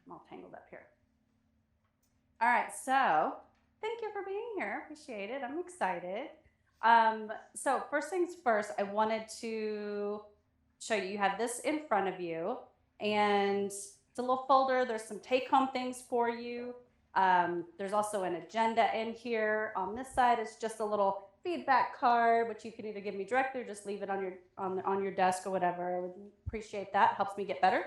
I'm all tangled up here. All right, so thank you for being here. Appreciate it. I'm excited. So first things first, I wanted to show you. You have this in front of you, and it's a little folder. There's some take-home things for you. There's also an agenda in here. On this side, it's just a little feedback card, which you can either give me directly or just leave it on your desk or whatever. I would appreciate that. Helps me get better.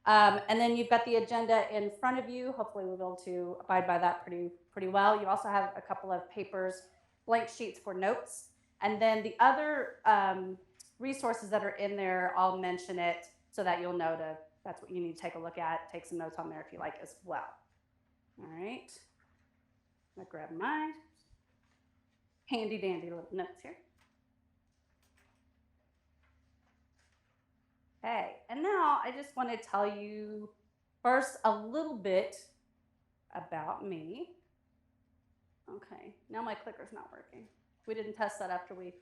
And then you've got the agenda in front of you. Hopefully we'll be able to abide by that pretty well. You also have a couple of papers, blank sheets for notes. And then the other resources that are in there, I'll mention it so that you'll know that's what you need to take a look at. Take some notes on there if you like as well. All right. I'm gonna grab my handy dandy little notes here. Okay, and now I just want to tell you first a little bit about me. Okay, now my clicker's not working. We didn't test that after we.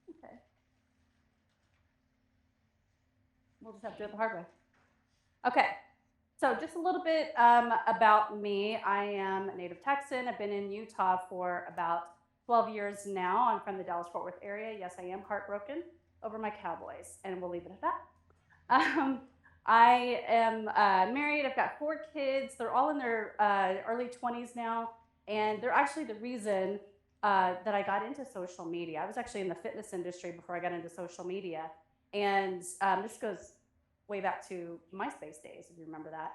Okay. We'll just have to do it the hard way. Okay, so just a little bit about me. I am a native Texan. I've been in Utah for about 12 years now. I'm from the Dallas-Fort Worth area. Yes, I am heartbroken over my Cowboys, and we'll leave it at that. I am married. I've got 4 kids. They're all in their early 20s now, and they're actually the reason that I got into social media. I was actually in the fitness industry before I got into social media, and this goes way back to MySpace days, if you remember that.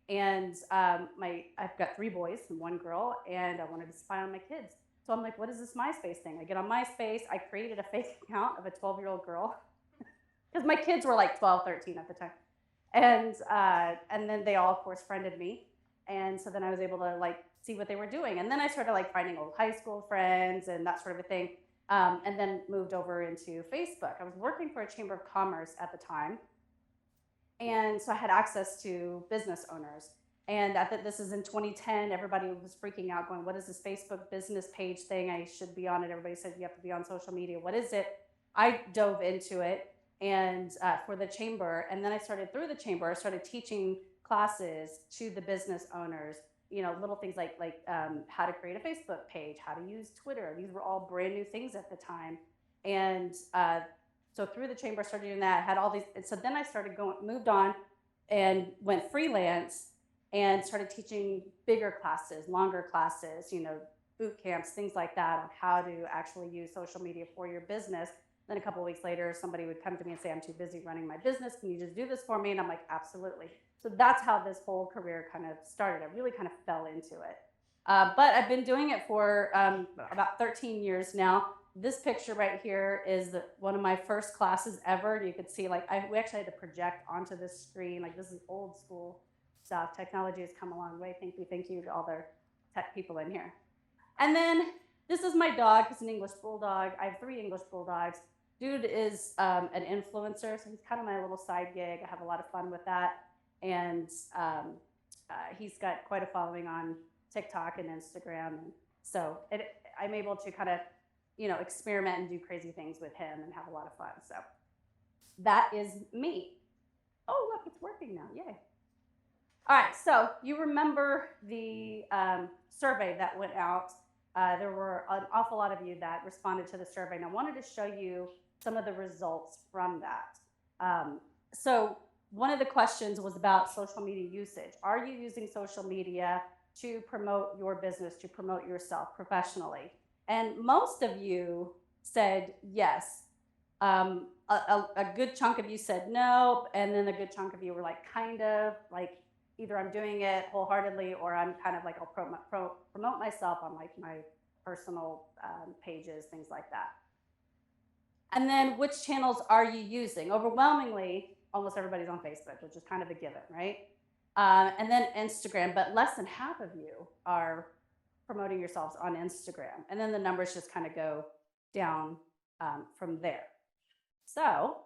And I've got 3 boys and 1 girl, and I wanted to spy on my kids. So I'm like, what is this MySpace thing? I get on MySpace. I created a fake account of a 12-year-old girl because my kids were like 12, 13 at the time. And then they all, of course, friended me. And so then I was able to like see what they were doing. And then I started like finding old high school friends and that sort of a thing. And then moved over into Facebook. I was working for a chamber of commerce at the time. And so I had access to business owners. And this is in 2010. Everybody was freaking out, going, what is this Facebook business page thing? I should be on it. Everybody said you have to be on social media. What is it? I dove into it and for the chamber. And then I started through the chamber, I started teaching classes to the business owners, little things like how to create a Facebook page, how to use Twitter. These were all brand new things at the time. And so through the chamber, I started doing that. I had all these. And so then I moved on and went freelance and started teaching bigger classes, longer classes, boot camps, things like that on how to actually use social media for your business. Then a couple of weeks later, somebody would come to me and say, I'm too busy running my business. Can you just do this for me? And I'm like, absolutely. So that's how this whole career kind of started. I really kind of fell into it. But I've been doing it for about 13 years now. This picture right here is one of my first classes ever. You could see we actually had to project onto this screen. Like this is old school stuff. Technology has come a long way. Thank you to all the tech people in here. And then this is my dog. He's an English bulldog. I have 3 English bulldogs. Dude is an influencer, so he's kind of my little side gig. I have a lot of fun with that. And he's got quite a following on TikTok and Instagram. And so I'm able to kind of, experiment and do crazy things with him and have a lot of fun. So that is me. Oh, look, it's working now. Yay. All right, so you remember the survey that went out. There were an awful lot of you that responded to the survey, and I wanted to show you some of the results from that. So one of the questions was about social media usage. Are you using social media to promote your business, to promote yourself professionally? And most of you said yes. A good chunk of you said no, and then a good chunk of you were like, kind of, like either I'm doing it wholeheartedly or I'm kind of like, I'll promote myself on like my personal pages, things like that. And then which channels are you using? Overwhelmingly, almost everybody's on Facebook, which is kind of a given, right? And then Instagram, but less than half of you are promoting yourselves on Instagram. And then the numbers just kind of go down from there. So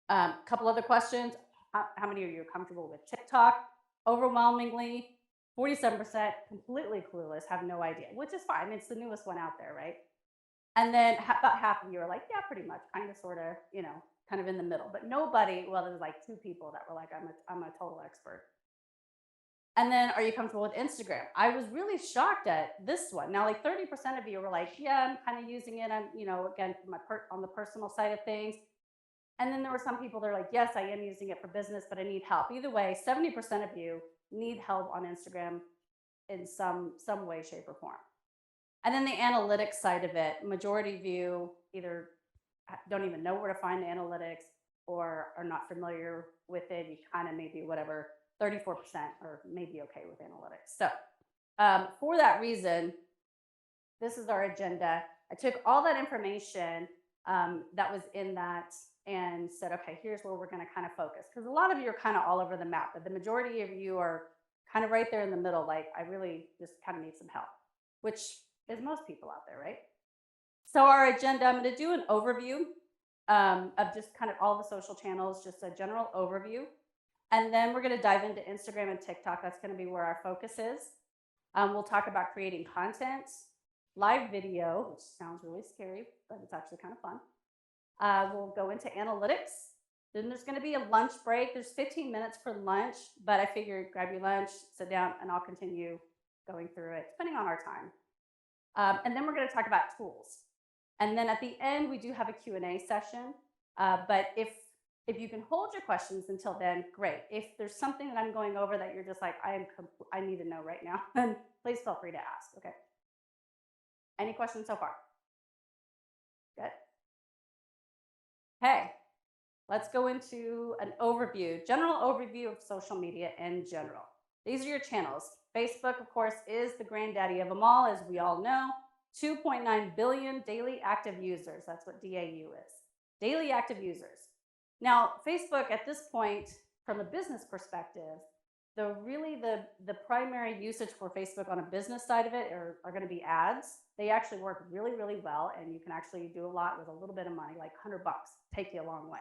a couple other questions. How many of you are comfortable with TikTok? Overwhelmingly, 47% completely clueless, have no idea, which is fine. It's the newest one out there, right? And then about half of you are like, yeah, pretty much, kind of, sort of, kind of in the middle, but nobody, well, there was like two people that were like, I'm a total expert. And then, are you comfortable with Instagram? I was really shocked at this one. Now, like 30% of you were like, yeah, I'm kind of using it. I'm, again, on the personal side of things. And then there were some people that are like, yes, I am using it for business, but I need help. Either way, 70% of you need help on Instagram in some way, shape, or form. And then the analytics side of it, majority of you either don't even know where to find the analytics or are not familiar with it. You kind of maybe whatever, 34% are maybe okay with analytics. So for that reason, this is our agenda. I took all that information that was in that and said, okay, here's where we're going to kind of focus. Because a lot of you are kind of all over the map, but the majority of you are kind of right there in the middle. Like, I really just kind of need some help, which is most people out there, right? So our agenda, I'm going to do an overview of just kind of all the social channels, just a general overview. And then we're going to dive into Instagram and TikTok. That's going to be where our focus is. We'll talk about creating content, live video, which sounds really scary, but it's actually kind of fun. We'll go into analytics. Then there's going to be a lunch break. There's 15 minutes for lunch, but I figured grab your lunch, sit down, and I'll continue going through it, depending on our time. And then we're going to talk about tools. And then at the end, we do have a Q&A session. But if you can hold your questions until then, great. If there's something that I'm going over that you're just like, I need to know right now, then please feel free to ask, okay? Any questions so far? Good. Okay, let's go into an overview, general overview of social media in general. These are your channels. Facebook, of course, is the granddaddy of them all, as we all know. 2.9 billion daily active users. That's what DAU is. Daily active users. Now, Facebook at this point, from a business perspective, the primary usage for Facebook on a business side of it are going to be ads. They actually work really, really well, and you can actually do a lot with a little bit of money, like $100, take you a long way.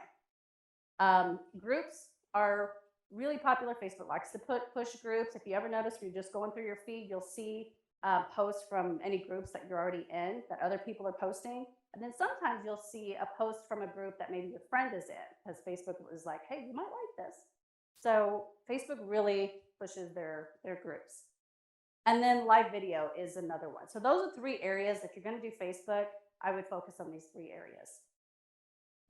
Groups are really popular. Facebook likes to push groups. If you ever notice, if you're just going through your feed, you'll see posts from any groups that you're already in that other people are posting. And then sometimes you'll see a post from a group that maybe your friend is in, because Facebook is like, hey, you might like this. So Facebook really pushes their groups. And then live video is another one. So those are three areas. If you're going to do Facebook, I would focus on these three areas.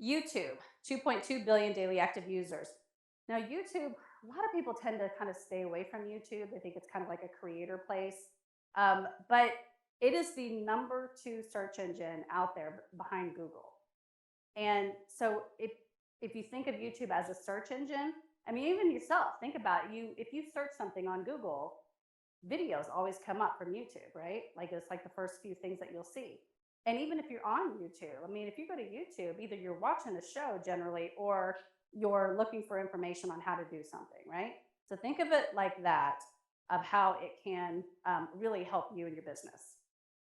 YouTube, 2.2 billion daily active users. Now, YouTube, a lot of people tend to kind of stay away from YouTube. They think it's kind of like a creator place. But it is the #2 search engine out there behind Google. And so if you think of YouTube as a search engine, I mean, even yourself, think about it. If you search something on Google, videos always come up from YouTube, right? Like it's like the first few things that you'll see. And even if you're on YouTube, I mean, if you go to YouTube, either you're watching a show generally or you're looking for information on how to do something, right? So think of it like that, of how it can really help you in your business.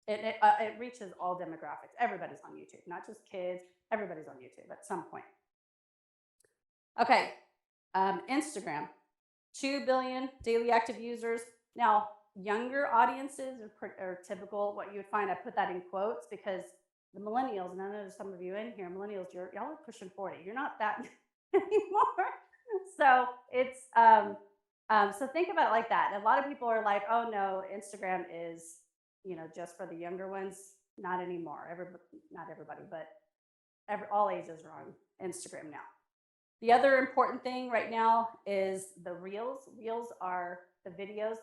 It reaches all demographics. Everybody's on YouTube, not just kids. Everybody's on YouTube at some point. Okay, Instagram, 2 billion daily active users. Now, younger audiences are typical, what you would find, I put that in quotes because the millennials, and I know there's some of you in here, millennials, y'all are pushing 40. You're not that anymore. So it's, so think about it like that. And a lot of people are like, oh no, Instagram is, just for the younger ones. Not anymore. Not everybody, but all ages are on Instagram now. The other important thing right now is the Reels. Reels are the videos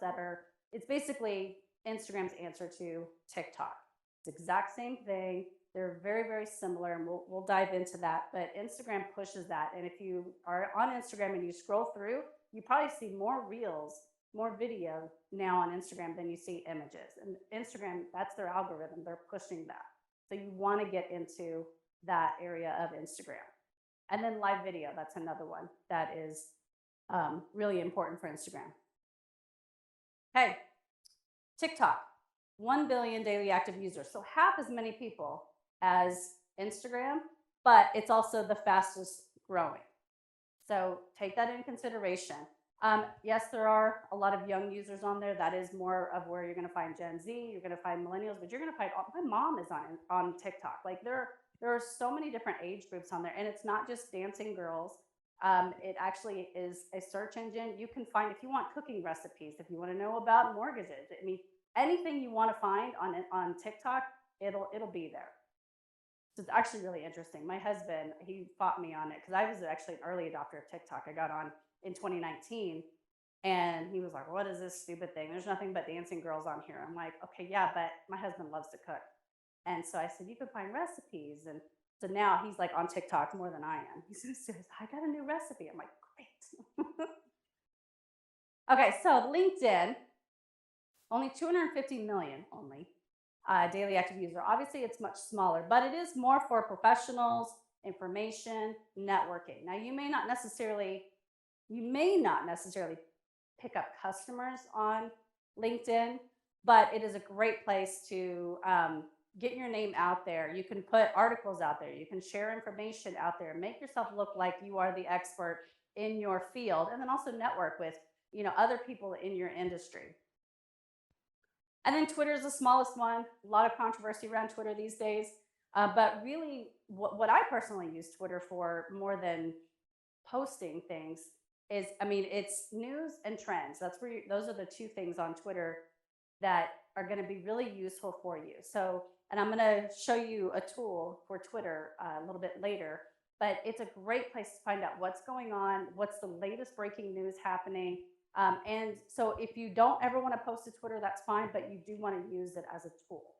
it's basically Instagram's answer to TikTok. It's the exact same thing. They're very, very similar, and we'll dive into that. But Instagram pushes that. And if you are on Instagram and you scroll through, you probably see more Reels, more video now on Instagram than you see images. And Instagram, that's their algorithm. They're pushing that. So you want to get into that area of Instagram. And then live video, that's another one that is really important for Instagram. Okay, TikTok, 1 billion daily active users. So half as many people as Instagram, but it's also the fastest growing. So take that into consideration. Yes, there are a lot of young users on there. That is more of where you're going to find Gen Z, you're going to find millennials, but you're going to find, my mom is on TikTok. Like There are so many different age groups on there, and it's not just dancing girls. It actually is a search engine. You can find if you want cooking recipes, if you want to know about mortgages. I mean, anything you want to find on TikTok, it'll be there. So it's actually really interesting. My husband, he fought me on it because I was actually an early adopter of TikTok. I got on in 2019, and he was like, "What is this stupid thing? There's nothing but dancing girls on here." I'm like, "Okay, yeah, but my husband loves to cook." And so I said, "You can find recipes." And so now he's like on TikTok more than I am. He says, "I got a new recipe." I'm like, "Great." Okay, so LinkedIn, only 250 million only daily active user. Obviously, it's much smaller, but it is more for professionals, information, networking. Now, you may not necessarily pick up customers on LinkedIn, but it is a great place to get your name out there. You can put articles out there. You can share information out there. Make yourself look like you are the expert in your field, and then also network with other people in your industry. And then Twitter is the smallest one. A lot of controversy around Twitter these days. But really, what I personally use Twitter for more than posting things is, I mean, it's news and trends. Those are the two things on Twitter that are going to be really useful for you. So, and I'm going to show you a tool for Twitter a little bit later, but it's a great place to find out what's going on, what's the latest breaking news happening. And so if you don't ever want to post to Twitter, that's fine, but you do want to use it as a tool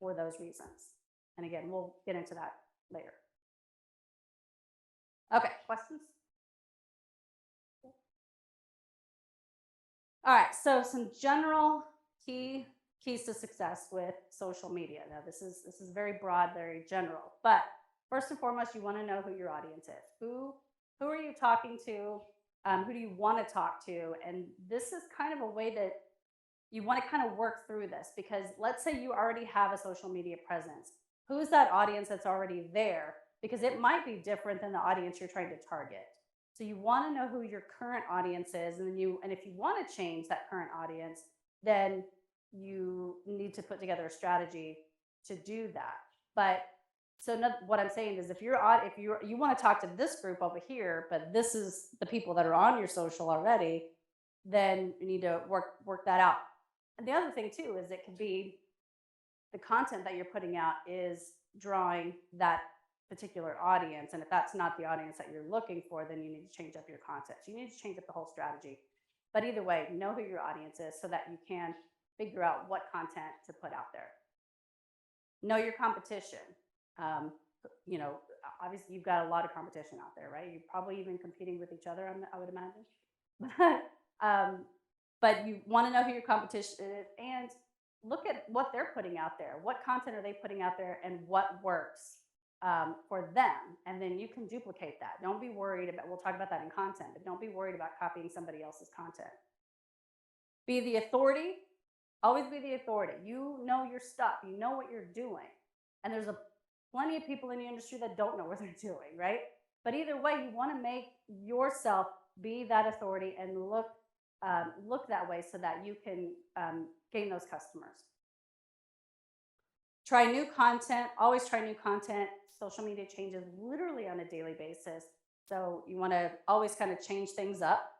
for those reasons. And again, we'll get into that later. Okay, questions? All right, so some general keys to success with social media. Now, this is very broad, very general, but first and foremost, you want to know who your audience is. Who are you talking to? Who do you want to talk to? And this is kind of a way that you want to kind of work through this, because let's say you already have a social media presence. Who's that audience that's already there? Because it might be different than the audience you're trying to target. So you want to know who your current audience is, and if you want to change that current audience, then you need to put together a strategy to do that. But so what I'm saying is, if you want to talk to this group over here, but this is the people that are on your social already, then you need to work that out. And the other thing too is it could be the content that you're putting out is drawing that particular audience, and if that's not the audience that you're looking for, then you need to change up your content. So you need to change up the whole strategy. But either way, know who your audience is so that you can figure out what content to put out there. Know your competition. Um, Obviously you've got a lot of competition out there, right? You're probably even competing with each other, I would imagine. But you want to know who your competition is and look at what they're putting out there. What content are they putting out there, and what works for them? And then you can duplicate that. Don't be worried about, we'll talk about that in content, but don't be worried about copying somebody else's content. Be the authority. Always be the authority. You know your stuff. You know what you're doing. And there's plenty of people in the industry that don't know what they're doing, right? But either way, you want to make yourself be that authority and look that way so that you can gain those customers. Try new content. Always try new content. Social media changes literally on a daily basis. So you want to always kind of change things up.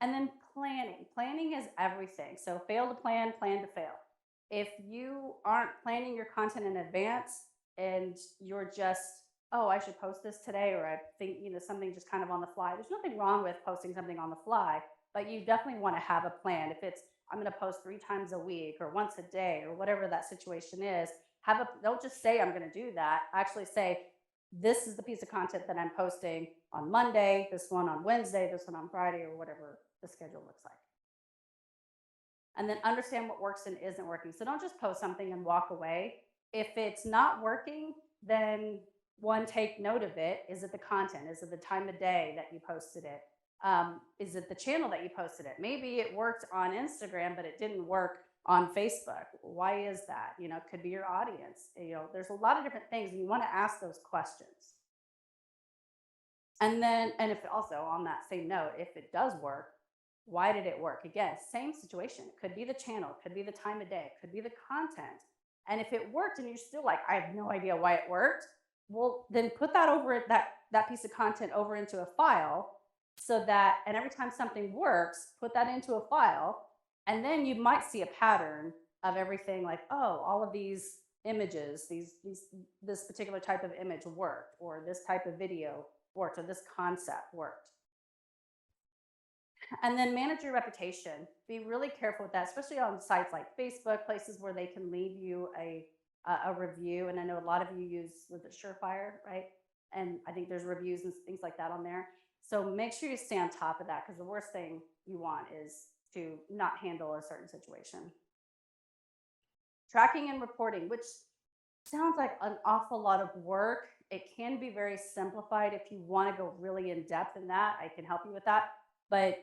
And then planning. Planning is everything. So fail to plan, plan to fail. If you aren't planning your content in advance and you're just, oh, I should post this today, or I think, something just kind of on the fly. There's nothing wrong with posting something on the fly, but you definitely want to have a plan. If it's, I'm going to post 3 times a week or once a day or whatever that situation is, don't just say I'm going to do that. Actually say, this is the piece of content that I'm posting on Monday, this one on Wednesday, this one on Friday, or whatever the schedule looks like. And then understand what works and isn't working. So don't just post something and walk away. If it's not working, then take note of it. Is it the content? Is it the time of day that you posted it? Is it the channel that you posted it? Maybe it worked on Instagram, but it didn't work on Facebook. Why is that? It could be your audience. There's a lot of different things, and you want to ask those questions. And if also on that same note, if it does work, why did it work? Again, same situation. It could be the channel, it could be the time of day, it could be the content. And if it worked and you're still like, I have no idea why it worked, well, then put that over that piece of content over into a file so that, and every time something works, put that into a file. And then you might see a pattern of everything like, oh, all of these images, this particular type of image worked, or this type of video worked, or this concept worked. And then manage your reputation. Be really careful with that, especially on sites like Facebook, places where they can leave you a review. And I know a lot of you use, was it Surefire, right? And I think there's reviews and things like that on there. So make sure you stay on top of that, because the worst thing you want is to not handle a certain situation. Tracking and reporting, which sounds like an awful lot of work. It can be very simplified. If you want to go really in depth in that, I can help you with that. But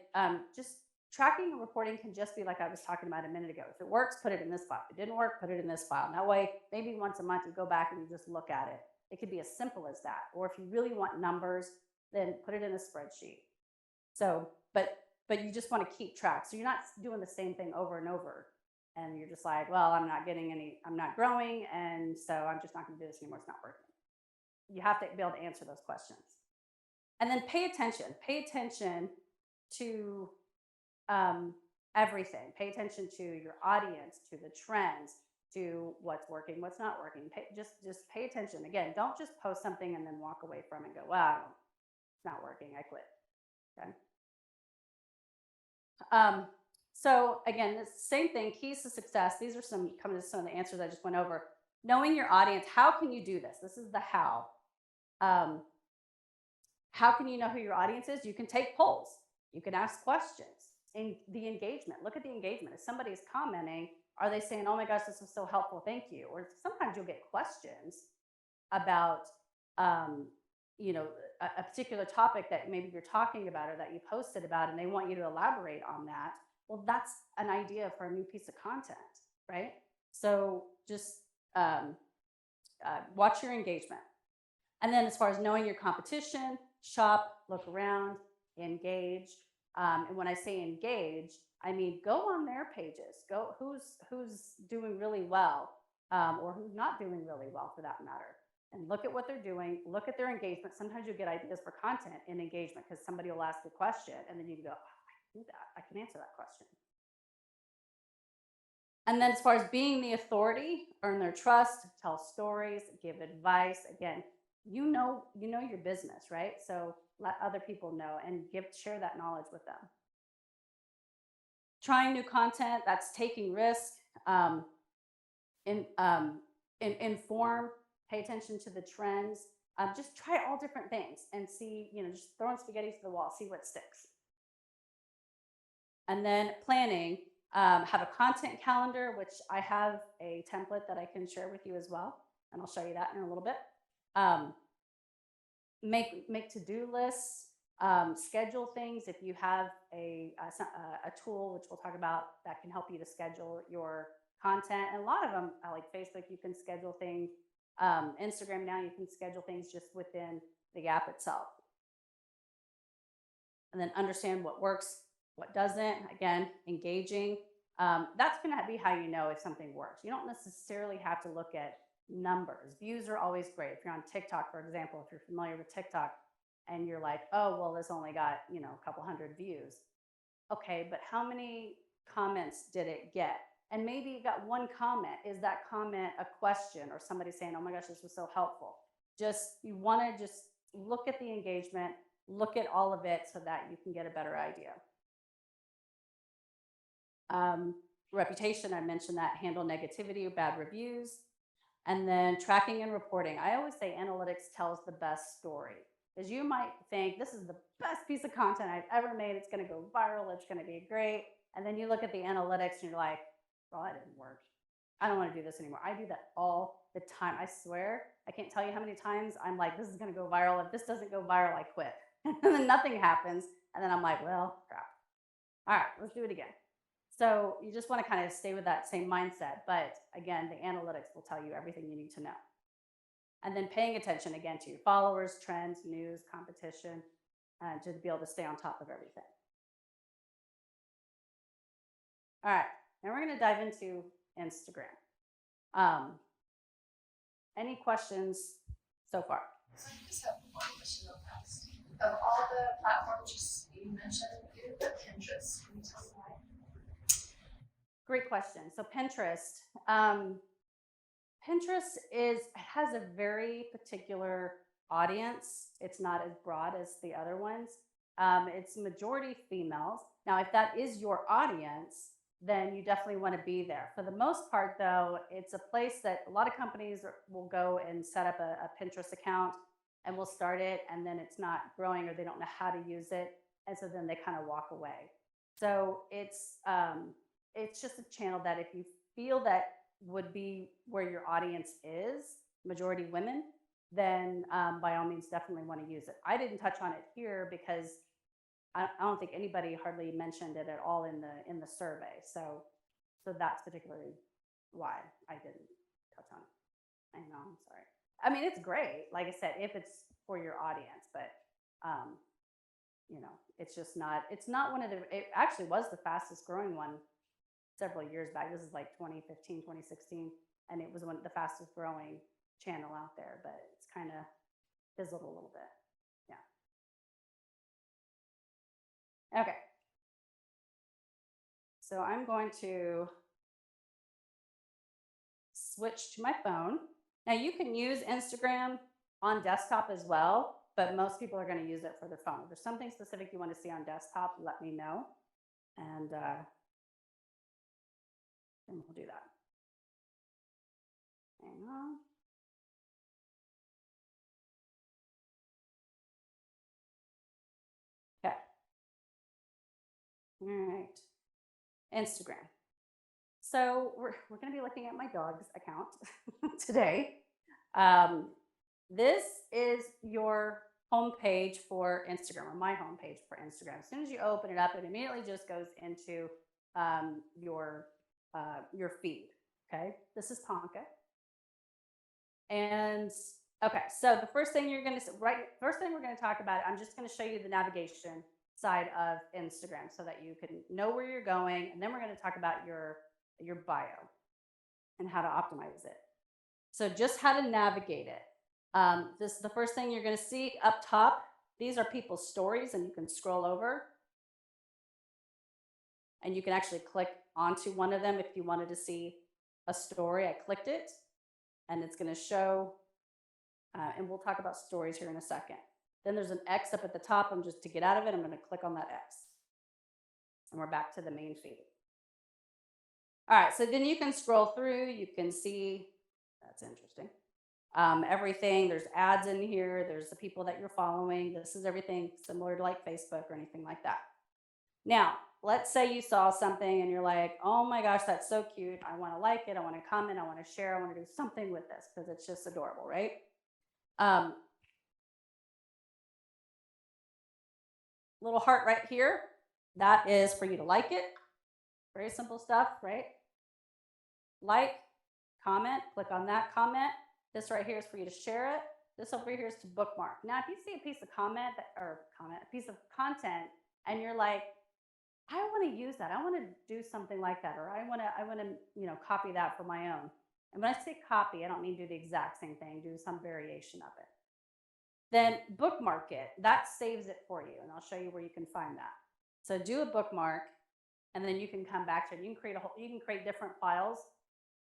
just tracking and reporting can just be like I was talking about a minute ago. If it works, put it in this file. If it didn't work, put it in this file. And that way, maybe once a month you go back and you just look at it. It could be as simple as that. Or if you really want numbers, then put it in a spreadsheet. So, but you just want to keep track. So you're not doing the same thing over and over. And you're just like, well, I'm not getting any, I'm not growing. And so I'm just not going to do this anymore. It's not working. You have to be able to answer those questions. And then pay attention. Pay attention to everything. Pay attention to your audience, to the trends, to what's working, what's not working. Just pay attention. Again, don't just post something and then walk away from it and go, wow, it's not working. I quit. Okay. So again, the same thing, keys to success. These are some of the answers I just went over. Knowing your audience, how can you do this? This is the how. How can you know who your audience is? You can take polls. You can ask questions. And the engagement, look at the engagement. If somebody is commenting, are they saying, oh my gosh, this was so helpful, thank you? Or sometimes you'll get questions about, a particular topic that maybe you're talking about or that you posted about, and they want you to elaborate on that. Well, that's an idea for a new piece of content, right? So just watch your engagement. And then as far as knowing your competition, shop, look around, engage. And when I say engage, I mean go on their pages. Go who's doing really well, or who's not doing really well for that matter. And look at what they're doing. Look at their engagement. Sometimes you'll get ideas for content in engagement because somebody will ask a question, and then you can go, oh, I can do that. I can answer that question. And then as far as being the authority, earn their trust, tell stories, give advice. Again, you know your business, right? So let other people know and share that knowledge with them. Trying new content, that's taking risk. Inform, pay attention to the trends. Just try all different things and see, just throwing spaghetti to the wall, see what sticks. And then planning, have a content calendar, which I have a template that I can share with you as well. And I'll show you that in a little bit. Make to-do lists, schedule things. If you have a tool, which we'll talk about, that can help you to schedule your content. And a lot of them, like Facebook, you can schedule things. Instagram now, you can schedule things just within the app itself. And then understand what works, what doesn't. Again, engaging. That's going to be how you know if something works. You don't necessarily have to look at numbers. Views are always great. If you're on TikTok, for example, if you're familiar with TikTok and you're like, oh, well, this only got, a couple hundred views. Okay, but how many comments did it get? And maybe you got one comment. Is that comment a question or somebody saying, oh my gosh, this was so helpful? You want to just look at the engagement, look at all of it so that you can get a better idea. Reputation, I mentioned that, handle negativity or bad reviews. And then tracking and reporting. I always say analytics tells the best story. Because you might think this is the best piece of content I've ever made. It's going to go viral. It's going to be great. And then you look at the analytics and you're like, well, that didn't work. I don't want to do this anymore. I do that all the time. I swear, I can't tell you how many times I'm like, this is going to go viral. If this doesn't go viral, I quit. And then nothing happens. And then I'm like, well, crap. All right, let's do it again. So you just want to kind of stay with that same mindset. But again, the analytics will tell you everything you need to know. And then paying attention again to your followers, trends, news, competition, to be able to stay on top of everything. All right, now we're going to dive into Instagram. Um, any questions so far? So I just have one question real fast. Of all the platforms you mentioned, the Pinterest, can you tell me why? Great question. So Pinterest, Pinterest has a very particular audience. It's not as broad as the other ones. It's majority females. Now, if that is your audience, then you definitely want to be there. For the most part, though, it's a place that a lot of companies will go and set up a Pinterest account and will start it, and then it's not growing or they don't know how to use it, and so then they kind of walk away. So it's just a channel that if you feel that would be where your audience is, majority women, then by all means, definitely want to use it. I didn't touch on it here because I don't think anybody hardly mentioned it at all in the survey. So that's particularly why I didn't touch on it. I know, I'm sorry. I mean, it's great, like I said, if it's for your audience, but um, it's just not. It's not one of the. It actually was the fastest growing one several years back. This is like 2015, 2016, and it was one of the fastest growing channel out there, but it's kind of fizzled a little bit. Yeah. Okay. So I'm going to switch to my phone. Now you can use Instagram on desktop as well, but most people are going to use it for their phone. If there's something specific you want to see on desktop, let me know, and we'll do that. Hang on. Okay. All right. Instagram. So we're going to be looking at my dog's account today. Um, this is your homepage for Instagram, or my homepage for Instagram. As soon as you open it up, it immediately just goes into your feed. Okay, this is Tonka, and okay, so the first thing first thing we're going to talk about. I'm just going to show you the navigation side of Instagram so that you can know where you're going, and then we're going to talk about your bio and how to optimize it. So just how to navigate it. This is the first thing you're going to see up top. These are people's stories, and you can scroll over, and you can actually click onto one of them if you wanted to see a story. I clicked it, and it's going to show, and we'll talk about stories here in a second. Then there's an X up at the top. I'm just to get out of it, I'm going to click on that X, and we're back to the main feed. All right, so then you can scroll through. You can see, that's interesting. Everything, there's ads in here. There's the people that you're following. This is everything similar to like Facebook or anything like that. Now, let's say you saw something and you're like, oh my gosh, that's so cute. I want to like it. I want to comment. I want to share. I want to do something with this because it's just adorable, right? Little heart right here. That is for you to like it. Very simple stuff, right? Like, comment, click on that comment. This right here is for you to share it. This over here is to bookmark. Now, if you see a piece of a piece of content, and you're like, I want to use that. I want to do something like that, or I want to, copy that for my own. And when I say copy, I don't mean do the exact same thing. Do some variation of it. Then bookmark it. That saves it for you, and I'll show you where you can find that. So do a bookmark, and then you can come back to it. You can create different files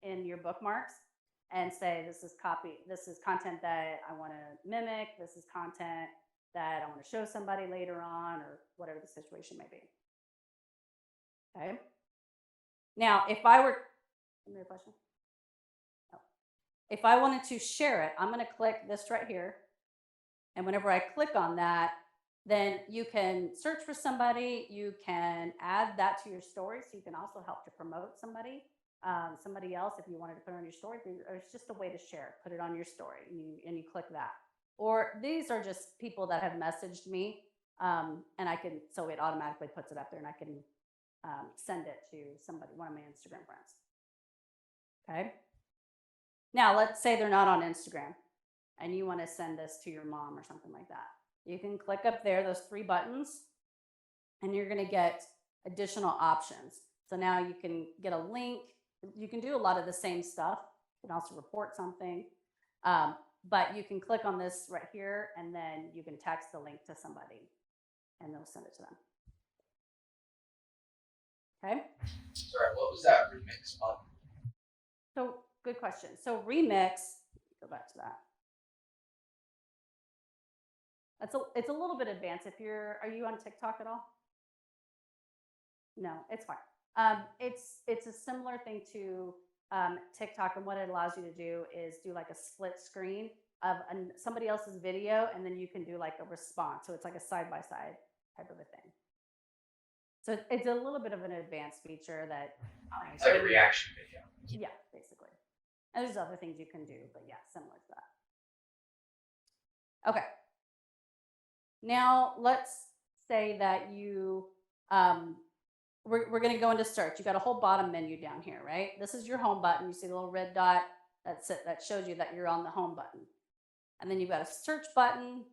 in your bookmarks and say, this is content that I want to mimic. This is content that I want to show somebody later on, or whatever the situation may be. Okay. Now, if I wanted to share it, I'm going to click this right here. And whenever I click on that, then you can search for somebody. You can add that to your story. So you can also help to promote somebody else if you wanted to put it on your story. Or it's just a way to share. Put it on your story, and you click that. Or these are just people that have messaged me, and so it automatically puts it up there, and I can send it to one of my Instagram friends. Okay. Now, let's say they're not on Instagram, and you want to send this to your mom or something like that. You can click up there, those three buttons, and you're going to get additional options. So now you can get a link. You can do a lot of the same stuff You can also report something. But you can click on this right here, and then you can text the link to somebody, and they'll send it to them. Okay. Sorry, what was that remix button? So good question. So remix, go back to that. It's a little bit advanced. Are you on TikTok at all? No, it's fine. It's a similar thing to TikTok, and what it allows you to do is do like a split screen of somebody else's video, and then you can do like a response. So it's like a side by side type of a thing. So it's a little bit of an advanced feature that. It's like a reaction video. Yeah, basically. And there's other things you can do, but yeah, similar to that. Okay. Now let's say that you, we're going to go into search. You got a whole bottom menu down here, right? This is your home button. You see the little red dot that shows you that you're on the home button. And then you've got a search button.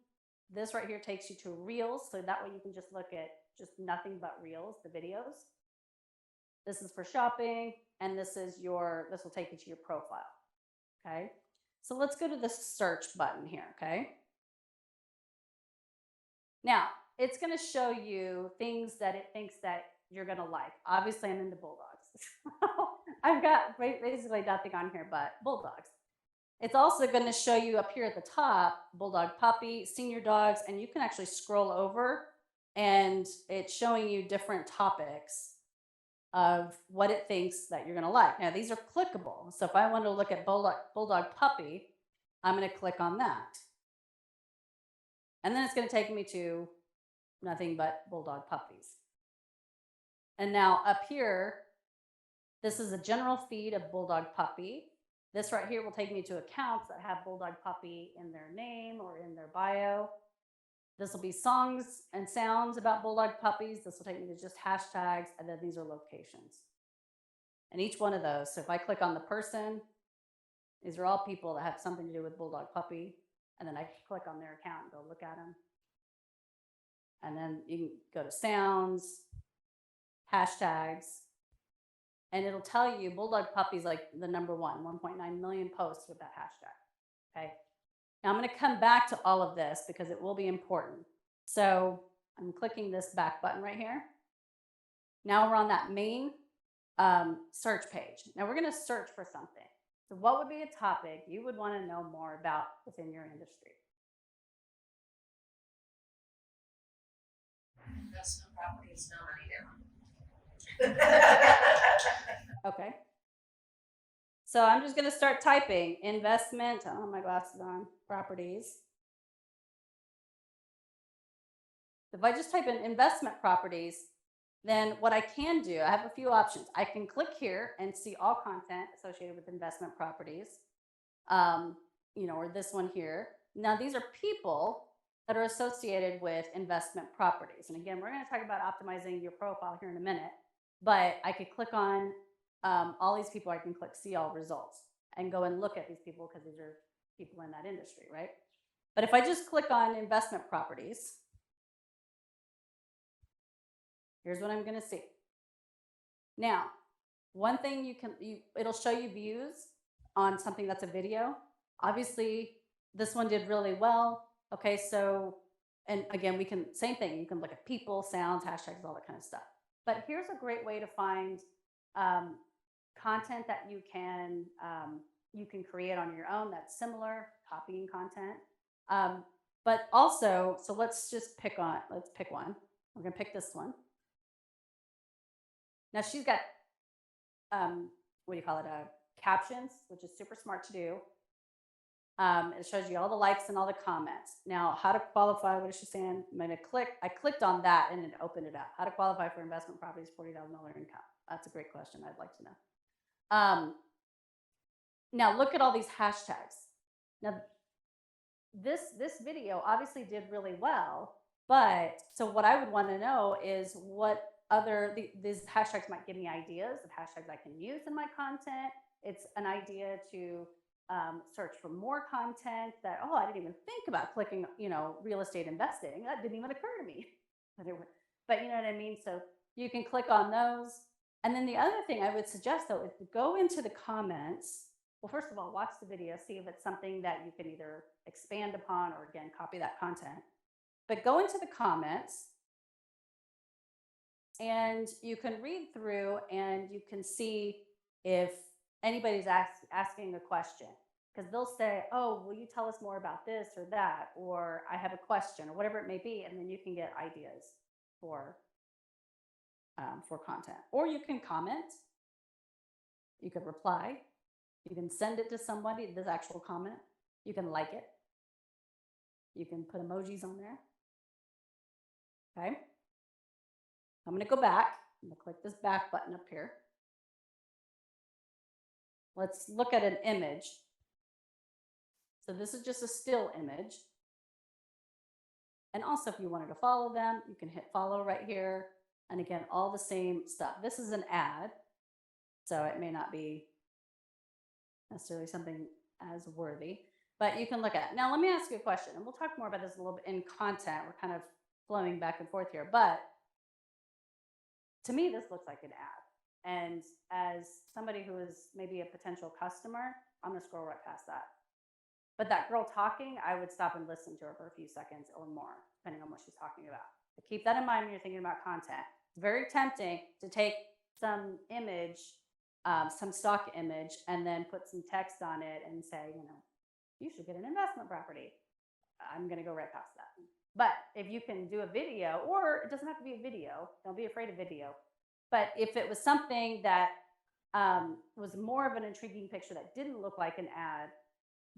This right here takes you to Reels. So that way you can just look at just nothing but Reels, the videos. This is for shopping, and this will take you to your profile. Okay. So let's go to the search button here. Okay. Now it's going to show you things that it thinks that you're going to like. Obviously, I'm into bulldogs. I've got basically nothing on here but bulldogs. It's also going to show you up here at the top, bulldog puppy, senior dogs, and you can actually scroll over, and it's showing you different topics of what it thinks that you're going to like. Now, these are clickable. So if I want to look at bulldog puppy, I'm going to click on that. And then it's going to take me to nothing but bulldog puppies. And now up here, this is a general feed of bulldog puppy. This right here will take me to accounts that have bulldog puppy in their name or in their bio. This will be songs and sounds about bulldog puppies. This will take me to just hashtags, and then these are locations. And each one of those, so if I click on the person, these are all people that have something to do with bulldog puppy. And then I click on their account and go look at them. And then you can go to sounds, hashtags, and it'll tell you bulldog puppy's like the number 1.9 million posts with that hashtag. Okay. Now I'm going to come back to all of this because it will be important. So I'm clicking this back button right here. Now we're on that main search page. Now we're going to search for something. So what would be a topic you would want to know more about within your industry? Investment properties, no money down. Okay. So I'm just going to start typing investment. I don't have my glasses on. Properties. If I just type in investment properties, then what I can do, I have a few options. I can click here and see all content associated with investment properties, or this one here. Now, these are people that are associated with investment properties. And again, we're going to talk about optimizing your profile here in a minute, but I could click on all these people. I can click see all results and go and look at these people because these are people in that industry, right? But if I just click on investment properties, here's what I'm going to see. Now, one thing it'll show you views on something that's a video. Obviously, this one did really well. Okay, so, and again, same thing. You can look at people, sounds, hashtags, all that kind of stuff. But here's a great way to find content that you can create on your own that's similar, copying content. But also, so let's pick one. We're going to pick this one. Now she's got, captions, which is super smart to do. It shows you all the likes and all the comments. Now, how to qualify, what is she saying? I'm gonna I clicked on that and it opened it up. How to qualify for investment properties, $40,000 income. That's a great question, I'd like to know. Now look at all these hashtags. Now, this video obviously did really well, but so what I would wanna know is what these hashtags might give me ideas of hashtags I can use in my content. It's an idea to search for more content that, I didn't even think about clicking, real estate investing. That didn't even occur to me. But you know what I mean? So you can click on those. And then the other thing I would suggest though is to go into the comments well, first of all, watch the video, see if it's something that you can either expand upon or again, copy that content. But go into the comments and you can read through and you can see if anybody's asking a question. Because they'll say, oh, will you tell us more about this or that? Or I have a question or whatever it may be. And then you can get ideas for content. Or you can comment, you could reply, you can send it to somebody, this actual comment, you can like it, you can put emojis on there. Okay. I'm going to go back. I'm going to click this back button up here. Let's look at an image. So this is just a still image. And also if you wanted to follow them, you can hit follow right here. And again, all the same stuff. This is an ad, so it may not be necessarily something as worthy, but you can look at it. Now, let me ask you a question, and we'll talk more about this a little bit in content. We're kind of flowing back and forth here, but to me, this looks like an ad. And as somebody who is maybe a potential customer, I'm gonna scroll right past that. But that girl talking, I would stop and listen to her for a few seconds or more, depending on what she's talking about. But keep that in mind when you're thinking about content. It's very tempting to take some image, some stock image, and then put some text on it and say, you should get an investment property. I'm going to go right past that. But if you can do a video, or it doesn't have to be a video, don't be afraid of video. But if it was something that was more of an intriguing picture that didn't look like an ad,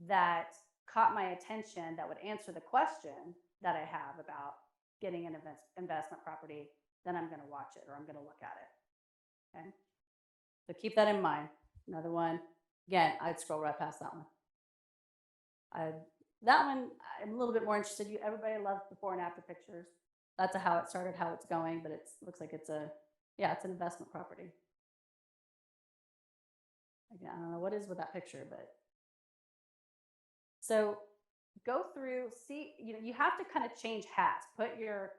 that caught my attention, that would answer the question that I have about getting an investment property, then I'm going to watch it or I'm going to look at it. Okay. So keep that in mind. Another one, again, I'd scroll right past that one. That one, I'm a little bit more interested. Everybody loves before and after pictures. That's how it started, how it's going, but it looks like it's an investment property. Again, I don't know what is with that picture, but so go through, see, you have to kind of change hats, put your,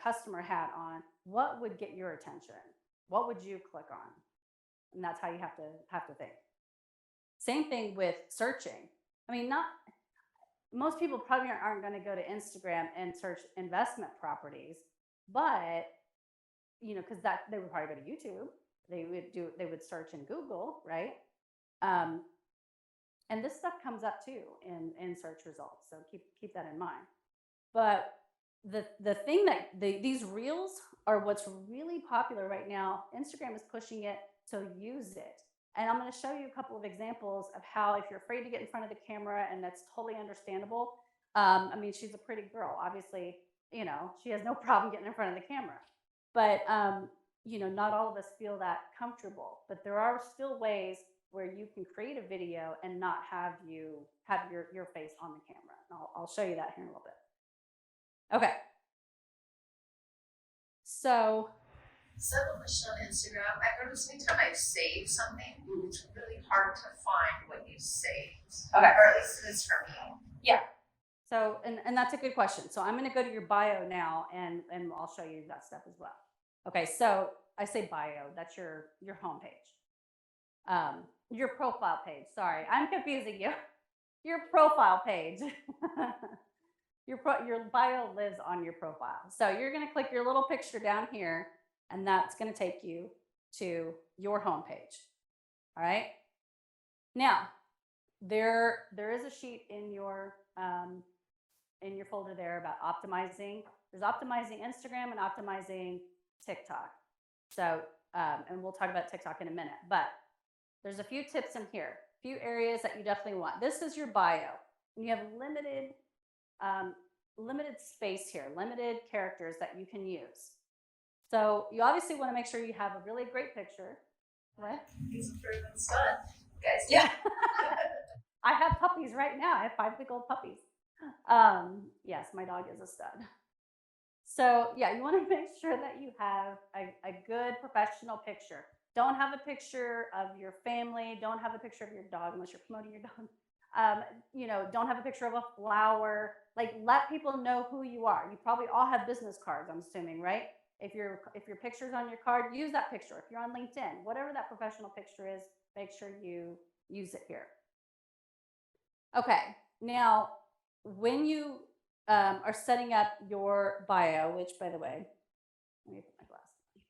customer hat on. What would get your attention? What would you click on? And that's how you have to think. Same thing with searching. I mean, most people probably aren't going to go to Instagram and search investment properties, but, because they would probably go to YouTube. They would search in Google, right? And this stuff comes up too in search results. So keep that in mind. But the thing that these reels are what's really popular right now. Instagram is pushing it, so use it. And I'm going to show you a couple of examples of how, if you're afraid to get in front of the camera, and that's totally understandable. I mean, she's a pretty girl. Obviously, she has no problem getting in front of the camera. But, not all of us feel that comfortable. But there are still ways where you can create a video and not have your face on the camera. And I'll show you that here in a little bit. Okay. So a question on Instagram. I noticed anytime I save something, it's really hard to find what you saved. Okay. Or at least it is for me. yeah. So and that's a good question. So I'm going to go to your bio now, and I'll show you that stuff as well. Okay. So I say bio. That's your homepage. Your profile page. Sorry, I'm confusing you. Your profile page. Your bio lives on your profile. So you're going to click your little picture down here, and that's going to take you to your homepage. All right. Now, there is a sheet in your folder there about optimizing. There's optimizing Instagram and optimizing TikTok. So, and we'll talk about TikTok in a minute, but there's a few tips in here, a few areas that you definitely want. This is your bio. And you have limited space here, limited characters that you can use. So you obviously want to make sure you have a really great picture. What? He's a proven stud, guys. Yeah. I have puppies right now. I have 5 big old puppies. Yes, my dog is a stud. So yeah, you want to make sure that you have a good professional picture. Don't have a picture of your family. Don't have a picture of your dog unless you're promoting your dog. Don't have a picture of a flower. Like, let people know who you are. You probably all have business cards, I'm assuming, right? If your picture's on your card, use that picture. If you're on LinkedIn, whatever that professional picture is, make sure you use it here. Okay, now when you are setting up your bio, which by the way, let me put my glasses on.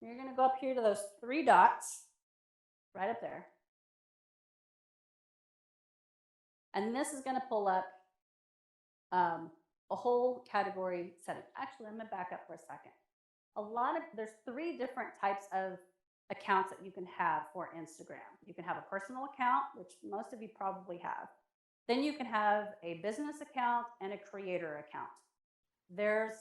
You're gonna go up here to those three dots, right up there. And this is gonna pull up a whole category setting. Actually, I'm gonna back up for a second. There's three different types of accounts that you can have for Instagram. You can have a personal account, which most of you probably have. Then you can have a business account and a creator account. There's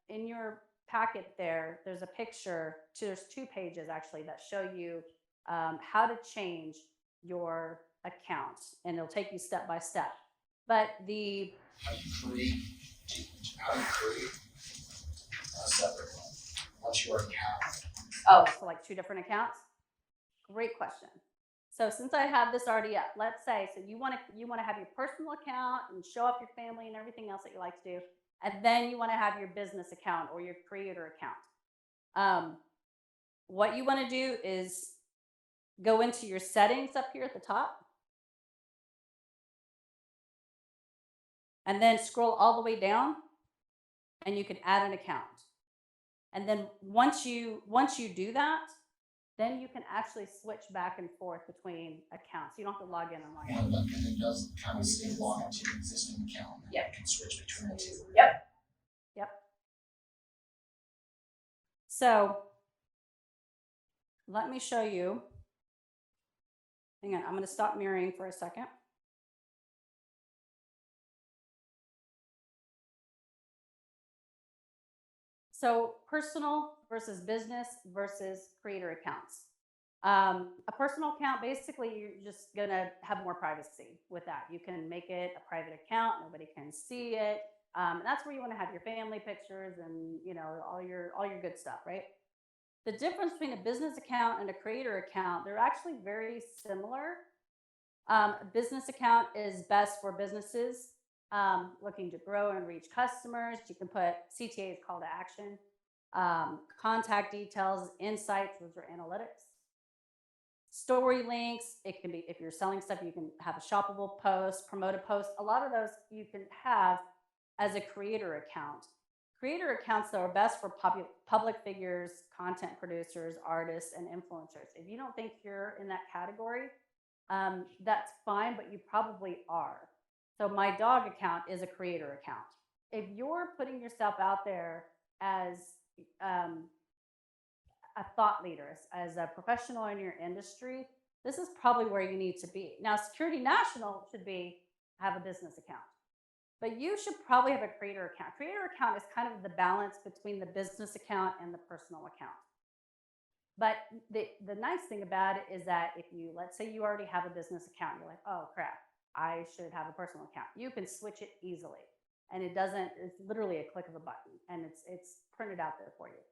in your packet there's a picture. There's two pages actually that show you how to change your account, and it'll take you step by step. But How do you create a separate one once you already have it? so like two different accounts. Great question. So since I have this already up, let's say so you want to have your personal account and show off your family and everything else that you like to do, and then you want to have your business account or your creator account. What you want to do is go into your settings up here at the top, and then scroll all the way down, and you can add an account. And then once you do that, then you can actually switch back and forth between accounts. You don't have to log in and log out. And it does kind of say log into your existing account. And Yep. You can switch between the two. Yep. So let me show you. Hang on, I'm going to stop mirroring for a second. So personal versus business versus creator accounts. A personal account, basically, you're just gonna have more privacy with that. You can make it a private account; nobody can see it. And that's where you want to have your family pictures and all your good stuff, right? The difference between a business account and a creator account, they're actually very similar. A business account is best for businesses looking to grow and reach customers. You can put CTA's call to action, contact details, insights, those are analytics. Story links, it can be, if you're selling stuff, you can have a shoppable post, promote a post. A lot of those you can have as a creator account. Creator accounts, though, are best for public figures, content producers, artists, and influencers. If you don't think you're in that category, that's fine, but you probably are. So my dog account is a creator account. If you're putting yourself out there as a thought leader, as a professional in your industry, this is probably where you need to be. Now, Security National should have a business account, but you should probably have a creator account. Creator account is kind of the balance between the business account and the personal account. But the nice thing about it is that if you, let's say you already have a business account, you're like, oh crap, I should have a personal account. You can switch it easily. And it's literally a click of a button, and it's printed out there for you.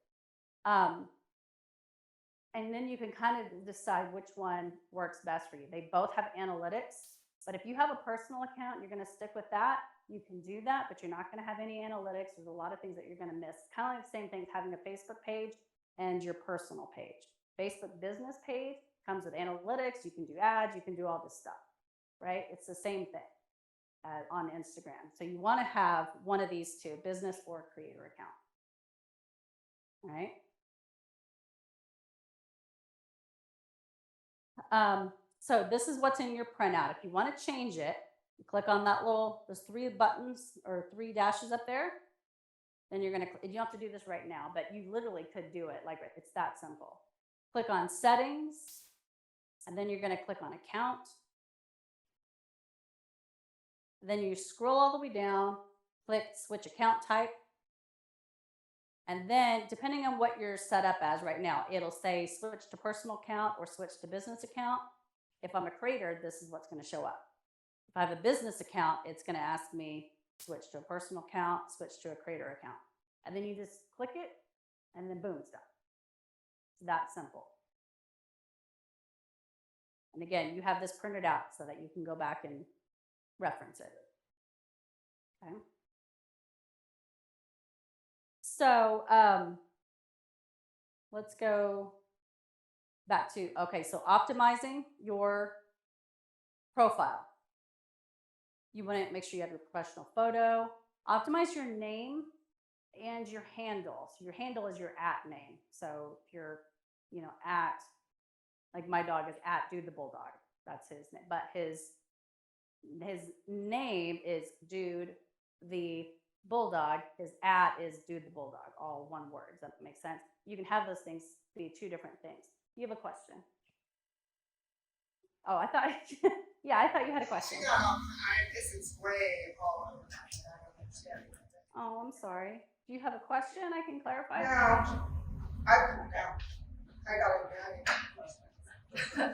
And then you can kind of decide which one works best for you. They both have analytics, but if you have a personal account, you're going to stick with that. You can do that, but you're not going to have any analytics. There's a lot of things that you're going to miss. Kind of like the same thing as having a Facebook page and your personal page. Facebook business page comes with analytics. You can do ads. You can do all this stuff, right? It's the same thing on Instagram. So you want to have one of these two, business or creator account. All right. So this is what's in your printout. If you want to change it, you click on those three buttons or three dashes up there. Then you don't have to do this right now, but you literally could do it like it's that simple. Click on settings, and then you're going to click on account. Then you scroll all the way down, click switch account type. And then depending on what you're set up as right now, it'll say switch to personal account or switch to business account. If I'm a creator, this is what's going to show up. If I have a business account, it's going to ask me switch to a personal account, switch to a creator account. And then you just click it, and then boom, it's done. It's that simple. And again, you have this printed out so that you can go back and reference it. Okay. So let's go back to, okay, so optimizing your profile. You want to make sure you have your professional photo. Optimize your name and your handle. So your handle is your at name. So if you're, at, like my dog is at Dude the Bulldog. That's his name. But his name is Dude the Bulldog. His at is Dude the Bulldog. All one word. Does that make sense? You can have those things be two different things. You have a question? Oh, I thought, yeah, I thought you had a question. This is way all over the place. I don't understand. Oh, I'm sorry. Do you have a question I can clarify? No, I got it. I mean, I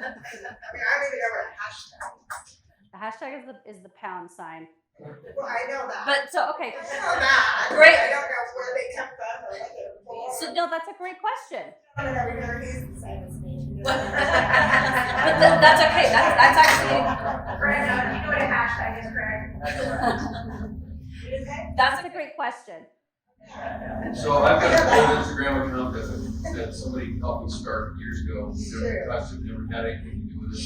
don't even know what a hashtag is. The hashtag is the pound sign. Well, I know that. But so, okay. I know that. Great. I don't know where they come from or what they're for. So, no, that's a great question. I don't know, remember, he's the same as me. But that's okay. That's actually, Brenda, you know what a hashtag is, Greg? that's a great question. So I've got a full Instagram account that somebody helped me start years ago. Never touched it, never had anything to do with it.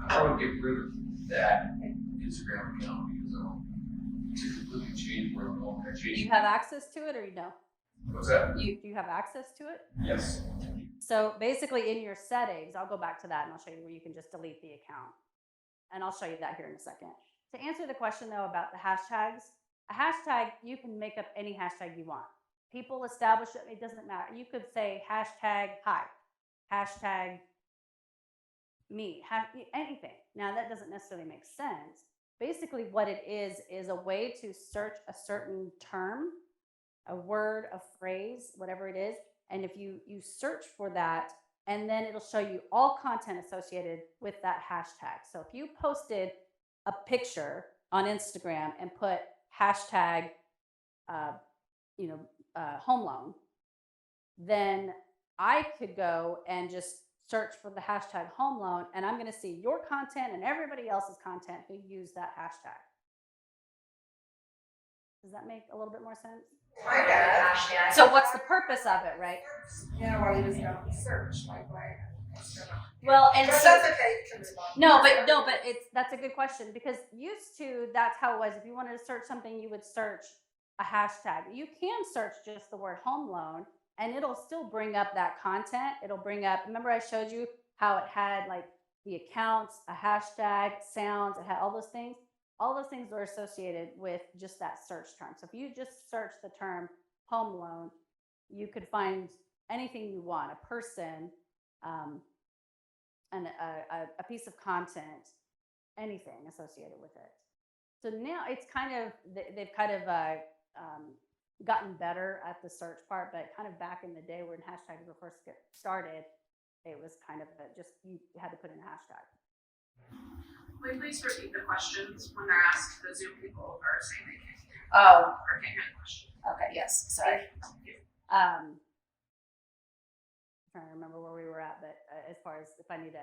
I would get rid of that Instagram account because I want to completely change where I'm going. I Do you changed. have access to it or you don't? What's that? Do you have access to it? Yes. So basically in your settings, I'll go back to that and I'll show you where you can just delete the account. And I'll show you that here in a second. To answer the question though about the hashtags, a hashtag, you can make up any hashtag you want. People establish it, it doesn't matter. You could say hashtag hi, hashtag me, anything. Now that doesn't necessarily make sense. Basically what it is a way to search a certain term, a word, a phrase, whatever it is. And if you search for that, and then it'll show you all content associated with that hashtag. So if you posted a picture on Instagram and put hashtag, home loan, then I could go and just search for the hashtag home loan, and I'm going to see your content and everybody else's content who used that hashtag. Does that make a little bit more sense? I got it. So what's the purpose of it, right? Yeah, why you just don't search, like why? Well, and But so, that's okay, you can respond. no, but that's a good question because used to that's how it was. If you wanted to search something, you would search a hashtag. You can search just the word home loan and it'll still bring up that content. It'll bring up, remember I showed you how it had like the accounts, a hashtag, sounds, it had all those things. All those things are associated with just that search term. So if you just search the term home loan, you could find anything you want, a person, and a piece of content, anything associated with it. So now it's kind of, they've kind of gotten better at the search part, but kind of back in the day when hashtags were first get started, it was kind of just, you had to put in a hashtag. Will you please repeat the questions when they're asked? The Zoom people are saying they can't hear. Oh, Or can't hear the question. okay, yes, sorry. Trying to remember where we were at, but as far as if I need to,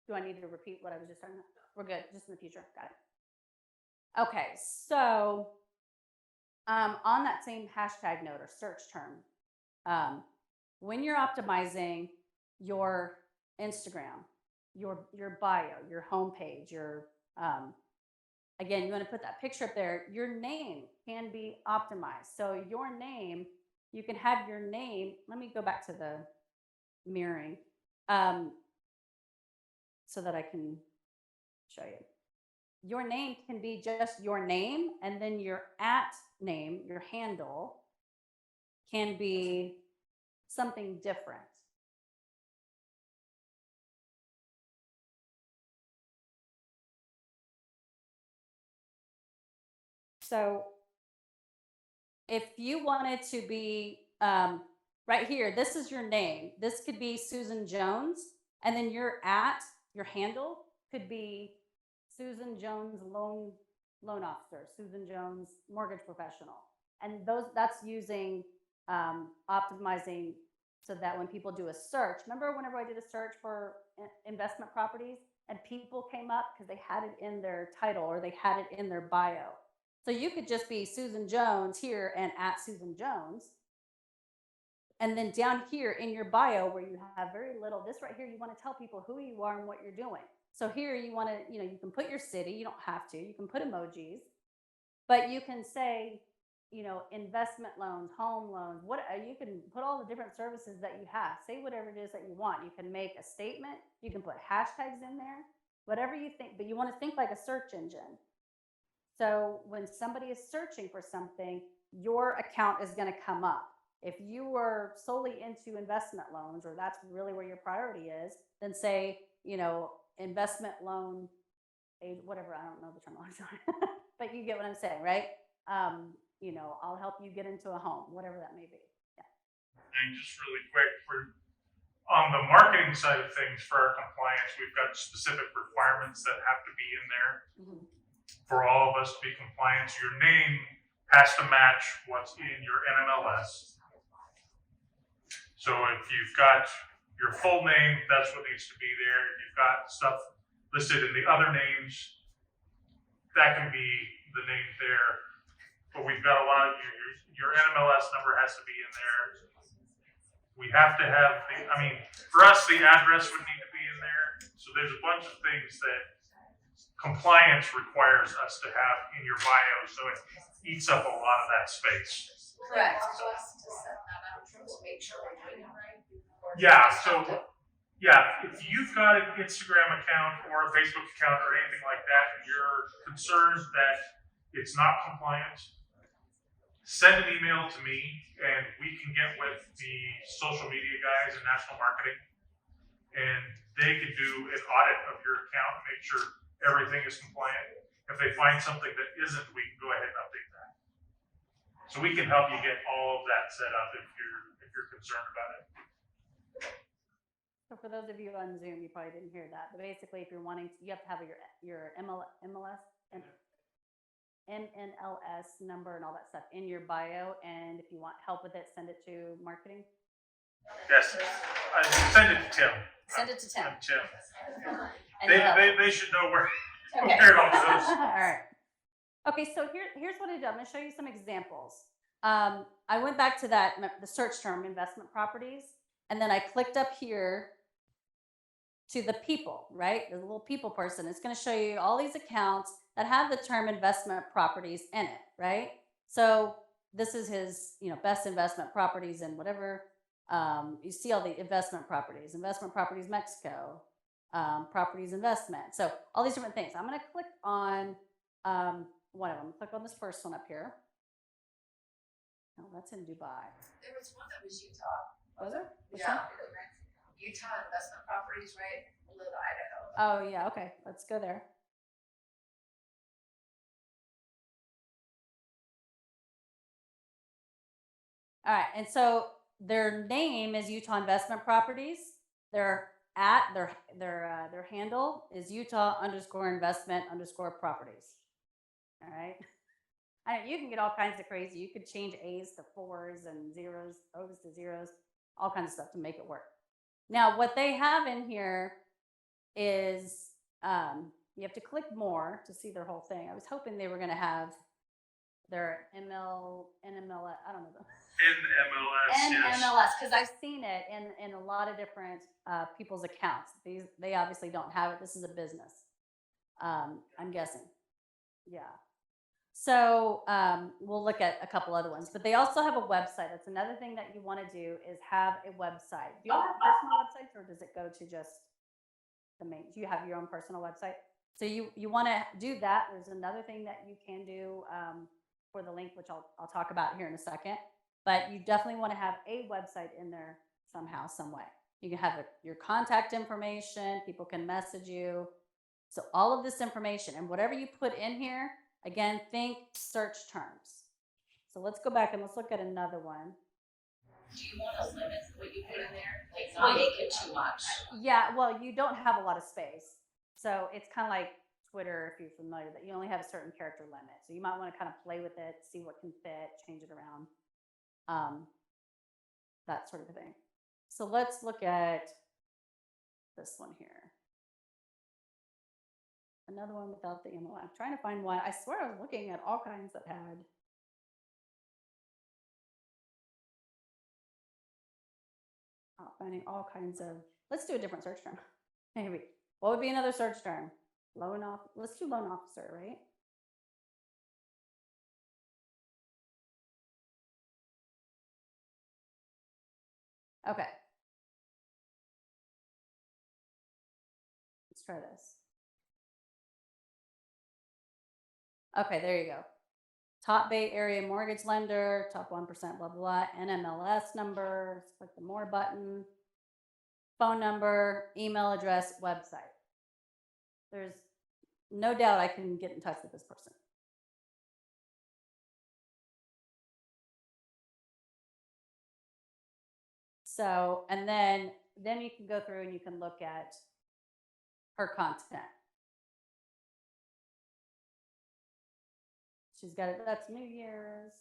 do I need to repeat what I was just talking about? We're good, just in the future, got it. Okay, so on that same hashtag note or search term, when you're optimizing your Instagram, your bio, your homepage, your again, you want to put that picture up there. Your name can be optimized. So your name, you can have your name. Let me go back to the mirroring so that I can show you. Your name can be just your name, and then your at name, your handle, can be something different. So if you wanted to be right here, this is your name. This could be Susan Jones, and then your at, your handle could be Susan Jones loan officer, Susan Jones mortgage professional. And that's using optimizing so that when people do a search, remember whenever I did a search for investment properties and people came up because they had it in their title or they had it in their bio. So you could just be Susan Jones here and at Susan Jones. And then down here in your bio where you have very little, this right here, you want to tell people who you are and what you're doing. So here you want to, you can put your city, you don't have to, you can put emojis, but you can say, investment loans, home loans, you can put all the different services that you have. Say whatever it is that you want. You can make a statement, you can put hashtags in there, whatever you think, but you want to think like a search engine. So when somebody is searching for something, your account is going to come up. If you were solely into investment loans, or that's really where your priority is, then say, investment loan, whatever, I don't know the terminology, but you get what I'm saying, right? I'll help you get into a home, whatever that may be. Yeah. And just really quick, on the marketing side of things for our compliance, we've got specific requirements that have to be in there Mhm. for all of us to be compliant. Your name has to match what's in your NMLS. So if you've got your full name, that's what needs to be there. If you've got stuff listed in the other names, that can be the name there. But we've got a lot of your NMLS number has to be in there. We have to have for us, the address would need to be in there. So there's a bunch of things that compliance requires us to have in your bio. So it eats up a lot of that space. Correct. So us to set that up to make sure we're doing it right. Or Yeah, just so- have to- Yeah, if you've got an Instagram account or a Facebook account or anything like that, and you're concerned that it's not compliant, send an email to me and we can get with the social media guys in national marketing, and they can do an audit of your account and make sure everything is compliant. If they find something that isn't, we can go ahead and update that. So we can help you get all of that set up if you're concerned about it. So for those of you on Zoom, you probably didn't hear that, but basically, if you're wanting, you have to have your MLS and MNLS number and all that stuff in your bio. And if you want help with it, send it to marketing. Yes, send it to Tim. Send it to Tim. Tim. And he'll help. They should know where Okay. where it all goes. All right. Okay, so here's what I did. I'm going to show you some examples. I went back to the search term, investment properties, and then I clicked up here to the people, right? The little people person. It's going to show you all these accounts that have the term investment properties in it, right? So this is his, best investment properties and whatever. You see all the investment properties Mexico, properties investment. So all these different things. I'm going to click on one of them. Click on this first one up here. Oh, that's in Dubai. There was one that was Utah. Was it? Which Yeah. one? Utah investment properties, right? Little Idaho. Oh, yeah. Okay. Let's go there. All right. And so their name is Utah Investment Properties. Their handle is Utah_investment_properties. All right. You can get all kinds of crazy. You could change A's to 4s and zeros, O's to zeros, all kinds of stuff to make it work. Now, what they have in here is you have to click more to see their whole thing. I was hoping they were going to have their NMLS, I don't know. NMLS, because I've seen it in a lot of different people's accounts. They obviously don't have it. This is a business, I'm guessing. Yeah. So we'll look at a couple other ones, but they also have a website. That's another thing that you want to do is have a website. Do you have personal websites, or does it go to just the main? Do you have your own personal website? So you want to do that. There's another thing that you can do for the link, which I'll talk about here in a second. But you definitely want to have a website in there somehow, some way. You can have your contact information. People can message you. So all of this information and whatever you put in here. Again, think search terms. So let's go back and let's look at another one. Do you want to limit what you put in there? Like not make it too much. Yeah, well, you don't have a lot of space. So it's kind of like Twitter, if you're familiar, that you only have a certain character limit. So you might want to kind of play with it, see what can fit, change it around, that sort of thing. So let's look at this one here. Another one without the ML. I'm trying to find one. I swear I was looking at all kinds that had. finding all kinds of, let's do a different search term. Maybe. What would be another search term? Let's do loan officer, right? Okay. Let's try this. Okay, there you go. Top Bay Area mortgage lender, top 1%, blah, blah, blah, NMLS number, let's click the more button, phone number, email address, website. There's no doubt I can get in touch with this person. So, and then you can go through and you can look at her content. She's got it, that's New Year's.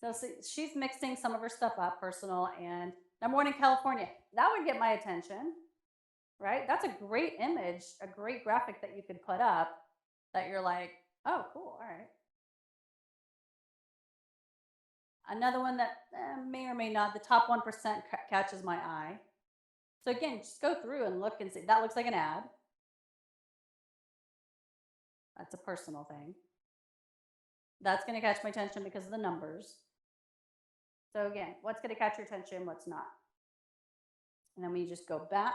So she's mixing some of her stuff up, personal and number one in California. That would get my attention, right? That's a great image, a great graphic that you could put up that you're like, oh, cool, all right. Another one that may or may not, the top 1% catches my eye. So again, just go through and look and see. That looks like an ad. That's a personal thing. That's going to catch my attention because of the numbers. So again, what's going to catch your attention, what's not? And then we just go back.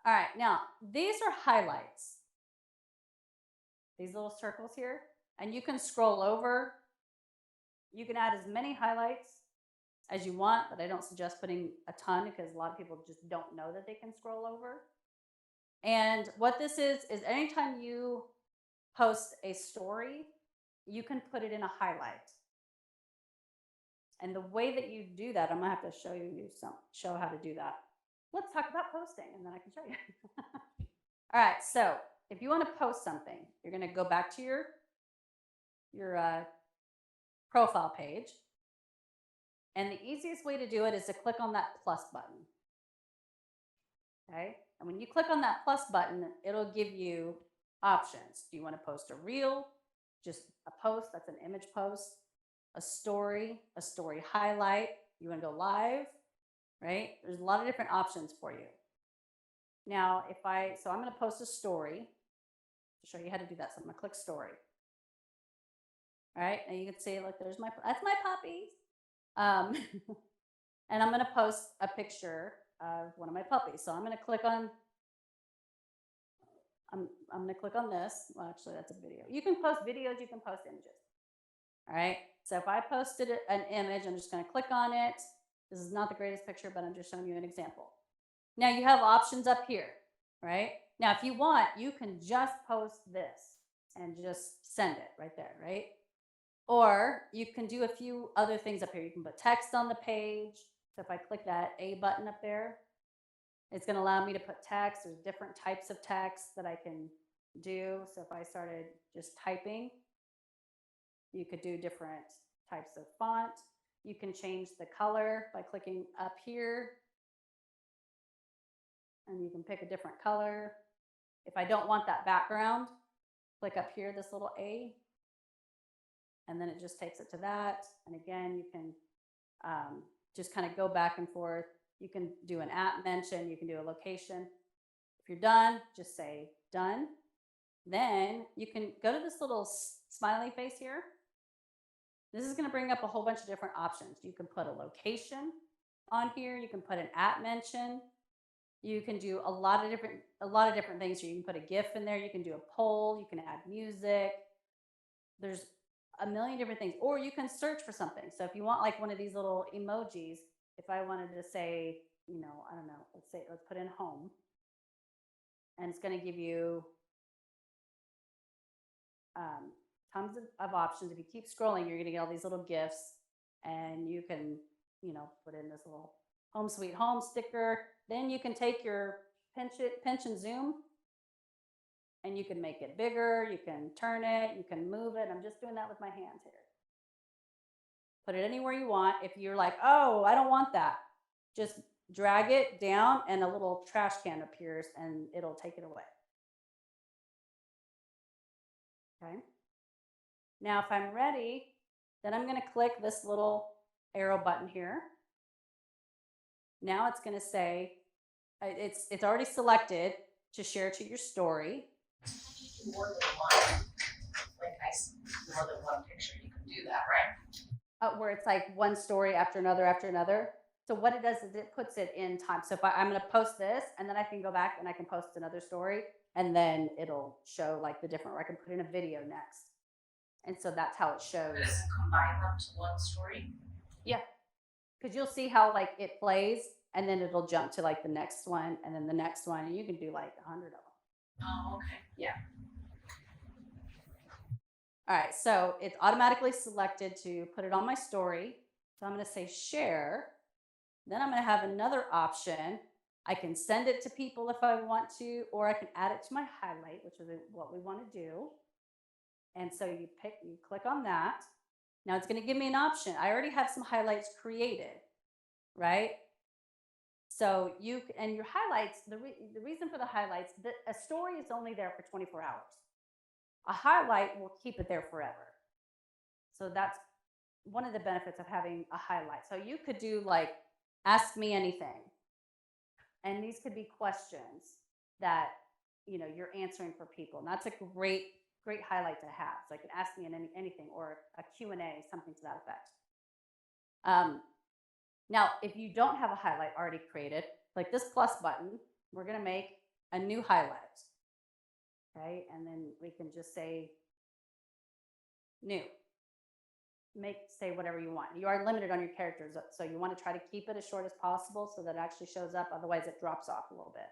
All right, now these are highlights. These little circles here, and you can scroll over. You can add as many highlights as you want, but I don't suggest putting a ton because a lot of people just don't know that they can scroll over. And what this is anytime you post a story, you can put it in a highlight. And the way that you do that, I'm gonna have to show how to do that. Let's talk about posting and then I can show you. All right, so if you want to post something, you're gonna go back to your profile page. And the easiest way to do it is to click on that plus button. Okay, and when you click on that plus button, it'll give you options. Do you want to post a reel, just a post, that's an image post, a story highlight, you want to go live, right? There's a lot of different options for you. Now, so I'm going to post a story to show you how to do that. So I'm going to click story. All right, and you can see, look, that's my puppy. And I'm going to post a picture of one of my puppies. So I'm going to click on I'm going to click on this. Well, actually, that's a video. You can post videos, you can post images. All right. So if I posted an image, I'm just going to click on it. This is not the greatest picture, but I'm just showing you an example. Now you have options up here, right? Now, if you want, you can just post this and just send it right there, right? Or you can do a few other things up here. You can put text on the page. So if I click that A button up there, it's going to allow me to put text. There's different types of text that I can do. So if I started just typing, you could do different types of font. You can change the color by clicking up here. And you can pick a different color. If I don't want that background, click up here, this little A. And then it just takes it to that. And again, you can just kind of go back and forth. You can do an at mention, you can do a location. If you're done, just say done. Then you can go to this little smiley face here. This is going to bring up a whole bunch of different options. You can put a location on here. You can put an at mention. You can do a lot of different things here. You can put a GIF in there. You can do a poll. You can add music. There's a million different things. Or you can search for something. So if you want like one of these little emojis, if I wanted to say, I don't know, let's put in home. And it's going to give you tons of options. If you keep scrolling, you're going to get all these little GIFs. And you can, put in this little home sweet home sticker. Then you can take your pinch and zoom. And you can make it bigger. You can turn it. You can move it. I'm just doing that with my hands here. Put it anywhere you want. If you're like, oh, I don't want that, just drag it down and a little trash can appears and it'll take it away. Okay. Now, if I'm ready, then I'm going to click this little arrow button here. Now it's going to say, it's already selected to share to your story. More than one, like more than one picture, you can do that, right? Where it's like one story after another after another. So what it does is it puts it in time. So if I'm going to post this, and then I can go back and I can post another story, and then it'll show like the different, or I can put in a video next. And so that's how it shows. Does it combine them to one story? Because you'll see how like it plays, and then it'll jump to like the next one, and then the next one, and you can do like 100 of them. Oh, okay. Yeah. All right, so it's automatically selected to put it on my story. So I'm going to say share. Then I'm going to have another option. I can send it to people if I want to, or I can add it to my highlight, which is what we want to do. And so you click on that. Now it's going to give me an option. I already have some highlights created, right? So and your highlights, the reason for the highlights, a story is only there for 24 hours. A highlight will keep it there forever. So that's one of the benefits of having a highlight. So you could do like, ask me anything. And these could be questions that, you're answering for people. And that's a great highlight to have. So I can ask me anything, or a Q&A, something to that effect. Now, if you don't have a highlight already created, like this plus button, we're going to make a new highlight. Okay, and then we can just say new. Say whatever you want. You are limited on your characters, so you want to try to keep it as short as possible so that it actually shows up. Otherwise, it drops off a little bit.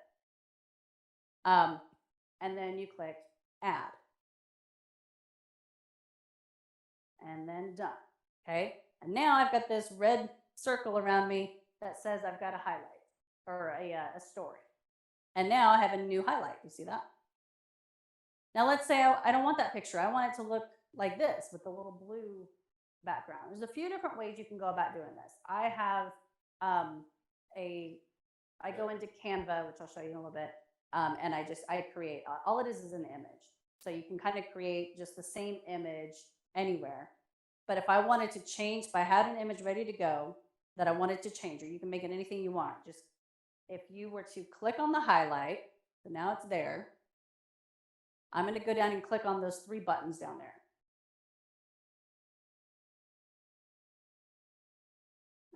And then you click add. And then done. Okay, and now I've got this red circle around me that says I've got a highlight, or a story. And now I have a new highlight. You see that? Now let's say I don't want that picture. I want it to look like this with the little blue background. There's a few different ways you can go about doing this. I have I go into Canva, which I'll show you in a little bit, and I create, all it is an image. So you can kind of create just the same image anywhere. But if I wanted to change, if I had an image ready to go that I wanted to change, or you can make it anything you want, just if you were to click on the highlight, so now it's there, I'm going to go down and click on those 3 buttons down there.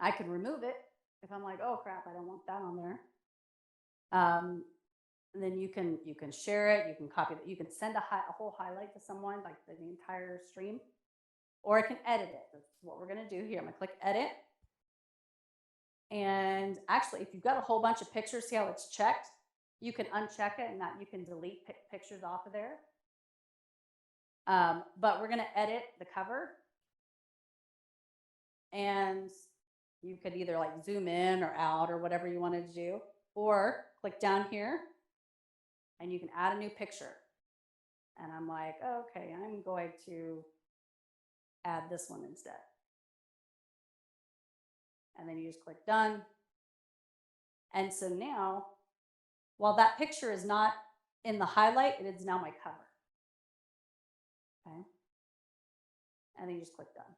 I could remove it if I'm like, oh crap, I don't want that on there. And then you can share it, you can copy it, you can send a whole highlight to someone, like the entire stream, or I can edit it. That's what we're going to do here. I'm going to click edit. And actually, if you've got a whole bunch of pictures, see how it's checked? You can uncheck it, and you can delete pictures off of there. But we're going to edit the cover. And you could either like zoom in or out or whatever you wanted to do, or click down here and you can add a new picture. And I'm like, okay, I'm going to add this one instead. And then you just click done. And so now, while that picture is not in the highlight, it is now my cover. Okay. And then you just click done.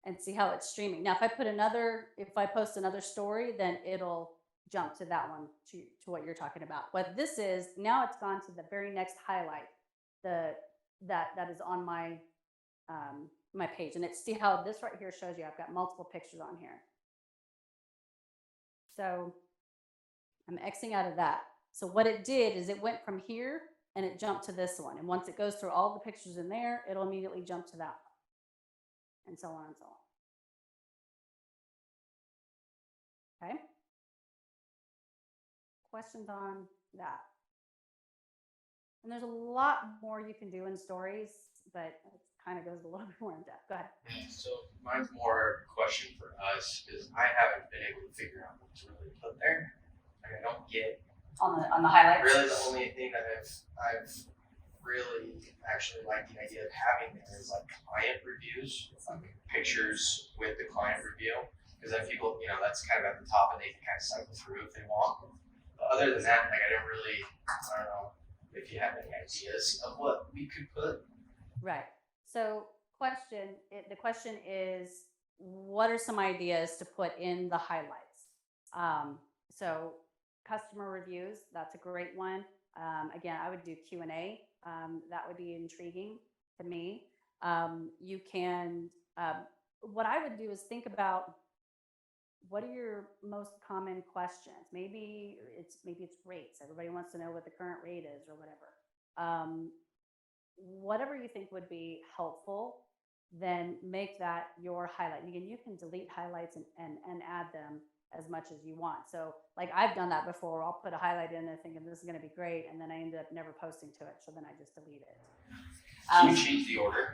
And see how it's streaming. Now, if I post another story, then it'll jump to that one, to what you're talking about. What this is, now it's gone to the very next highlight, that is on my my page. And see how this right here shows you I've got multiple pictures on here. So I'm Xing out of that. So what it did is it went from here and it jumped to this one. And once it goes through all the pictures in there, it'll immediately jump to that one. And so on and so on. Okay? Questions on that? And there's a lot more you can do in stories, but it kind of goes a little bit more in depth. Go ahead. So mine's more a question for us, because I haven't been able to figure out what to really put there. Like, I don't get On the highlights? really the only thing that I've really actually liked the idea of having there is like client reviews, like pictures with the client review, because then people, that's kind of at the top and they can kind of cycle through if they want. But other than that, like I don't know if you have any ideas of what we could put. Right. So question, the question is, what are some ideas to put in the highlights? So customer reviews, that's a great one. Again, I would do Q&A. That would be intriguing to me. You can, what I would do is think about what are your most common questions? Maybe it's rates. Everybody wants to know what the current rate is or whatever. Whatever you think would be helpful, then make that your highlight. And again, you can delete highlights and add them as much as you want. So like I've done that before. I'll put a highlight in there thinking this is going to be great, and then I end up never posting to it. So then I just delete it. Can you change the order?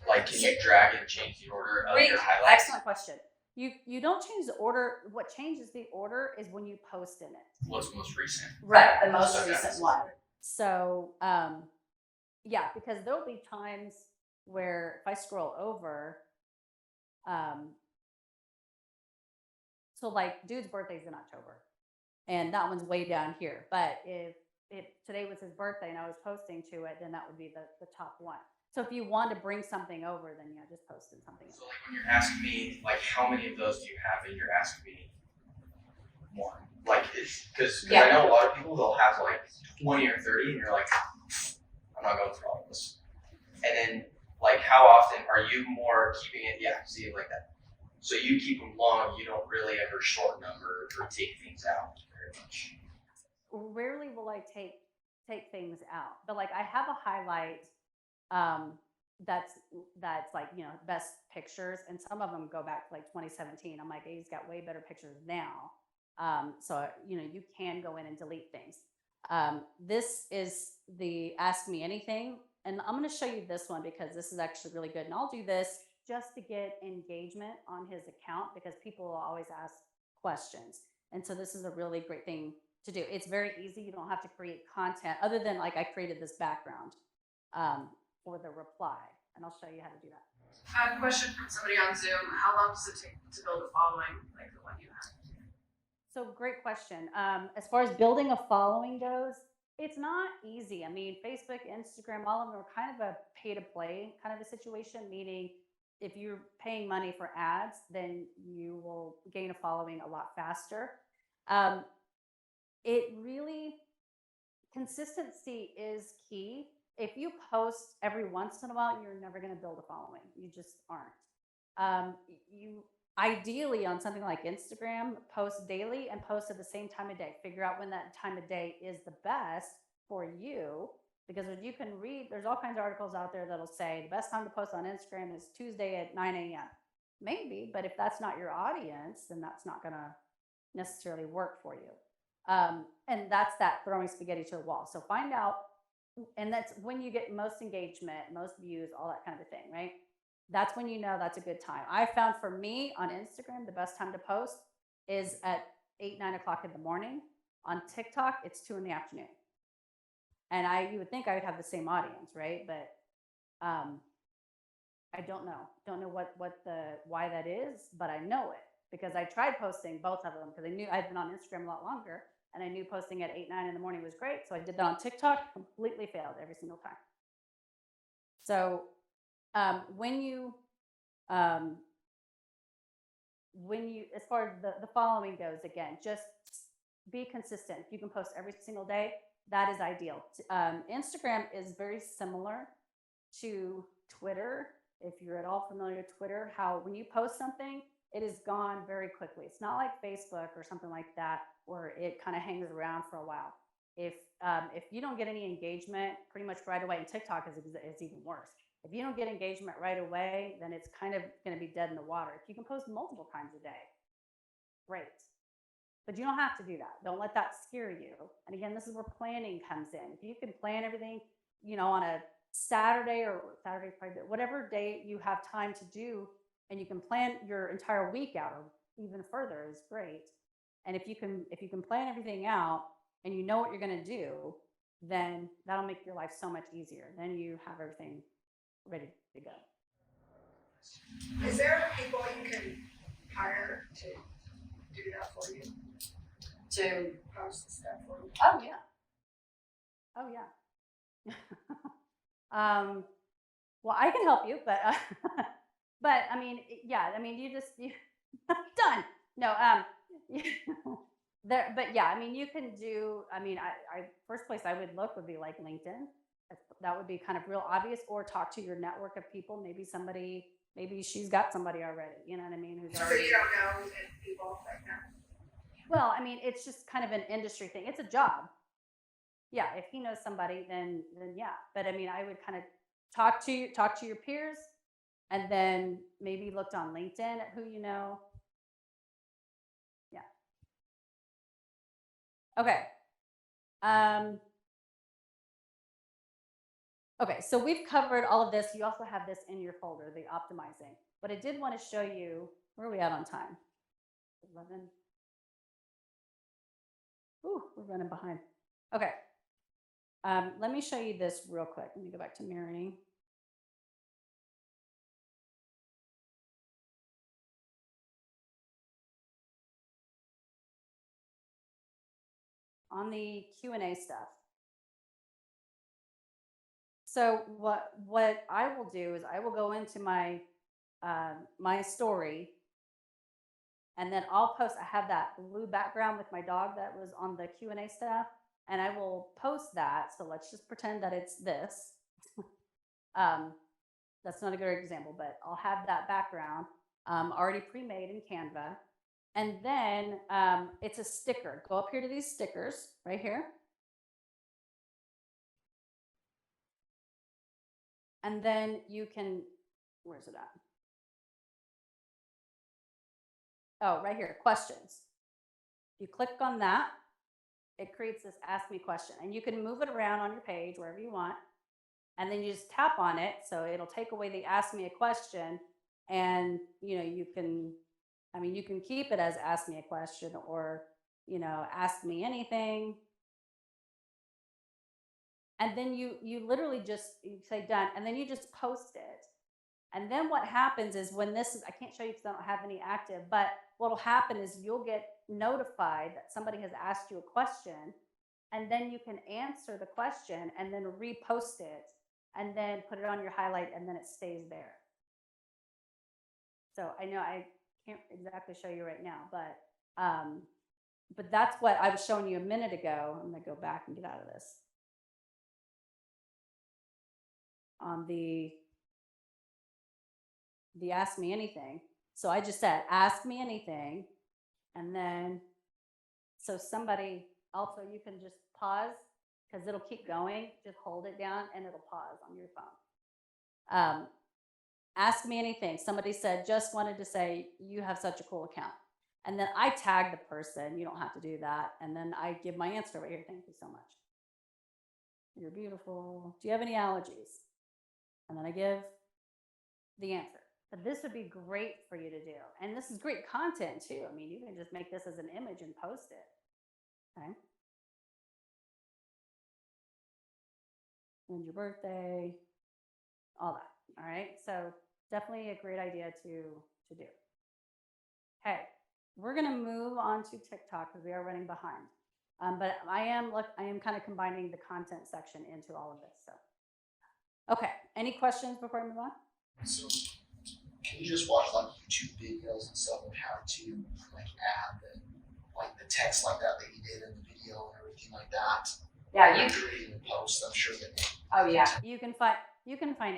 Like, can you drag and change the order of Great, your highlights? excellent question. You don't change the order. What changes the order is when you post in it. What's most recent? Right, the most Okay. recent one. So, yeah, because there'll be times where if I scroll over, so like dude's birthday's in October, and that one's way down here. But if today was his birthday and I was posting to it, then that would be the top one. So if you want to bring something over, then yeah, just post in something else. So like when you're asking me, like how many of those do you have, and you're asking me more, like because I know a lot of people they'll have like 20 or 30, and you're like, I'm not going through all of this. And then like how often are you more keeping it? Yeah, see like that. So you keep them long. You don't really ever shorten them or take things out very much. Rarely will I take things out, but like I have a highlight that's like, you know, best pictures, and some of them go back to like 2017. I'm like, hey, he's got way better pictures now. So you know, you can go in and delete things. This is the Ask Me Anything, and I'm going to show you this one because this is actually really good, and I'll do this just to get engagement on his account because people will always ask questions, and so this is a really great thing to do. It's very easy. You don't have to create content other than like I created this background for the reply, and I'll show you how to do that. I have a question from somebody on Zoom. How long does it take to build a following like the one you have? So great question. As far as building a following goes, it's not easy. I mean, Facebook, Instagram, all of them are kind of a pay to play kind of a situation, meaning if you're paying money for ads, then you will gain a following a lot faster. It really, consistency is key. If you post every once in a while, you're never going to build a following. You just aren't. You ideally on something like Instagram, post daily and post at the same time of day. Figure out when that time of day is the best for you, because as you can read, there's all kinds of articles out there that'll say the best time to post on Instagram is Tuesday at 9 a.m. Maybe, but if that's not your audience, then that's not going to necessarily work for you. And that's that throwing spaghetti to the wall. So find out, and that's when you get most engagement, most views, all that kind of thing, right? That's when you know that's a good time. I found for me on Instagram, the best time to post is at 8, 9 o'clock in the morning. On TikTok, it's 2 in the afternoon. And you would think I would have the same audience, right? But I don't know. Don't know why that is, but I know it because I tried posting both of them because I knew I'd been on Instagram a lot longer, and I knew posting at 8, 9 in the morning was great. So I did that on TikTok, completely failed every single time. So when you, as far as the following goes, again, just be consistent. If you can post every single day, that is ideal. Instagram is very similar to Twitter. If you're at all familiar with Twitter, how when you post something, it is gone very quickly. It's not like Facebook or something like that where it kind of hangs around for a while. If you don't get any engagement pretty much right away, and TikTok is even worse. If you don't get engagement right away, then it's kind of going to be dead in the water. If you can post multiple times a day, great. But you don't have to do that. Don't let that scare you. And again, this is where planning comes in. If you can plan everything, you know, on a Saturday or Saturday, Friday, whatever day you have time to do, and you can plan your entire week out or even further is great. And if you can plan everything out and you know what you're going to do, then that'll make your life so much easier. Then you have everything ready to go. Is there people you can hire to do that for you? To Post the stuff for you? Oh yeah. Well, I can help you, but but I mean, yeah, I mean, you done. No, there, but yeah, I mean, you can do. I mean, I first place I would look would be like LinkedIn. That would be kind of real obvious, or talk to your network of people. Maybe somebody, maybe she's got somebody already. You know what I mean? Who's So already. you don't know if people like that. Well, I mean, it's just kind of an industry thing. It's a job. Yeah, if he knows somebody, then yeah. But I mean, I would kind of talk to your peers, and then maybe looked on LinkedIn at who you know. Yeah. Okay. Um, okay, so we've covered all of this. You also have this in your folder, the optimizing. But I did want to show you, where are we at on time? 11. Ooh, we're running behind. Okay. Let me show you this real quick. Let me go back to mirroring. On the Q&A stuff. So what I will do is I will go into my my story, and then I'll post. I have that blue background with my dog that was on the Q&A stuff, and I will post that. So let's just pretend that it's this. That's not a good example, but I'll have that background already pre-made in Canva. And then it's a sticker. Go up here to these stickers right here. And then you can, where's it at? Oh, right here, questions. You click on that, it creates this ask me question, and you can move it around on your page wherever you want. And then you just tap on it. So it'll take away the ask me a question. And, you know, you can, I mean, you can keep it as ask me a question, or, you know, ask me anything. And then you literally just, you say done, and then you just post it. And then what happens is, when this is, I can't show you because I don't have any active, but what'll happen is you'll get notified that somebody has asked you a question, and then you can answer the question and then repost it, and then put it on your highlight, and then it stays there. So I know I can't exactly show you right now, but that's what I was showing you a minute ago. I'm gonna go back and get out of this. On the ask me anything. So I just said, ask me anything. And then, so somebody, also you can just pause, because it'll keep going. Just hold it down and it'll pause on your phone. Ask me anything. Somebody said, just wanted to say, you have such a cool account. And then I tag the person. You don't have to do that. And then I give my answer right here. Thank you so much. You're beautiful. Do you have any allergies? And then I give the answer. But this would be great for you to do. And this is great content too. I mean, you can just make this as an image and post it. Okay. When's your birthday? All that. All right. So definitely a great idea to do. Okay. We're going to move on to TikTok because we are running behind. But I am kind of combining the content section into all of this. So, okay. Any questions before I move on? So can you just watch like YouTube videos and stuff on how to like add the text like that you did in the video and everything like that? Yeah, Creating a post, I'm sure that. Oh yeah, you can find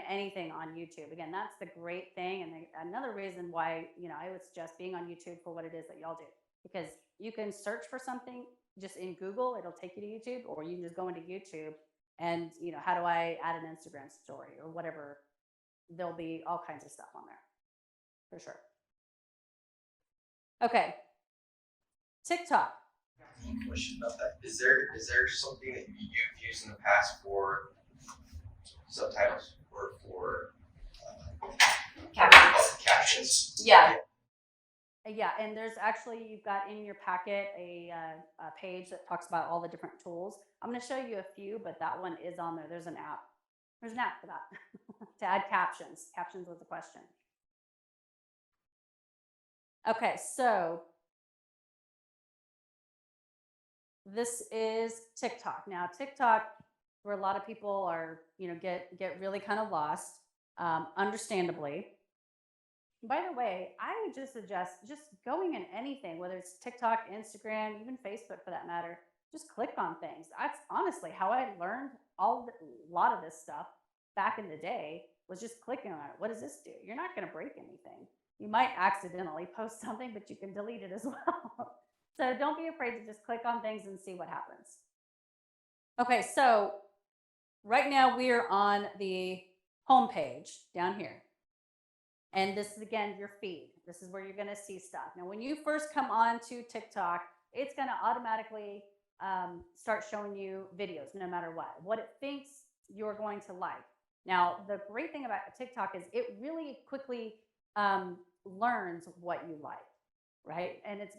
anything on YouTube. Again, that's the great thing, and another reason why, you know, I would suggest being on YouTube for what it is that y'all do, because you can search for something just in Google, it'll take you to YouTube, or you can just go into YouTube and, you know, how do I add an Instagram story or whatever. There'll be all kinds of stuff on there, for sure. Okay, TikTok. Question about that. Is there something that you've used in the past for subtitles or for captions? Yeah. Yeah, and there's actually, you've got in your packet a page that talks about all the different tools. I'm going to show you a few, but that one is on there. There's an app. There's an app for that to add captions. Captions was the question. Okay, so this is TikTok. Now, TikTok, where a lot of people are, you know, get really kind of lost. understandably. By the way, I would just suggest just going in anything, whether it's TikTok, Instagram, even Facebook for that matter, just click on things. That's honestly how I learned a lot of this stuff back in the day, was just clicking on it. What does this do? You're not going to break anything. You might accidentally post something, but you can delete it as well. So don't be afraid to just click on things and see what happens. Okay, so right now we are on the home page down here. And this is again your feed. This is where you're going to see stuff. Now, when you first come on to TikTok, it's going to automatically start showing you videos no matter what it thinks you're going to like. Now, the great thing about TikTok is it really quickly learns what you like, right? And it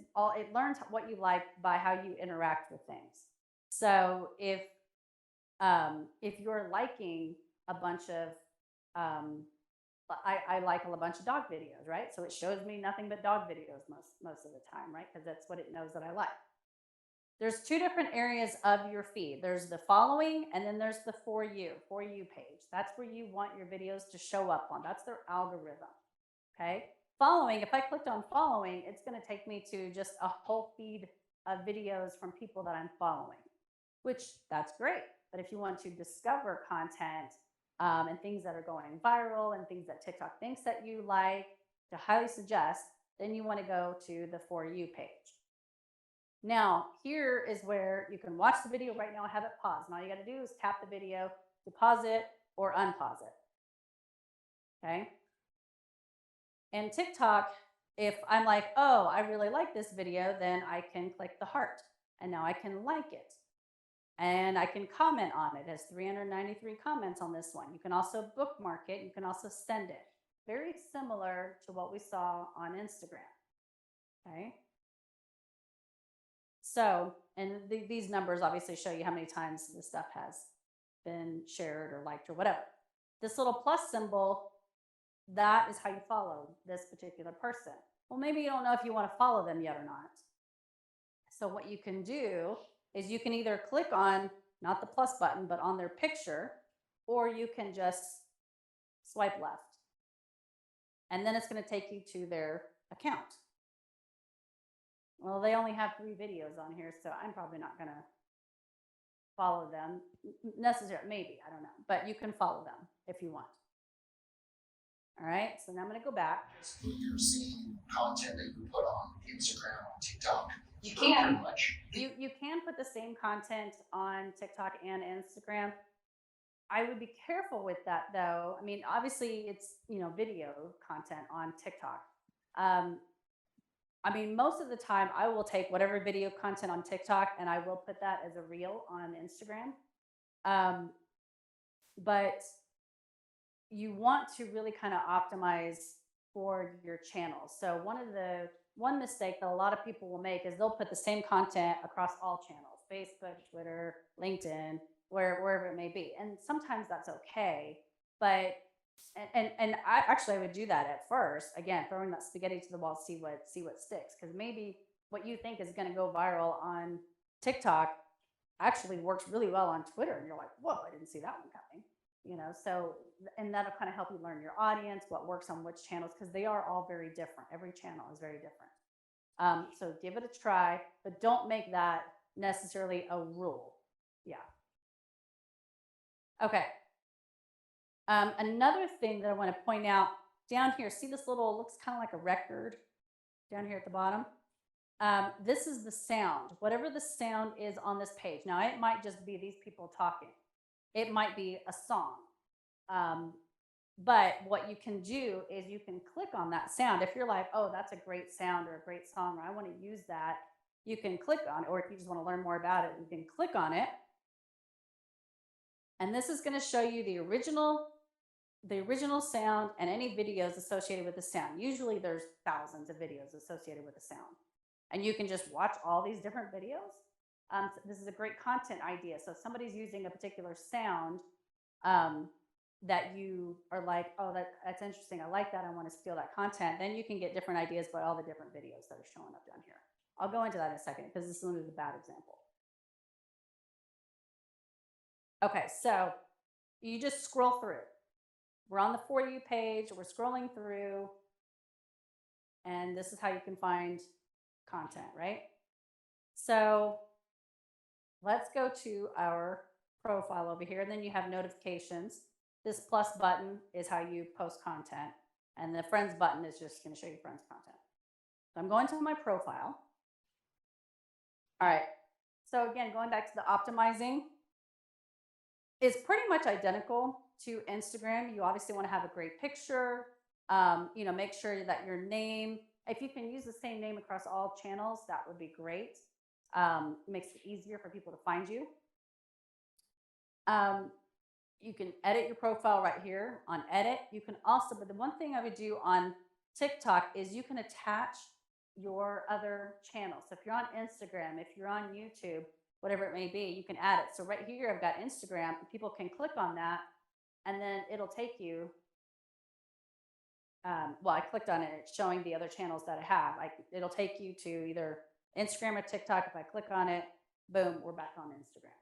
learns what you like by how you interact with things. So if you're liking a bunch of I like a bunch of dog videos, right? So it shows me nothing but dog videos most of the time, right? Because that's what it knows that I like. There's two different areas of your feed. There's the following, and then there's the For You page. That's where you want your videos to show up on. That's their algorithm, okay? Following, if I clicked on following, it's gonna take me to just a whole feed of videos from people that I'm following, which that's great. But if you want to discover content and things that are going viral and things that TikTok thinks that you like, to highly suggest, then you wanna go to the For You page. Now, here is where you can watch the video right now and have it paused. And all you got to do is tap the video to pause it or unpause it. Okay. And TikTok, if I'm like, oh, I really like this video, then I can click the heart and now I can like it. And I can comment on it. It has 393 comments on this one. You can also bookmark it. You can also send it. Very similar to what we saw on Instagram. Okay. So, and these numbers obviously show you how many times this stuff has been shared or liked or whatever. This little plus symbol, that is how you follow this particular person. Well, maybe you don't know if you want to follow them yet or not. So what you can do is you can either click on, not the plus button, but on their picture, or you can just swipe left. And then it's going to take you to their account. Well, they only have 3 videos on here, so I'm probably not going to follow them necessarily. Maybe, I don't know. But you can follow them if you want. All right, so now I'm going to go back. So you're seeing content that you put on Instagram, on TikTok. You pretty can. much. You can put the same content on TikTok and Instagram. I would be careful with that, though. I mean, obviously, it's video content on TikTok. I mean, most of the time, I will take whatever video content on TikTok and I will put that as a reel on Instagram. But you want to really kind of optimize for your channel. So one mistake that a lot of people will make is they'll put the same content across all channels: Facebook, Twitter, LinkedIn, wherever it may be. And sometimes that's okay, but and I would do that at first. Again, throwing that spaghetti to the wall, see what sticks. Because maybe what you think is going to go viral on TikTok actually works really well on Twitter, and you're like, whoa, I didn't see that one coming. So, and that'll kind of help you learn your audience, what works on which channels, because they are all very different. Every channel is very different. So give it a try, but don't make that necessarily a rule. Yeah. Okay. Another thing that I want to point out down here, see this little, looks kind of like a record down here at the bottom. This is the sound, whatever the sound is on this page. Now, it might just be these people talking. It might be a song. But what you can do is you can click on that sound. If you're like, oh, that's a great sound or a great song, or I want to use that, you can click on it. Or if you just want to learn more about it, you can click on it. And this is going to show you the original sound and any videos associated with the sound. Usually there's thousands of videos associated with the sound. And you can just watch all these different videos. So this is a great content idea. So if somebody's using a particular sound that you are like, oh, that's interesting, I like that, I want to steal that content, then you can get different ideas by all the different videos that are showing up down here. I'll go into that in a second because this one is a bad example. Okay, so you just scroll through. we're on the For You page, we're scrolling through, and this is how you can find content, right? So let's go to our profile over here, and then you have notifications. This plus button is how you post content, and the friends button is just going to show you friends content. So I'm going to my profile. All right. So again, going back to the optimizing, is pretty much identical to Instagram. You obviously want to have a great picture. Make sure that your name, if you can use the same name across all channels, that would be great. Makes it easier for people to find you. You can edit your profile right here on edit. You can also, but the one thing I would do on TikTok is you can attach your other channels. So if you're on Instagram, if you're on YouTube, whatever it may be, you can add it. So right here, I've got Instagram. People can click on that, and then it'll take you. I clicked on it. It's showing the other channels that I have. It'll take you to either Instagram or TikTok. If I click on it, boom, we're back on Instagram.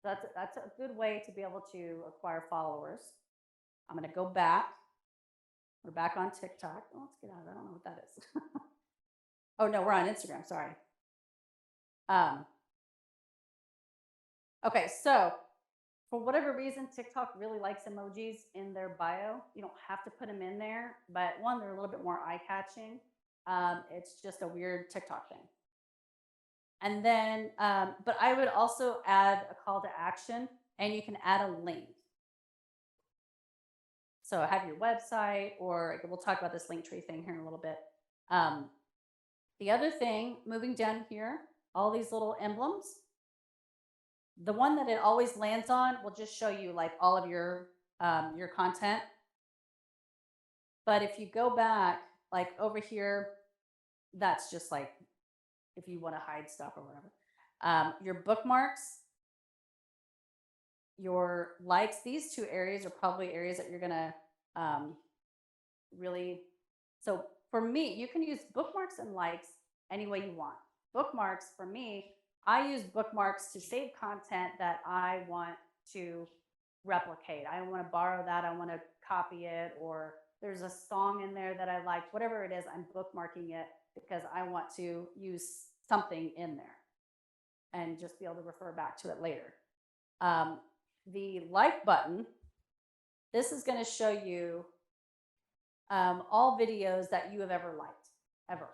So that's a good way to be able to acquire followers. I'm going to go back. We're back on TikTok. Oh, let's get out of that. I don't know what that is. Oh, no, we're on Instagram. Sorry. Okay, so for whatever reason, TikTok really likes emojis in their bio. You don't have to put them in there, but one, they're a little bit more eye-catching. It's just a weird TikTok thing. And then, but I would also add a call to action, and you can add a link. So have your website, or we'll talk about this Linktree thing here in a little bit. The other thing, moving down here, all these little emblems, the one that it always lands on will just show you like all of your content. But if you go back, like over here, that's just like if you want to hide stuff or whatever. Your bookmarks, your likes, these two areas are probably areas that you're gonna really. So for me, you can use bookmarks and likes any way you want. Bookmarks, for me, I use bookmarks to save content that I want to replicate. I want to borrow that, I want to copy it, or there's a song in there that I liked, whatever it is, I'm bookmarking it because I want to use something in there and just be able to refer back to it later. The like button, this is going to show you all videos that you have ever liked, ever.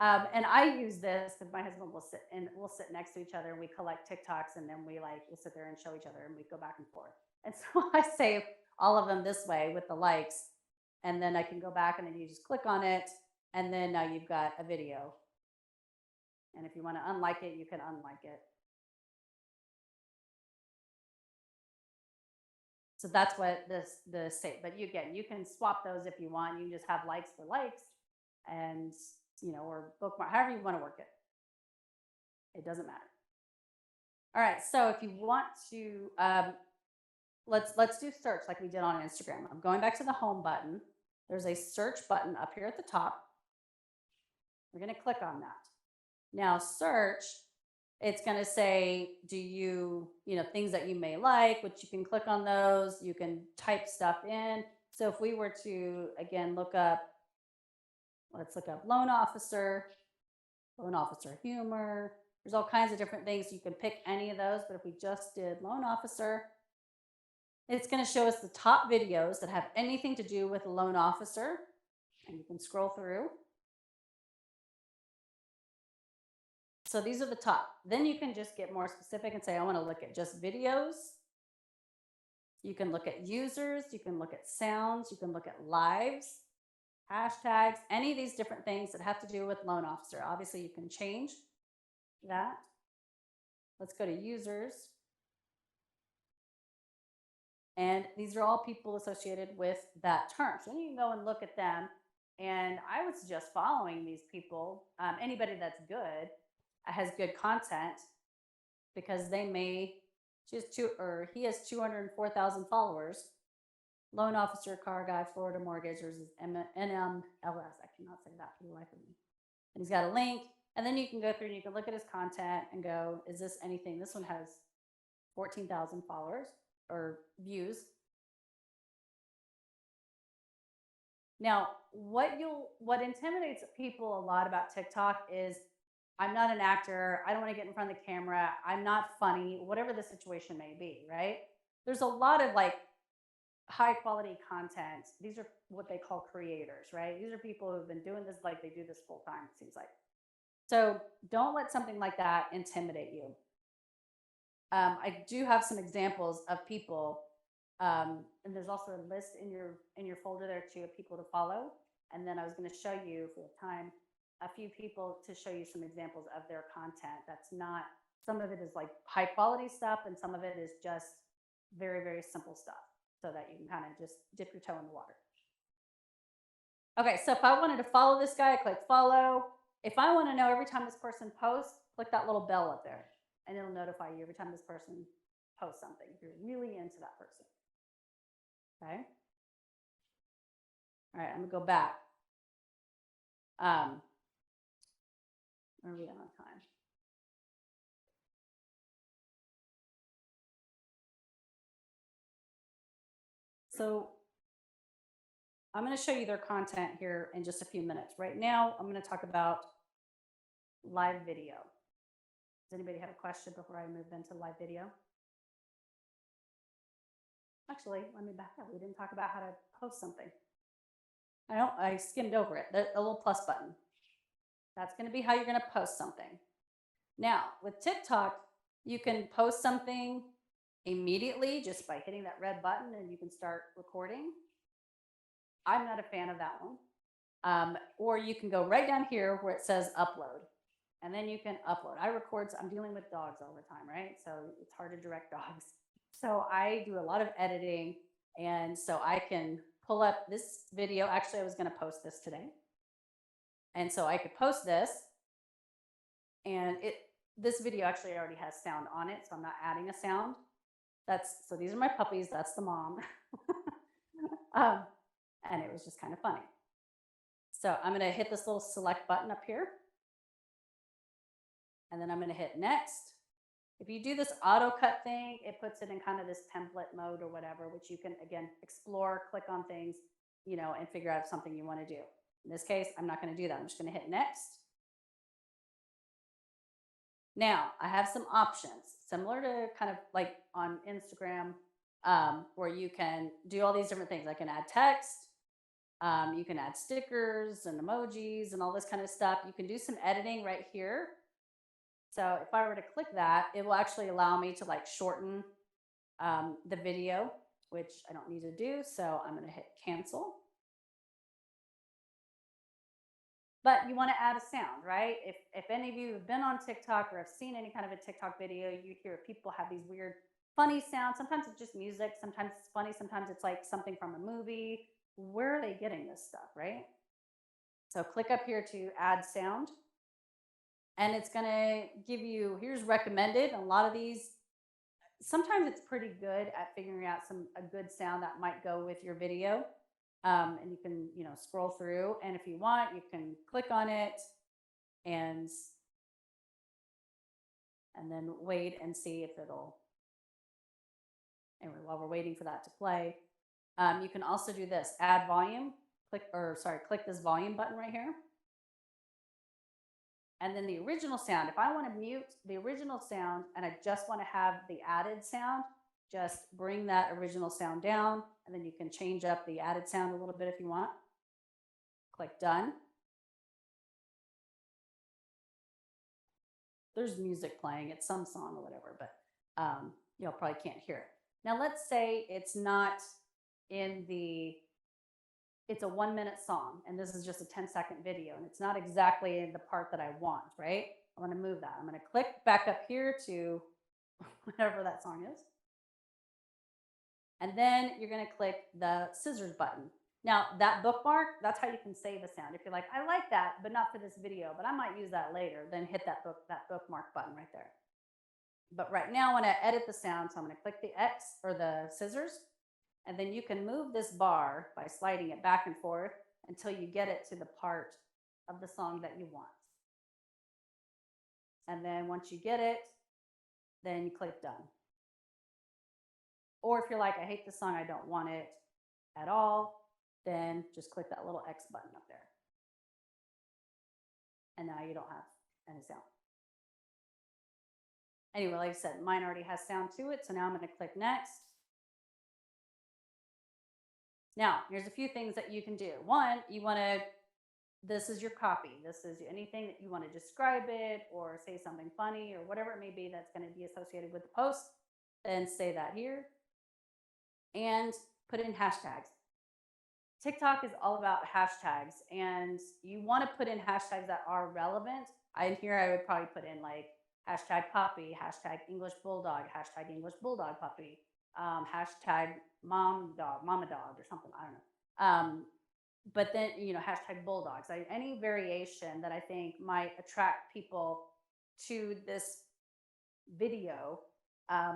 And I use this because my husband will sit next to each other, and we collect TikToks, and then we'll sit there and show each other, and we go back and forth. And so I save all of them this way with the likes, and then I can go back, and then you just click on it, and then now you've got a video. And if you want to unlike it, you can unlike it. So that's what the state. But you can swap those if you want. You can just have likes for likes, and or bookmark, however you want to work it. It doesn't matter. All right. So if you want to, let's do search like we did on Instagram. I'm going back to the home button. There's a search button up here at the top. We're going to click on that. Now search, it's going to say, do you, things that you may like, which you can click on those. You can type stuff in. So if we were to, again, let's look up loan officer humor. There's all kinds of different things. You can pick any of those, but if we just did loan officer, it's going to show us the top videos that have anything to do with a loan officer, and you can scroll through. So these are the top. Then you can just get more specific and say, I want to look at just videos. You can look at users, you can look at sounds, you can look at lives, hashtags, any of these different things that have to do with loan officer. Obviously, you can change that. Let's go to users. And these are all people associated with that term. So then you can go and look at them. And I would suggest following these people, anybody that's good, has good content, because he has 204,000 followers. Loan officer, car guy, Florida mortgage, or NMLS. I cannot say that for the life of me. And he's got a link, and then you can go through and you can look at his content and go, is this anything? This one has 14,000 followers or views. Now, what intimidates people a lot about TikTok is I'm not an actor, I don't want to get in front of the camera, I'm not funny, whatever the situation may be, right? There's a lot of like high quality content. These are what they call creators, right? These are people who've been doing this like they do this full time, it seems like. So don't let something like that intimidate you. I do have some examples of people, and there's also a list in your folder there too of people to follow. And then I was going to show you, for the time, a few people to show you some examples of their content. That's not, some of it is like high quality stuff, and some of it is just very, very simple stuff, so that you can kind of just dip your toe in the water. Okay, so if I wanted to follow this guy, I click follow. If I want to know every time this person posts, click that little bell up there, and it'll notify you every time this person posts something, if you're really into that person. Okay. All right, I'm gonna go back. Where are we at on time? So I'm going to show you their content here in just a few minutes. Right now, I'm going to talk about live video. Does anybody have a question before I move into live video? Actually, let me back up. We didn't talk about how to post something. I skimmed over it. The little plus button. That's going to be how you're going to post something. Now, with TikTok, you can post something immediately just by hitting that red button, and you can start recording. I'm not a fan of that one. Or you can go right down here where it says upload, and then you can upload. I'm dealing with dogs all the time, right? So it's hard to direct dogs. So I do a lot of editing, and so I can pull up this video. Actually, I was going to post this today. And so I could post this, and this video actually already has sound on it, so I'm not adding a sound. So these are my puppies, that's the mom. And it was just kind of funny. So I'm going to hit this little select button up here, and then I'm going to hit next. If you do this auto cut thing, it puts it in kind of this template mode or whatever, which you can, again, explore, click on things, and figure out something you want to do. In this case, I'm not going to do that. I'm just going to hit next. Now, I have some options, similar to kind of like on Instagram, where you can do all these different things. I can add text, you can add stickers and emojis and all this kind of stuff. You can do some editing right here. So if I were to click that, it will actually allow me to like shorten the video, which I don't need to do. So I'm going to hit cancel. But you want to add a sound, right? If any of you have been on TikTok or have seen any kind of a TikTok video, you hear people have these weird, funny sounds. Sometimes it's just music. Sometimes it's funny. Sometimes it's like something from a movie. Where are they getting this stuff, right? So click up here to add sound. And it's going to give you, here's recommended. A lot of these, sometimes it's pretty good at figuring out a good sound that might go with your video. And you can, scroll through, and if you want, you can click on it and then wait and see if it'll. Anyway, while we're waiting for that to play, you can also do this: add volume. Click this volume button right here, and then the original sound. If I want to mute the original sound and I just want to have the added sound, just bring that original sound down, and then you can change up the added sound a little bit if you want. Click done. There's music playing, it's some song or whatever, but you probably can't hear it. Now let's say it's not it's a 1-minute song, and this is just a 10-second video, and it's not exactly in the part that I want, right? I want to move that. I'm going to click back up here to whatever that song is. And then you're going to click the scissors button. Now that bookmark, that's how you can save a sound. If you're like, I like that, but not for this video, but I might use that later, then hit that bookmark button right there. But right now I want to edit the sound, so I'm going to click the X or the scissors, and then you can move this bar by sliding it back and forth until you get it to the part of the song that you want. And then once you get it, then you click done. Or if you're like, I hate this song, I don't want it at all, then just click that little X button up there. And now you don't have any sound. Anyway, like I said, mine already has sound to it, so now I'm going to click next. Now, here's a few things that you can do. One, you want to, this is your copy. This is anything that you want to describe it or say something funny or whatever it may be that's going to be associated with the post, then say that here and put in hashtags. TikTok is all about hashtags, and you want to put in hashtags that are relevant. Here I would probably put in like hashtag poppy, hashtag English bulldog, hashtag English bulldog puppy, hashtag mama dog, or something. I don't know. But then, hashtag bulldogs. Any variation that I think might attract people to this video.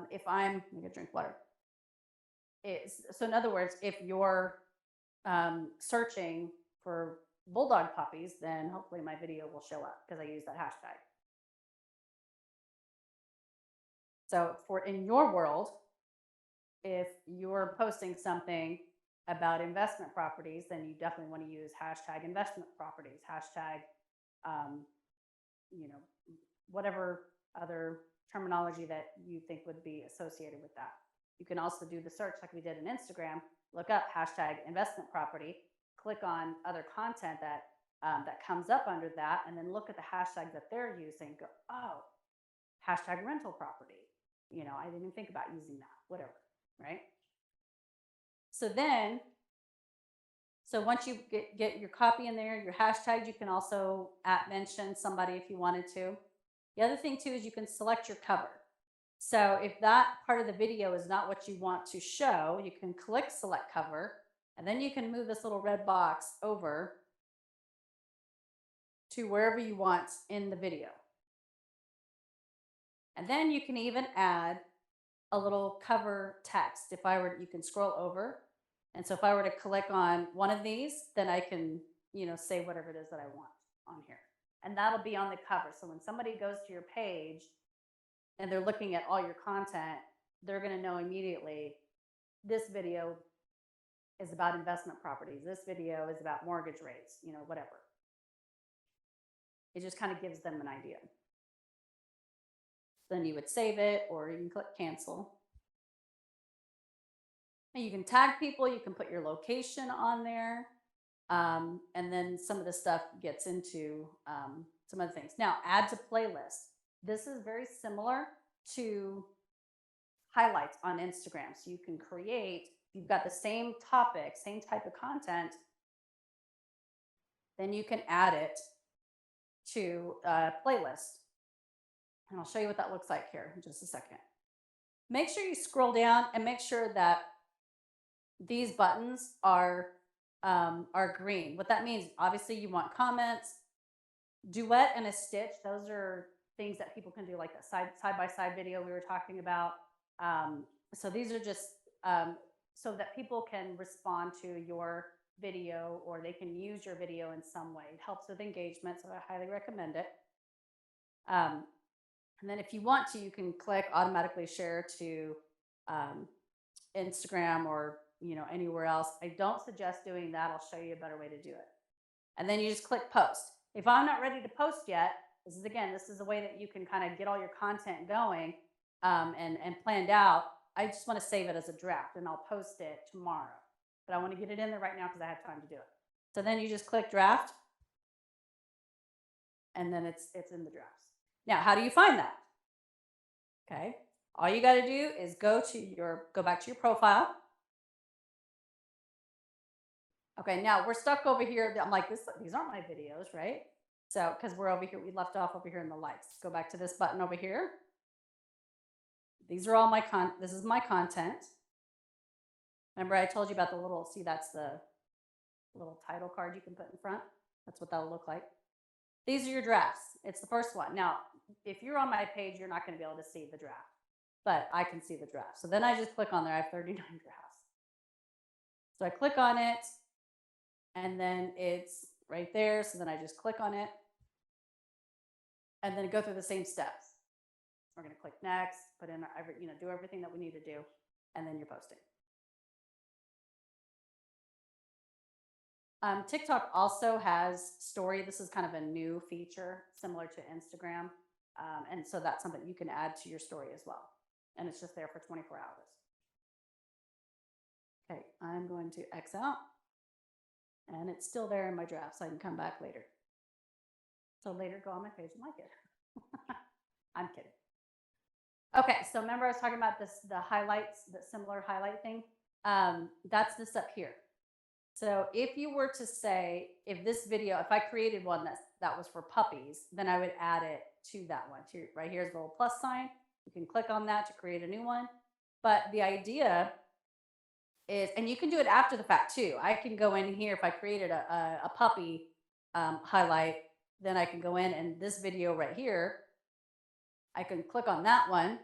If I'm, let me get a drink of water. So in other words, if you're searching for bulldog puppies, then hopefully my video will show up because I use that hashtag. So in your world, if you're posting something about investment properties, then you definitely want to use hashtag investment properties, hashtag, whatever other terminology that you think would be associated with that. You can also do the search like we did in Instagram, look up hashtag investment property, click on other content that comes up under that, and then look at the hashtags that they're using, go, oh, hashtag rental property. I didn't even think about using that, whatever, right? So once you get your copy in there, your hashtags, you can also mention somebody if you wanted to. The other thing too is you can select your cover. So if that part of the video is not what you want to show, you can click select cover, and then you can move this little red box over to wherever you want in the video. And then you can even add a little cover text. You can scroll over. And so if I were to click on one of these, then I can, say whatever it is that I want on here. And that'll be on the cover. So when somebody goes to your page and they're looking at all your content, they're going to know immediately this video is about investment properties. This video is about mortgage rates, whatever. It just kind of gives them an idea. Then you would save it, or you can click cancel. And you can tag people, you can put your location on there. And then some of the stuff gets into some other things. Now, add to playlist. This is very similar to highlights on Instagram. So you can create, you've got the same topic, same type of content, then you can add it to a playlist. And I'll show you what that looks like here in just a second. Make sure you scroll down and make sure that these buttons are green. What that means, obviously you want comments, duet and a stitch. Those are things that people can do, like that side by side video we were talking about. So these are just so that people can respond to your video, or they can use your video in some way. It helps with engagement, so I highly recommend it. And then if you want to, you can click automatically share to Instagram or anywhere else. I don't suggest doing that. I'll show you a better way to do it. And then you just click post. If I'm not ready to post yet, this is a way that you can kind of get all your content going and planned out. I just want to save it as a draft, and I'll post it tomorrow. But I want to get it in there right now because I have time to do it. So then you just click draft, and then it's in the drafts. Now, how do you find that? Okay, all you got to do is go back to your profile. Okay, now we're stuck over here. I'm like, these aren't my videos, right? So, because we're over here, we left off over here in the likes. Go back to this button over here. These are all this is my content. Remember I told you about the little, that's the little title card you can put in front. That's what that'll look like. These are your drafts. It's the first one. Now, if you're on my page, you're not going to be able to see the draft, but I can see the draft. So then I just click on there. I have 39 drafts. So I click on it, and then it's right there. So then I just click on it, and then go through the same steps. We're going to click next, put in do everything that we need to do, and then you're posting. TikTok also has story. This is kind of a new feature similar to Instagram. And so that's something you can add to your story as well. And it's just there for 24 hours. Okay, I'm going to X out. And it's still there in my draft, so I can come back later. So later, go on my page and like it. I'm kidding. Okay, so remember I was talking about this, the highlights, the similar highlight thing. That's this up here. So if you were to say, if this video, if I created one that was for puppies, then I would add it to that one. To right here's the little plus sign. You can click on that to create a new one. But the idea is, and you can do it after the fact too. I can go in here if I created a puppy highlight, then I can go in and this video right here, I can click on that one.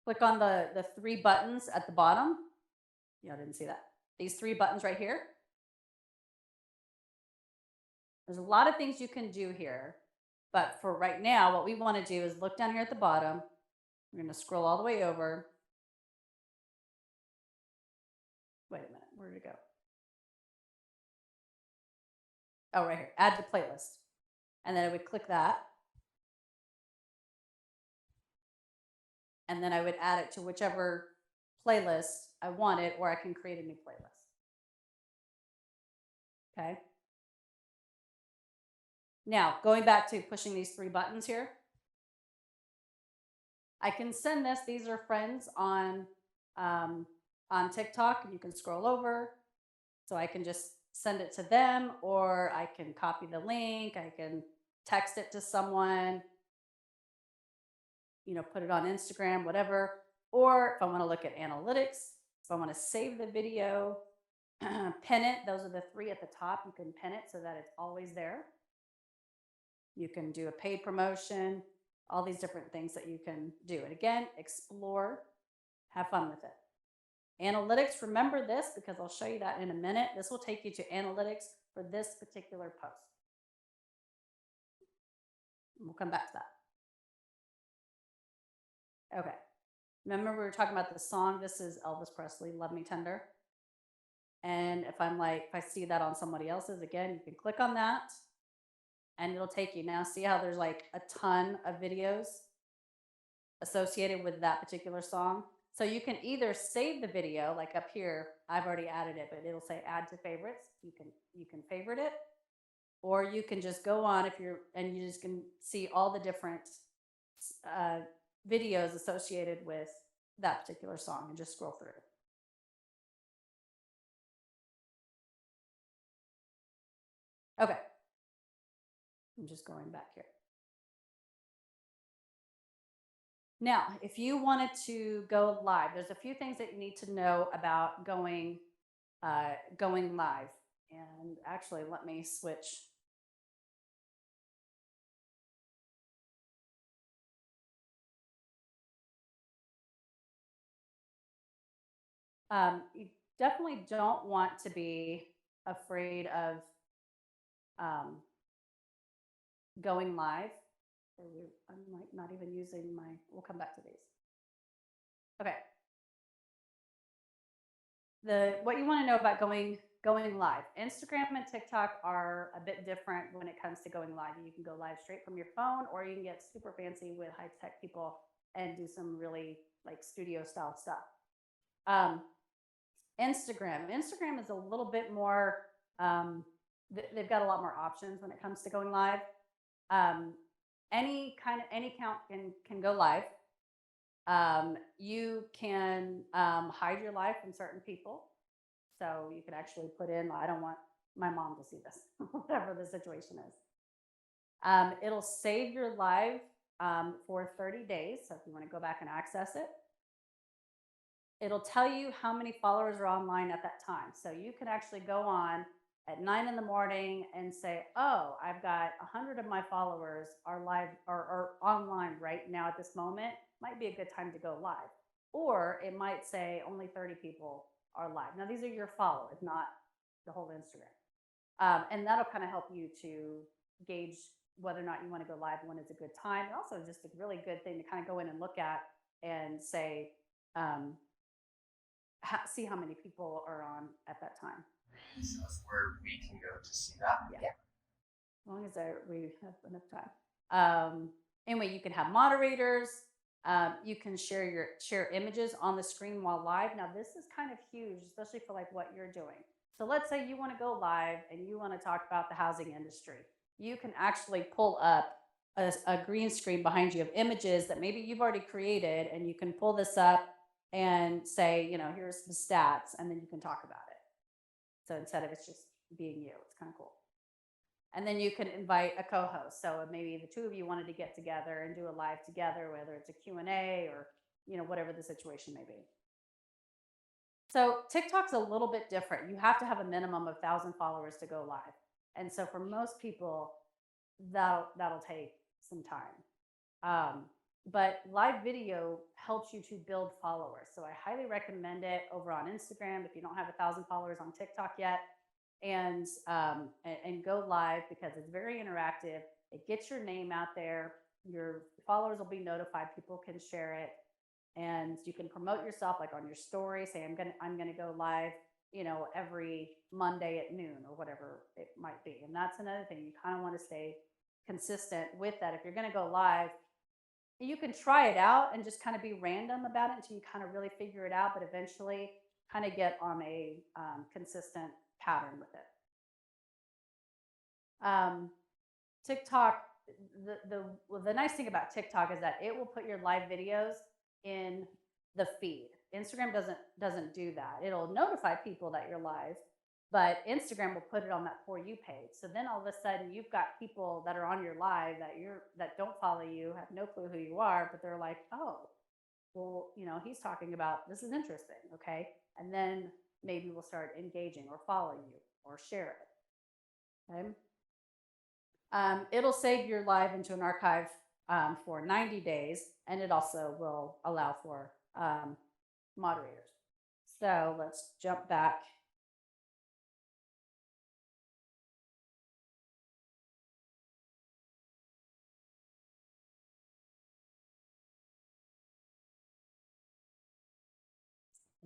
Click on the three buttons at the bottom. Yeah, I didn't see that. These three buttons right here. There's a lot of things you can do here, but for right now, what we want to do is look down here at the bottom. We're going to scroll all the way over. Wait a minute, where did it go? Oh, right here, add to playlist. And then I would click that. And then I would add it to whichever playlist I wanted, or I can create a new playlist. Okay. Now, going back to pushing these three buttons here, I can send this. These are friends on TikTok, and you can scroll over. So I can just send it to them, or I can copy the link. I can text it to someone, put it on Instagram, whatever. Or if I want to look at analytics, if I want to save the video, pin it. Those are the three at the top. You can pin it so that it's always there. You can do a paid promotion, all these different things that you can do. And again, explore, have fun with it. Analytics, remember this because I'll show you that in a minute. This will take you to analytics for this particular post. We'll come back to that. Okay. Remember we were talking about the song. This is Elvis Presley, Love Me Tender. And if I see that on somebody else's, again, you can click on that and it'll take you. Now see how there's like a ton of videos associated with that particular song. So you can either save the video, like up here, I've already added it, but it'll say add to favorites. You can favorite it, or you can just go on and you just can see all the different videos associated with that particular song and just scroll through. Okay. I'm just going back here. Now, if you wanted to go live, there's a few things that you need to know about going live. And actually, let me switch. You definitely don't want to be afraid of going live. I'm not even using we'll come back to these. Okay. What you want to know about going live. Instagram and TikTok are a bit different when it comes to going live. You can go live straight from your phone, or you can get super fancy with high-tech people and do some really like studio style stuff. Instagram is a little bit more, they've got a lot more options when it comes to going live. Any account can go live. You can hide your live from certain people. So you can actually put in, I don't want my mom to see this, whatever the situation is. It'll save your live for 30 days. So if you want to go back and access it, it'll tell you how many followers are online at that time. So you can actually go on at 9 in the morning and say, oh, I've got 100 of my followers are live or online right now at this moment. Might be a good time to go live. Or it might say only 30 people are live. Now, these are your followers, not the whole Instagram. And that'll kind of help you to gauge whether or not you want to go live, when it's a good time. And also just a really good thing to kind of go in and look at and say, see how many people are on at that time. Of where we can go to see that. As long as we have enough time. Anyway, you can have moderators. You can share images on the screen while live. Now, this is kind of huge, especially for like what you're doing. So let's say you want to go live and you want to talk about the housing industry. You can actually pull up a green screen behind you of images that maybe you've already created, and you can pull this up and say, you know, here's the stats, and then you can talk about it. So instead of it's just being you, it's kind of cool. And then you can invite a co-host. So maybe the two of you wanted to get together and do a live together, whether it's a Q&A or, you know, whatever the situation may be. So TikTok's a little bit different. You have to have a minimum of 1,000 followers to go live. And so for most people, that'll take some time. But live video helps you to build followers. So I highly recommend it over on Instagram if you don't have 1,000 followers on TikTok yet. And go live, because it's very interactive. It gets your name out there. Your followers will be notified. People can share it, and you can promote yourself, like on your story. Say, I'm gonna go live, you know, every Monday at noon or whatever it might be. And that's another thing. You kind of want to stay consistent with that. If you're gonna go live, you can try it out and just kind of be random about it until you kind of really figure it out. But eventually, kind of get on a consistent pattern with it. TikTok, the nice thing about TikTok is that it will put your live videos in the feed. Instagram doesn't do that. It'll notify people that you're live, but Instagram will put it on that For You page. So then all of a sudden you've got people that are on your live that don't follow you, have no clue who you are, but they're like, oh, well, you know, he's talking about, this is interesting, okay? And then maybe we'll start engaging or follow you or share it. Okay. It'll save your live into an archive for 90 days, and it also will allow for moderators. So let's jump back.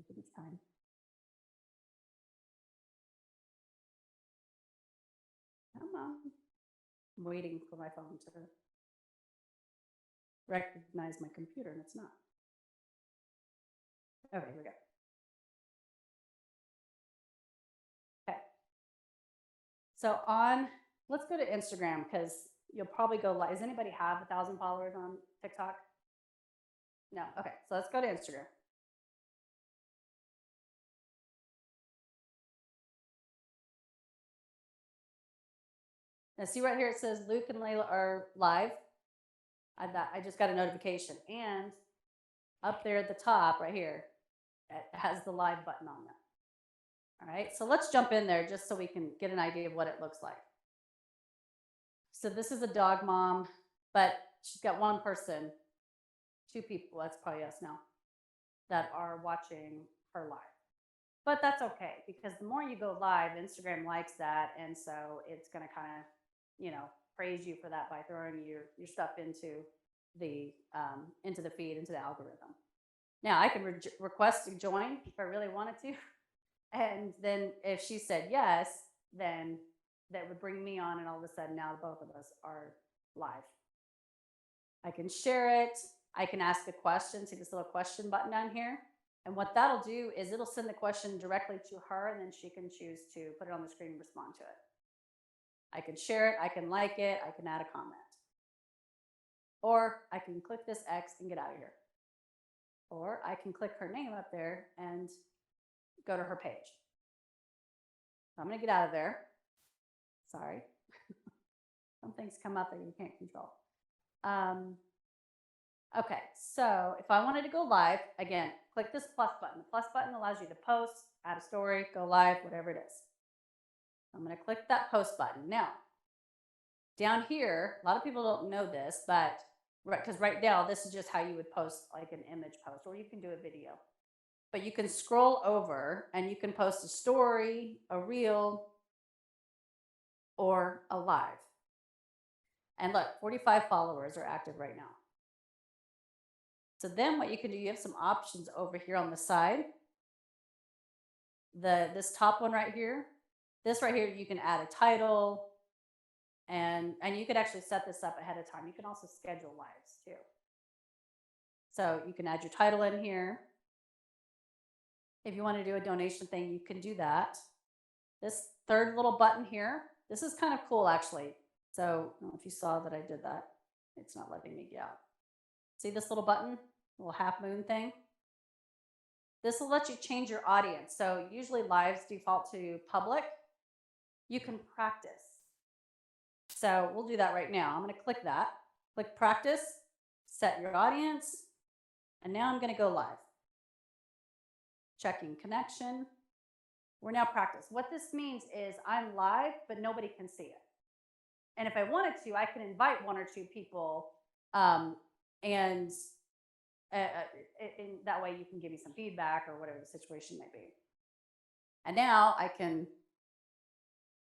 Give me time. Come on. I'm waiting for my phone to recognize my computer, and it's not. Okay, here we go. Okay. So let's go to Instagram, because you'll probably go live. Does anybody have 1,000 followers on TikTok? No. Okay, so let's go to Instagram. Now see right here, it says Luke and Layla are live. I just got a notification. And up there at the top right here, it has the live button on there. All right, so let's jump in there just so we can get an idea of what it looks like. So this is a dog mom, but she's got one person, two people, that's probably us now, that are watching her live. But that's okay, because the more you go live, Instagram likes that, and so it's going to kind of, you know, praise you for that by throwing your stuff into the feed, into the algorithm. Now I can request to join if I really wanted to, and then if she said yes, then that would bring me on, and all of a sudden now both of us are live. I can share it. I can ask a question. See this little question button down here. And what that'll do is it'll send the question directly to her, and then she can choose to put it on the screen and respond to it. I can share it, I can like it, I can add a comment. Or I can click this X and get out of here. Or I can click her name up there and go to her page. So I'm gonna get out of there. Sorry. Some things come up that you can't control. Okay, so if I wanted to go live, again, click this plus button. The plus button allows you to post, add a story, go live, whatever it is. I'm going to click that post button. Now, down here, a lot of people don't know this, but because right now, this is just how you would post like an image post, or you can do a video. But you can scroll over and you can post a story, a reel, or a live. And look, 45 followers are active right now. So then what you can do, you have some options over here on the side. this top one right here, this right here, you can add a title, and you could actually set this up ahead of time. You can also schedule lives too. So you can add your title in here. If you want to do a donation thing, you can do that. This third little button here, this is kind of cool actually. So I don't know if you saw that I did that. It's not letting me get out. See this little button, little half moon thing? This will let you change your audience. So usually lives default to public. You can practice. So we'll do that right now. I'm going to click that. Click practice, set your audience, and now I'm going to go live. Checking connection. We're now practice. What this means is I'm live, but nobody can see it. And if I wanted to, I can invite 1 or 2 people, and that way you can give me some feedback or whatever the situation may be. And now I can,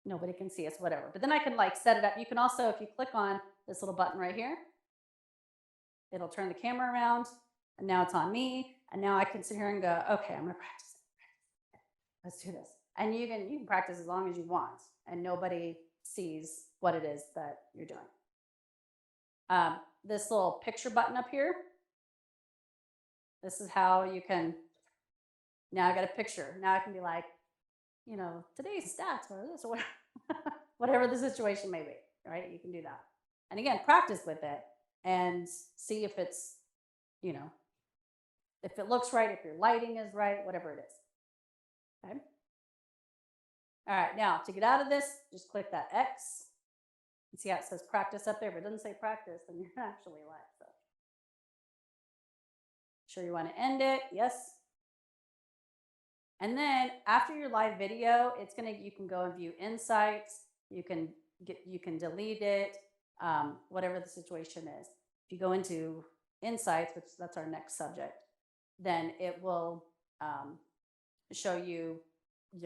nobody can see us, whatever. But then I can like set it up. You can also, if you click on this little button right here, it'll turn the camera around, and now it's on me. And now I can sit here and go, okay, I'm gonna practice. Let's do this. And you can practice as long as you want, and nobody sees what it is that you're doing. This little picture button up here, this is how you can, now I got a picture. Now I can be like, you know, today's stats or this or whatever, whatever the situation may be, right? You can do that. And again, practice with it and see if it's, you know, if it looks right, if your lighting is right, whatever it is. Okay. All right, now to get out of this, just click that X. You see how it says practice up there, but it doesn't say practice, then you're actually live. So sure you want to end it, yes. And then after your live video, it's gonna, you can go and view insights, you can delete it, whatever the situation is. If you go into insights, which that's our next subject, then it will show you,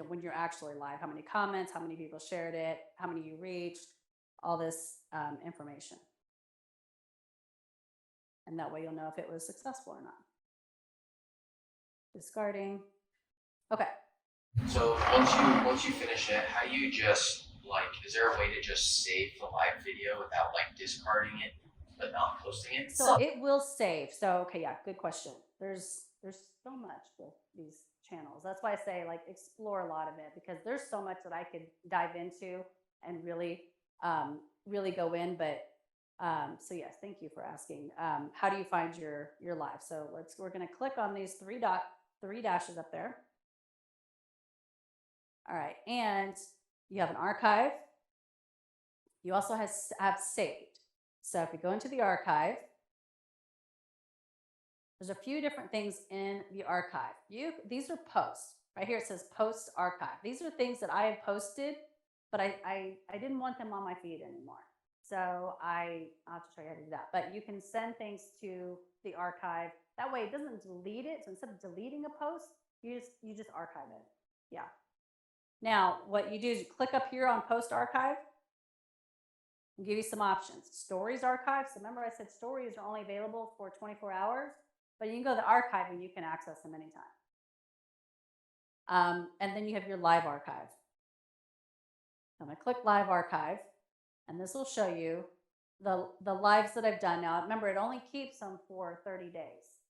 when you're actually live, how many comments, how many people shared it, how many you reached, all this information. And that way you'll know if it was successful or not. Discarding. Okay. So once you finish it, how do you just like, is there a way to just save the live video without like discarding it but not posting it? So it will save. So okay, yeah, good question. There's so much with these channels. That's why I say like explore a lot of it, because there's so much that I could dive into and really really go in. But so yes, thank you for asking. How do you find your live? So we're going to click on these three dashes up there. All right, and you have an archive. You also have saved. So if you go into the archive, there's a few different things in the archive. These are posts. Right here it says post archive. These are things that I have posted, but I didn't want them on my feed anymore. So I'll have to show you how to do that. But you can send things to the archive. That way it doesn't delete it. So instead of deleting a post, you just archive it. Yeah. Now what you do is you click up here on post archive. I'll give you some options. Stories archive. So remember I said stories are only available for 24 hours, but you can go to the archive and you can access them anytime. And then you have your live archive. I'm going to click live archive, and this will show you the lives that I've done. Now remember, it only keeps them for 30 days.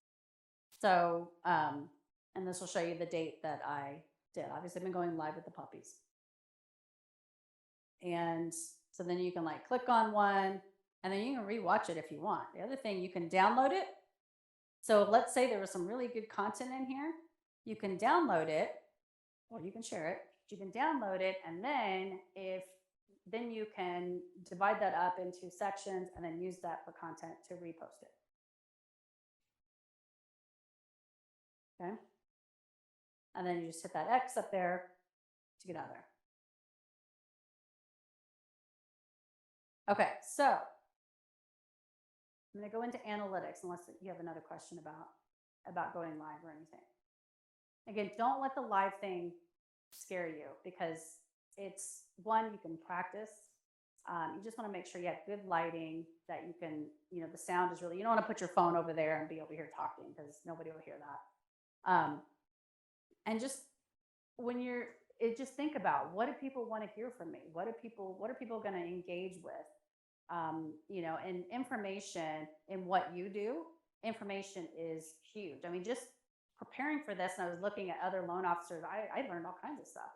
So, and this will show you the date that I did. Obviously I've been going live with the puppies. And so then you can like click on one, and then you can rewatch it if you want. The other thing, you can download it. So let's say there was some really good content in here. You can download it, or you can share it. You can download it, and then then you can divide that up into sections and then use that for content to repost it. Okay. And then you just hit that X up there to get out of there. Okay, so I'm going to go into analytics unless you have another question about going live or anything. Again, don't let the live thing scare you, because it's one, you can practice. You just want to make sure you have good lighting, that you can, the sound is really, you don't want to put your phone over there and be over here talking, because nobody will hear that. And just when you're just think about, what do people want to hear from me? What are people going to engage with? And information in what you do, information is huge. I mean, just preparing for this, and I was looking at other loan officers, I learned all kinds of stuff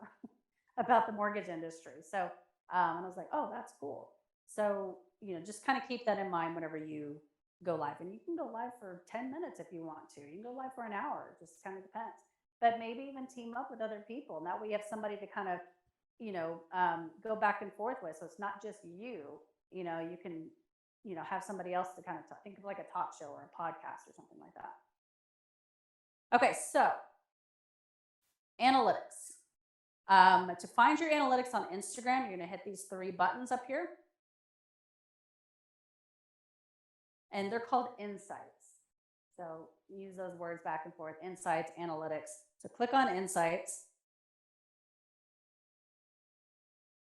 about the mortgage industry. So, and I was like, oh, that's cool. So, just kind of keep that in mind whenever you go live. And you can go live for 10 minutes if you want to. You can go live for an hour, it just kind of depends. But maybe even team up with other people. Now we have somebody to kind of, go back and forth with. So it's not just you, you can, have somebody else to kind of think of like a talk show or a podcast or something like that. Okay, so analytics. To find your analytics on Instagram, you're going to hit these 3 buttons up here. And they're called insights. So use those words back and forth, insights, analytics. So click on insights.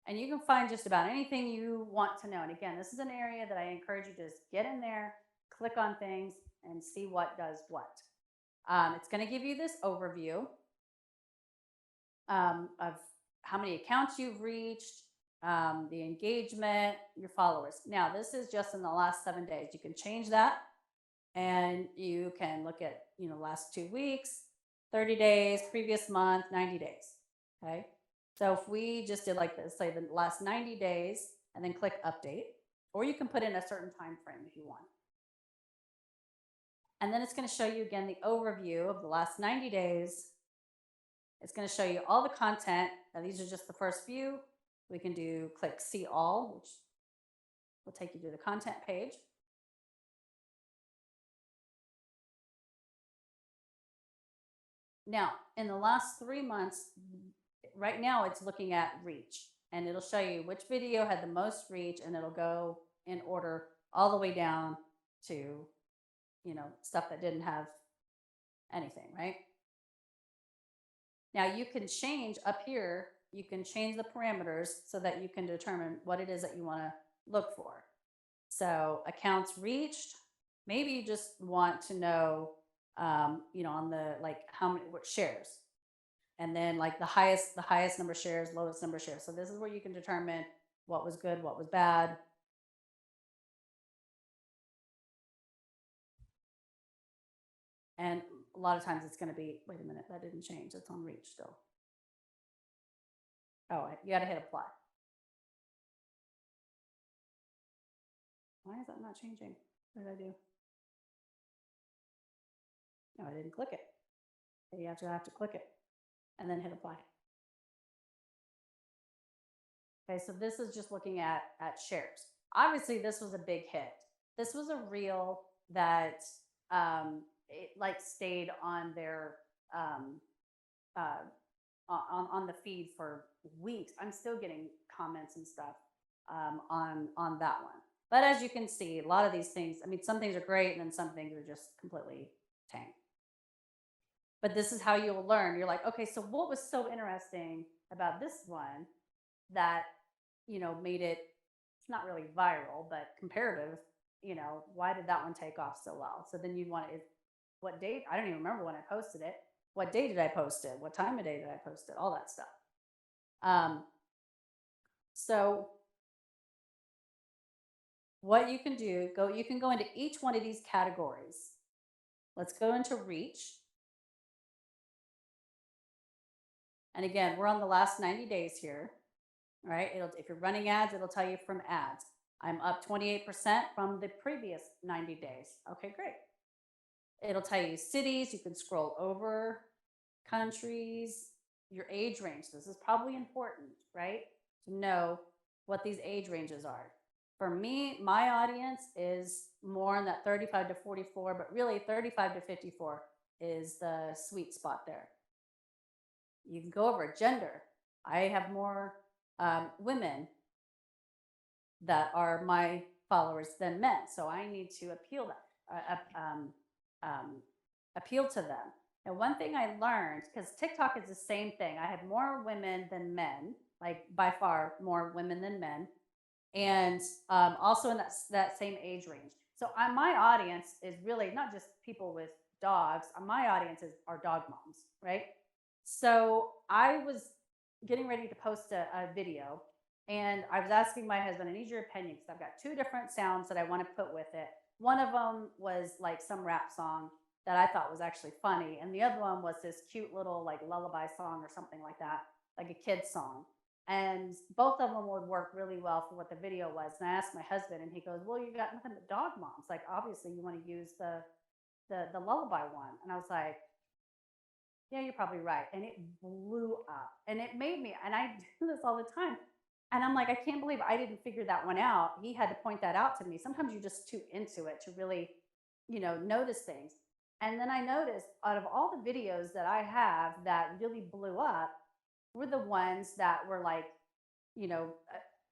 And you can find just about anything you want to know. And again, this is an area that I encourage you to just get in there, click on things, and see what does what. It's going to give you this overview of how many accounts you've reached, the engagement, your followers. Now, this is just in the last 7 days. You can change that, and you can look at, last 2 weeks, 30 days, previous month, 90 days. Okay. So if we just did like this, say the last 90 days, and then click update, or you can put in a certain time frame if you want. And then it's going to show you again the overview of the last 90 days. It's going to show you all the content. Now, these are just the first few. We can click see all, which will take you to the content page. Now, in the last 3 months, right now it's looking at reach, and it'll show you which video had the most reach, and it'll go in order all the way down to, stuff that didn't have anything, right? Now you can change up here, you can change the parameters so that you can determine what it is that you want to look for. So accounts reached, maybe you just want to know, on the, like, what shares, and then like the highest number of shares, lowest number of shares. So this is where you can determine what was good, what was bad. And a lot of times it's going to be, wait a minute, that didn't change. It's on reach still. Oh, you got to hit apply. Why is that not changing? What did I do? No, I didn't click it. You have to click it and then hit apply. Okay, so this is just looking at shares. Obviously, this was a big hit. This was a reel that it like stayed on their on the feed for weeks. I'm still getting comments and stuff on that one. But as you can see, a lot of these things, I mean, some things are great, and then some things are just completely tank. But this is how you'll learn. You're like, okay, so what was so interesting about this one that, made it, it's not really viral, but comparative, why did that one take off so well? So then you'd want to, what date? I don't even remember when I posted it. What day did I post it? What time of day did I post it? All that stuff. So what you can do, you can go into each one of these categories. Let's go into reach. And again, we're on the last 90 days here, right? If you're running ads, it'll tell you from ads. I'm up 28% from the previous 90 days. Okay, great. It'll tell you cities. You can scroll over, countries, your age range. This is probably important, right? To know what these age ranges are. For me, my audience is more in that 35 to 44, but really 35 to 54 is the sweet spot there. You can go over gender. I have more women that are my followers than men, so I need to appeal to them. And one thing I learned, because TikTok is the same thing, I have more women than men, like by far more women than men, and also in that same age range. So my audience is really not just people with dogs. My audience are dog moms, right? So I was getting ready to post a video, and I was asking my husband, I need your opinion because I've got two different sounds that I want to put with it. One of them was like some rap song that I thought was actually funny, and the other one was this cute little like lullaby song or something like that, like a kid's song. And both of them would work really well for what the video was. And I asked my husband, and he goes, "Well, you got nothing but dog moms. Like, obviously, you want to use the lullaby one." And I was like, "Yeah, you're probably right." And it blew up, and it made me. And I do this all the time. And I'm like, I can't believe I didn't figure that one out. He had to point that out to me. Sometimes you're just too into it to really, notice things. And then I noticed out of all the videos that I have that really blew up were the ones that were like,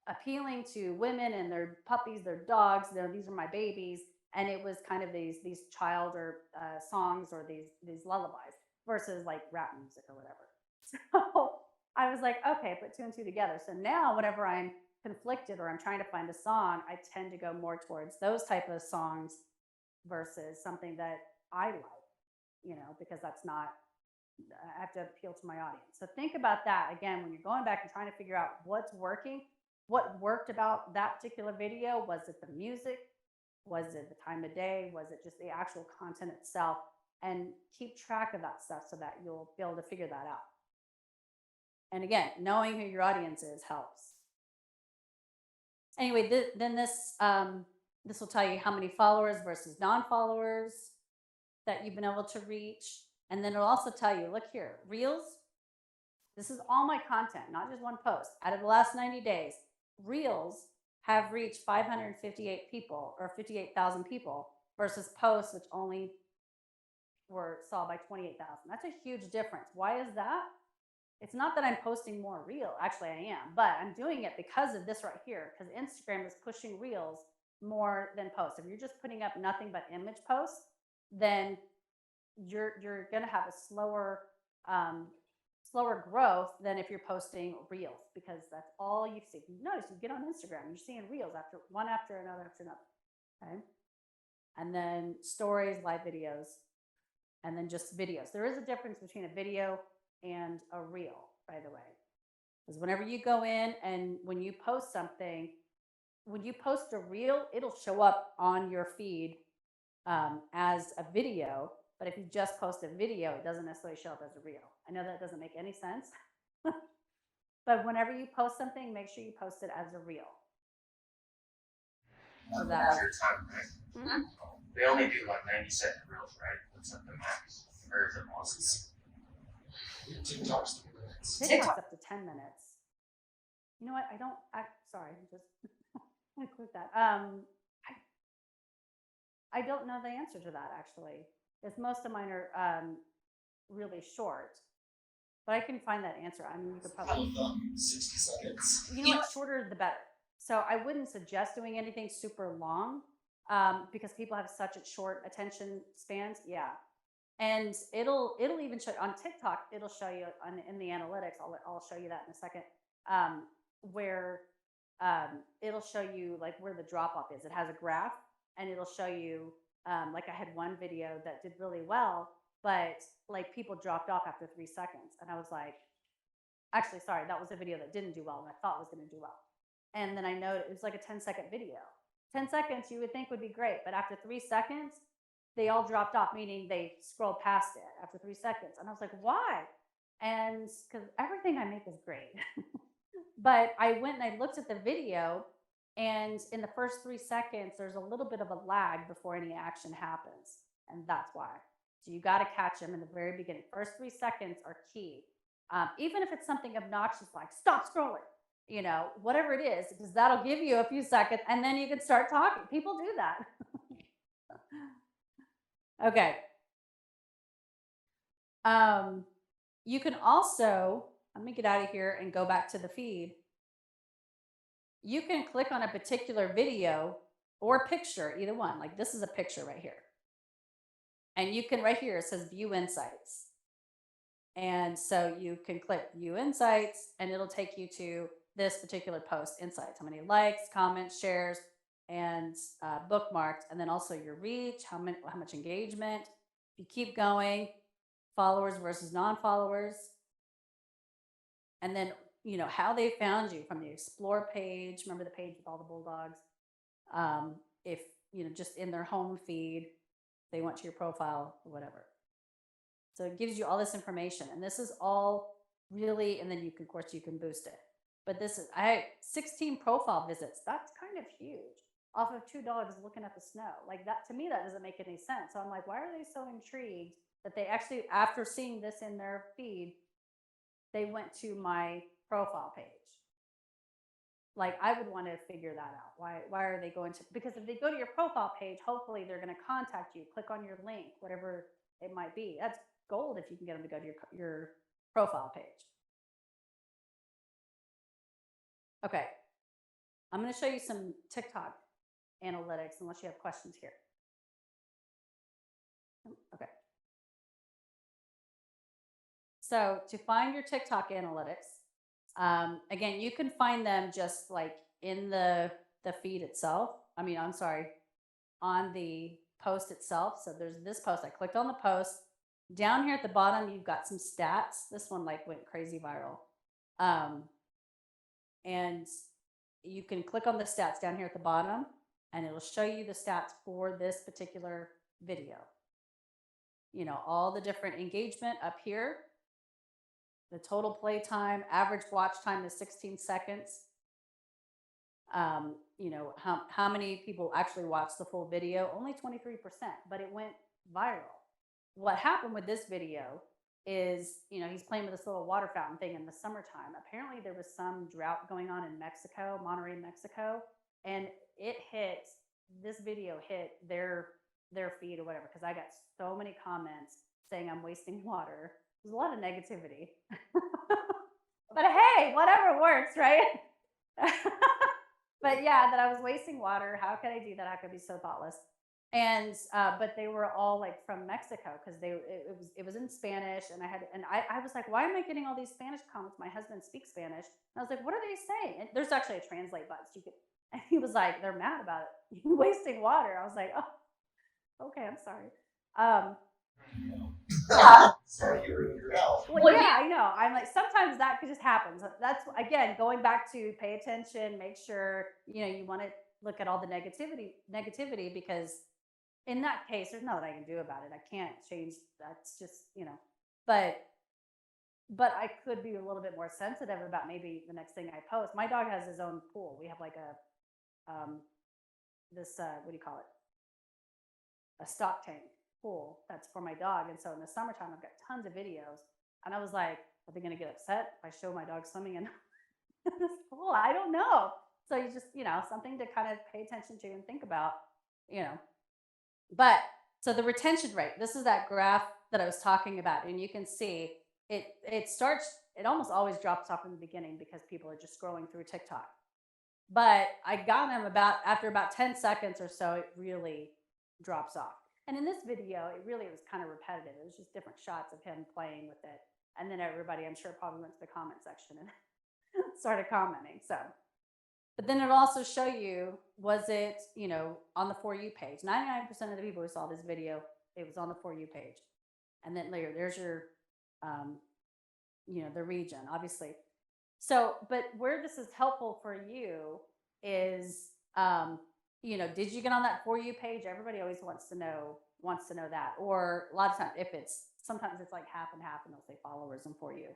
appealing to women and their puppies, their dogs. These are my babies, and it was kind of these child or songs or these lullabies versus like rap music or whatever. So I was like, okay, put two and two together. So now whenever I'm conflicted or I'm trying to find a song, I tend to go more towards those type of songs versus something that I like, because that's not, I have to appeal to my audience. So think about that again when you're going back and trying to figure out what's working. What worked about that particular video? Was it the music? Was it the time of day? Was it just the actual content itself? And keep track of that stuff so that you'll be able to figure that out. And again, knowing who your audience is helps. Anyway, then this will tell you how many followers versus non-followers that you've been able to reach. And then it'll also tell you, look here, Reels. This is all my content, not just one post. Out of the last 90 days, Reels have reached 558 people or 58,000 people versus posts which only were saw by 28,000. That's a huge difference. Why is that? It's not that I'm posting more Reel. Actually, I am, but I'm doing it because of this right here, because Instagram is pushing Reels more than posts. If you're just putting up nothing but image posts, then you're going to have a slower growth than if you're posting Reels, because that's all you see. You notice you get on Instagram, you're seeing Reels one after another. Okay. And then stories, live videos, and then just videos. There is a difference between a video and a reel, by the way. Because whenever you go in and when you post something, when you post a reel, it'll show up on your feed as a video. But if you just post a video, it doesn't necessarily show up as a reel. I know that doesn't make any sense. But whenever you post something, make sure you post it as a reel. So that, Your time, right? They only do like 90-second reels, right? That's at the max. Or is it most? TikTok's 3 minutes. TikTok's up to 10 minutes. You know what? Sorry, I'm just I'm gonna click that. I don't know the answer to that actually, because most of mine are really short. But I can find that answer. I mean, you could probably. 60 seconds. You know what? Shorter the better. So I wouldn't suggest doing anything super long because people have such a short attention spans. Yeah. And it'll even show on TikTok. It'll show you in the analytics. I'll show you that in a second. Where it'll show you like where the drop off is. It has a graph, and it'll show you like I had one video that did really well, but like people dropped off after 3 seconds, and I was like, actually, sorry, that was a video that didn't do well, and I thought was going to do well. And then I know it was like a 10-second video. 10 seconds you would think would be great, but after 3 seconds, they all dropped off, meaning they scrolled past it after 3 seconds. And I was like, why? And because everything I make is great. But I went and I looked at the video, and in the first 3 seconds, there's a little bit of a lag before any action happens. And that's why. So you got to catch them in the very beginning. First 3 seconds are key. Even if it's something obnoxious like stop scrolling, whatever it is, because that'll give you a few seconds and then you can start talking. People do that. Okay. You can also, let me get out of here and go back to the feed. You can click on a particular video or picture, either one. Like this is a picture right here. And you can, right here, it says view insights. And so you can click view insights and it'll take you to this particular post insights, how many likes, comments, shares, and bookmarked, and then also your reach, how much engagement. If you keep going, followers versus non-followers, and then, how they found you from the explore page. Remember the page with all the bulldogs? If, just in their home feed, they went to your profile or whatever. So it gives you all this information, and this is all really, and then you can, of course, you can boost it. But this is, I had 16 profile visits. That's kind of huge off of 2 dogs looking at the snow. Like that, to me, that doesn't make any sense. So I'm like, why are they so intrigued that they actually, after seeing this in their feed, they went to my profile page? Like, I would want to figure that out. Why are they going to, because if they go to your profile page, hopefully they're going to contact you, click on your link, whatever it might be. That's gold if you can get them to go to your profile page. Okay, I'm going to show you some TikTok analytics unless you have questions here. Okay. So to find your TikTok analytics, again, you can find them just like in the feed itself. I mean, I'm sorry, on the post itself. So there's this post. I clicked on the post. Down here at the bottom, you've got some stats. This one like went crazy viral. And you can click on the stats down here at the bottom, and it'll show you the stats for this particular video. All the different engagement up here. The total play time, average watch time is 16 seconds. How many people actually watched the full video? Only 23%, but it went viral. What happened with this video is, he's playing with this little water fountain thing in the summertime. Apparently there was some drought going on in Mexico, Monterrey, Mexico, and this video hit their feed or whatever, because I got so many comments saying I'm wasting water. There's a lot of negativity. But hey, whatever works, right? But yeah, that I was wasting water. How could I do that? How could I be so thoughtless? And but they were all like from Mexico, because it was in Spanish, and I was like, why am I getting all these Spanish comments? My husband speaks Spanish, and I was like, what are they saying? And there's actually a translate button, so you could. And he was like, they're mad about it, wasting water. I was like, oh, okay, I'm sorry. Sorry, you were out. Well, yeah, I know. I'm like, sometimes that could just happen. So that's, again, going back to pay attention, make sure, you want to look at all the negativity, because in that case, there's nothing I can do about it. I can't change. That's just, but I could be a little bit more sensitive about maybe the next thing I post. My dog has his own pool. We have like what do you call it? A stock tank pool that's for my dog. And so in the summertime, I've got tons of videos, and I was like, are they going to get upset if I show my dog swimming in this pool? I don't know. So you just, something to kind of pay attention to and think about, but so the retention rate, this is that graph that I was talking about. And you can see it almost always drops off in the beginning because people are just scrolling through TikTok. But I got him after about 10 seconds or so, it really drops off. And in this video, it was kind of repetitive. It was just different shots of him playing with it. And then everybody, I'm sure, probably went to the comment section and started commenting. So, but then it'll also show you, was it, on the For You page. 99% of the people who saw this video, it was on the For You page. And then later, there's your, the region, obviously. So, but where this is helpful for you is, did you get on that For You page? Everybody always wants to know that. Or a lot of times, sometimes it's like half and half, and they'll say followers and For You.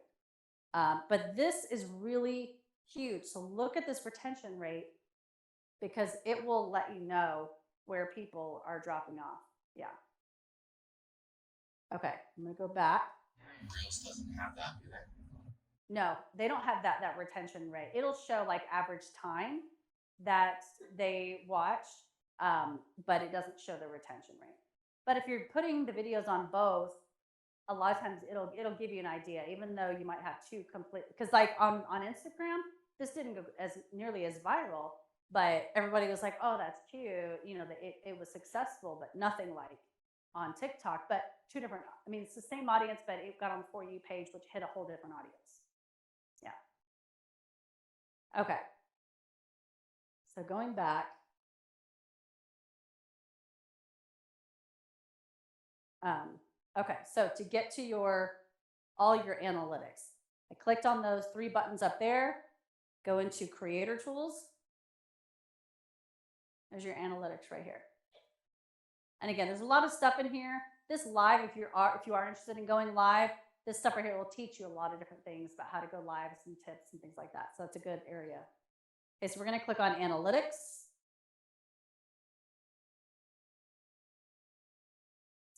But this is really huge. So look at this retention rate, because it will let you know where people are dropping off. Yeah. Okay, I'm gonna go back. Reels doesn't have that, do they? No, they don't have that retention rate. It'll show like average time that they watch, but it doesn't show the retention rate. But if you're putting the videos on both, a lot of times it'll give you an idea, even though you might have two complete, because like on Instagram, this didn't go as nearly as viral, but everybody was like, oh, that's cute. It was successful, but nothing like on TikTok. But two different, it's the same audience, but it got on the For You page, which hit a whole different audience. Yeah. Okay. So going back, okay, so to get to all your analytics, I clicked on those 3 buttons up there, go into creator tools. There's your analytics right here. And again, there's a lot of stuff in here. This live, if you are interested in going live, this stuff right here will teach you a lot of different things about how to go live, some tips and things like that. So that's a good area. Okay, so we're going to click on analytics.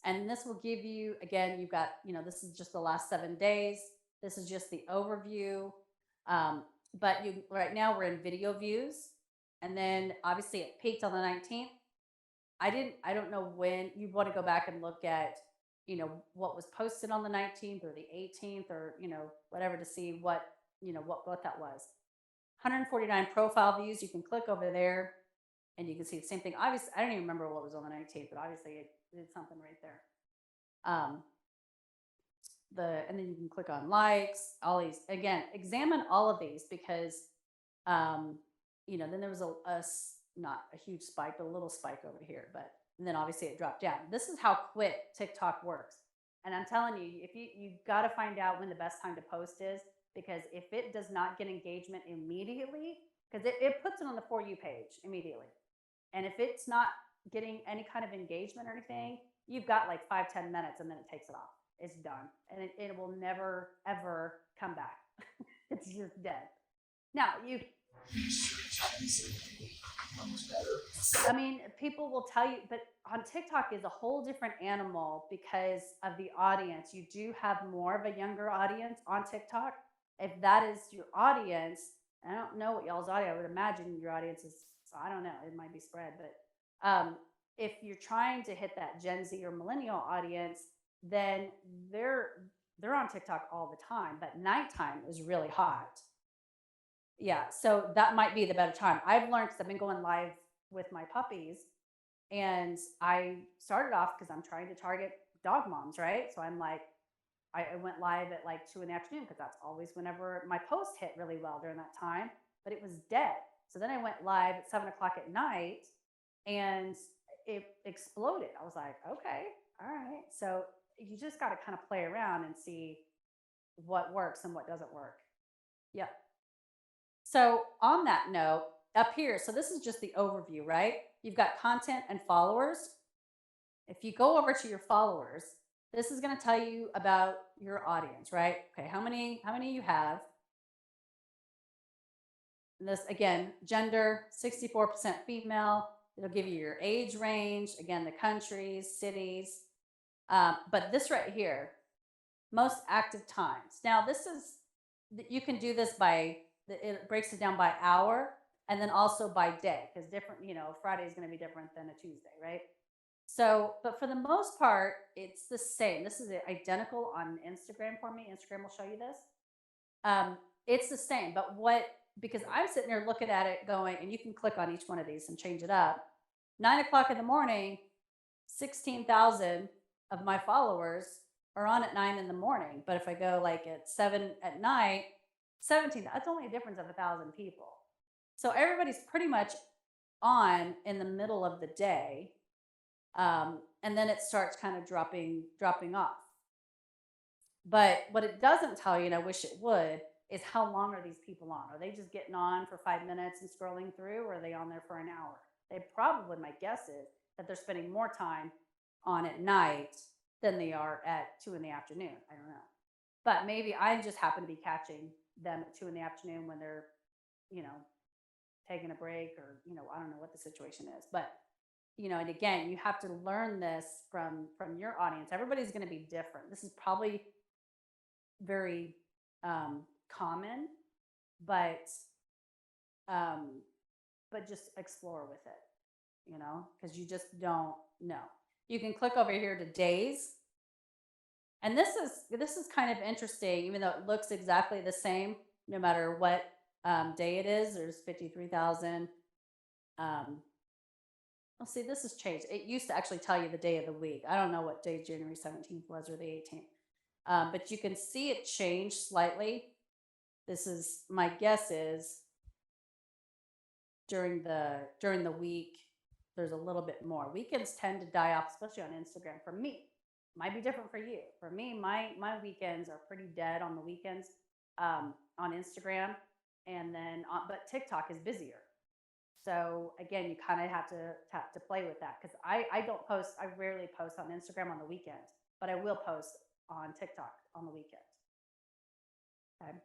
And this will give you, again, you've got, this is just the last 7 days. This is just the overview. But right now we're in video views. And then obviously it peaked on the 19th. I don't know when. You want to go back and look at, what was posted on the 19th or the 18th or, whatever to see what that was. 149 profile views. You can click over there and you can see the same thing. Obviously, I don't even remember what was on the 19th, but obviously it did something right there. And then you can click on likes, all these. Again, examine all of these because, then there was not a huge spike, but a little spike over here. And then obviously it dropped down. This is how quick TikTok works. And I'm telling you, if you've got to find out when the best time to post is, because if it does not get engagement immediately, because it puts it on the For You page immediately. And if it's not getting any kind of engagement or anything, you've got like 5-10 minutes and then it takes it off. It's done. And it will never, ever come back. It's just dead. Now, people will tell you, but on TikTok is a whole different animal because of the audience. You do have more of a younger audience on TikTok. If that is your audience, I don't know what y'all's audience, I would imagine your audience is, I don't know, it might be spread, but if you're trying to hit that Gen Z or millennial audience, then they're on TikTok all the time, but nighttime is really hot. Yeah, so that might be the better time. I've learned because I've been going live with my puppies, and I started off because I'm trying to target dog moms, right? So I'm like, I went live at like 2 in the afternoon because that's always whenever my post hit really well during that time, but it was dead. So then I went live at 7 o'clock at night and it exploded. I was like, okay, all right. So you just got to kind of play around and see what works and what doesn't work. Yep. So on that note, up here, so this is just the overview, right? You've got content and followers. If you go over to your followers, this is going to tell you about your audience, right? Okay, how many you have. And this, again, gender, 64% female. It'll give you your age range, again, the countries, cities. But this right here, most active times. Now, you can do this it breaks it down by hour and then also by day, because different, Friday is going to be different than a Tuesday, right? So, but for the most part, it's the same. This is identical on Instagram for me. Instagram will show you this. It's the same, but because I'm sitting there looking at it going, and you can click on each one of these and change it up. 9 o'clock in the morning, 16,000 of my followers are on at 9 in the morning. But if I go like at 7 at night, 17, that's only a difference of 1,000 people. So everybody's pretty much on in the middle of the day. And then it starts kind of dropping off. But what it doesn't tell you, and I wish it would, is how long are these people on? Are they just getting on for 5 minutes and scrolling through, or are they on there for an hour? They probably, my guess is, that they're spending more time on at night than they are at 2 in the afternoon. I don't know. But maybe I just happen to be catching them at 2 in the afternoon when they're, taking a break, or, I don't know what the situation is. But, and again, you have to learn this from your audience. Everybody's going to be different. This is probably very common, but just explore with it, because you just don't know. You can click over here to days. And this is kind of interesting, even though it looks exactly the same, no matter what day it is. There's 53,000. See, this has changed. It used to actually tell you the day of the week. I don't know what day January 17th was or the 18th. But you can see it change slightly. My guess is during the week, there's a little bit more. Weekends tend to die off, especially on Instagram. For me, might be different for you. For me, my weekends are pretty dead on the weekends. on Instagram, and then but TikTok is busier. So again, you kind of have to play with that because I don't post. I rarely post on Instagram on the weekend, but I will post on TikTok on the weekend. Okay.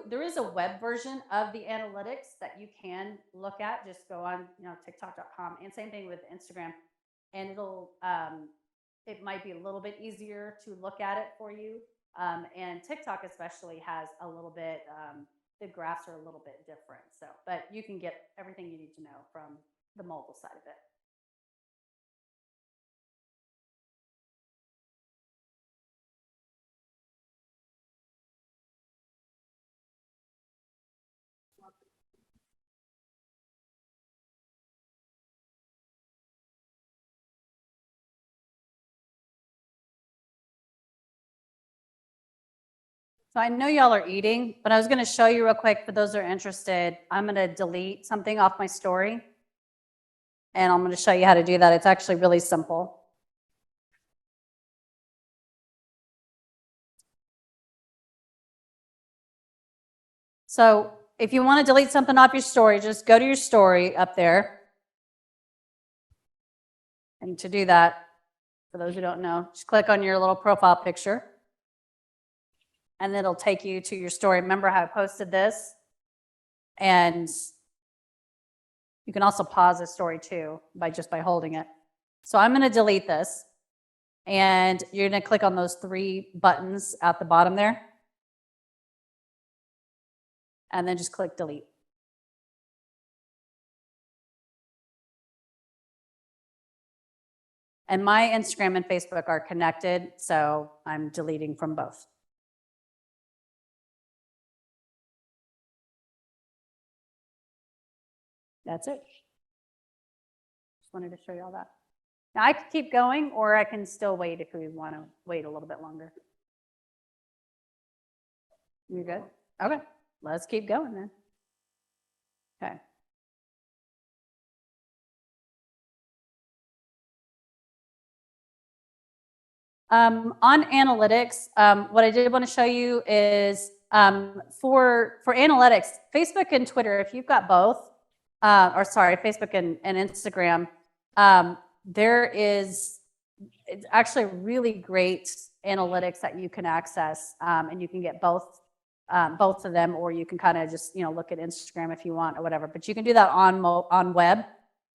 There is a web version of the analytics that you can look at. Just go on, TikTok.com, and same thing with Instagram, and it might be a little bit easier to look at it for you. And TikTok especially has a little bit. The graphs are a little bit different. So, but you can get everything you need to know from the mobile side of it. So I know y'all are eating, but I was going to show you real quick for those that are interested. I'm going to delete something off my story, and I'm going to show you how to do that. It's actually really simple. So if you want to delete something off your story, just go to your story up there. And to do that, for those who don't know, just click on your little profile picture. And it'll take you to your story. Remember how I posted this? And you can also pause the story too by holding it. So I'm going to delete this. And you're going to click on those 3 buttons at the bottom there. And then just click delete. And my Instagram and Facebook are connected, so I'm deleting from both. That's it. Just wanted to show you all that. Now I could keep going, or I can still wait if we want to wait a little bit longer. You good? Okay, let's keep going then. Okay. On analytics, what I did want to show you is for analytics, Facebook and Twitter, if you've got both, Facebook and Instagram, it's actually really great analytics that you can access, and you can get both of them, or you can kind of just look at Instagram if you want or whatever. But you can do that on web,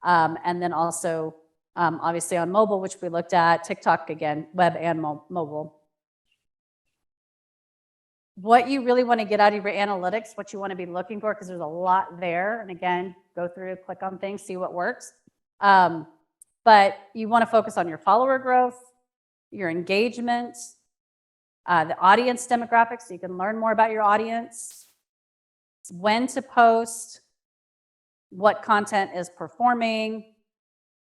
and then also obviously on mobile, which we looked at, TikTok again, web and mobile. What you really want to get out of your analytics, what you want to be looking for, because there's a lot there. And again, go through, click on things, see what works. But you want to focus on your follower growth, your engagement, the audience demographics, so you can learn more about your audience, when to post, what content is performing,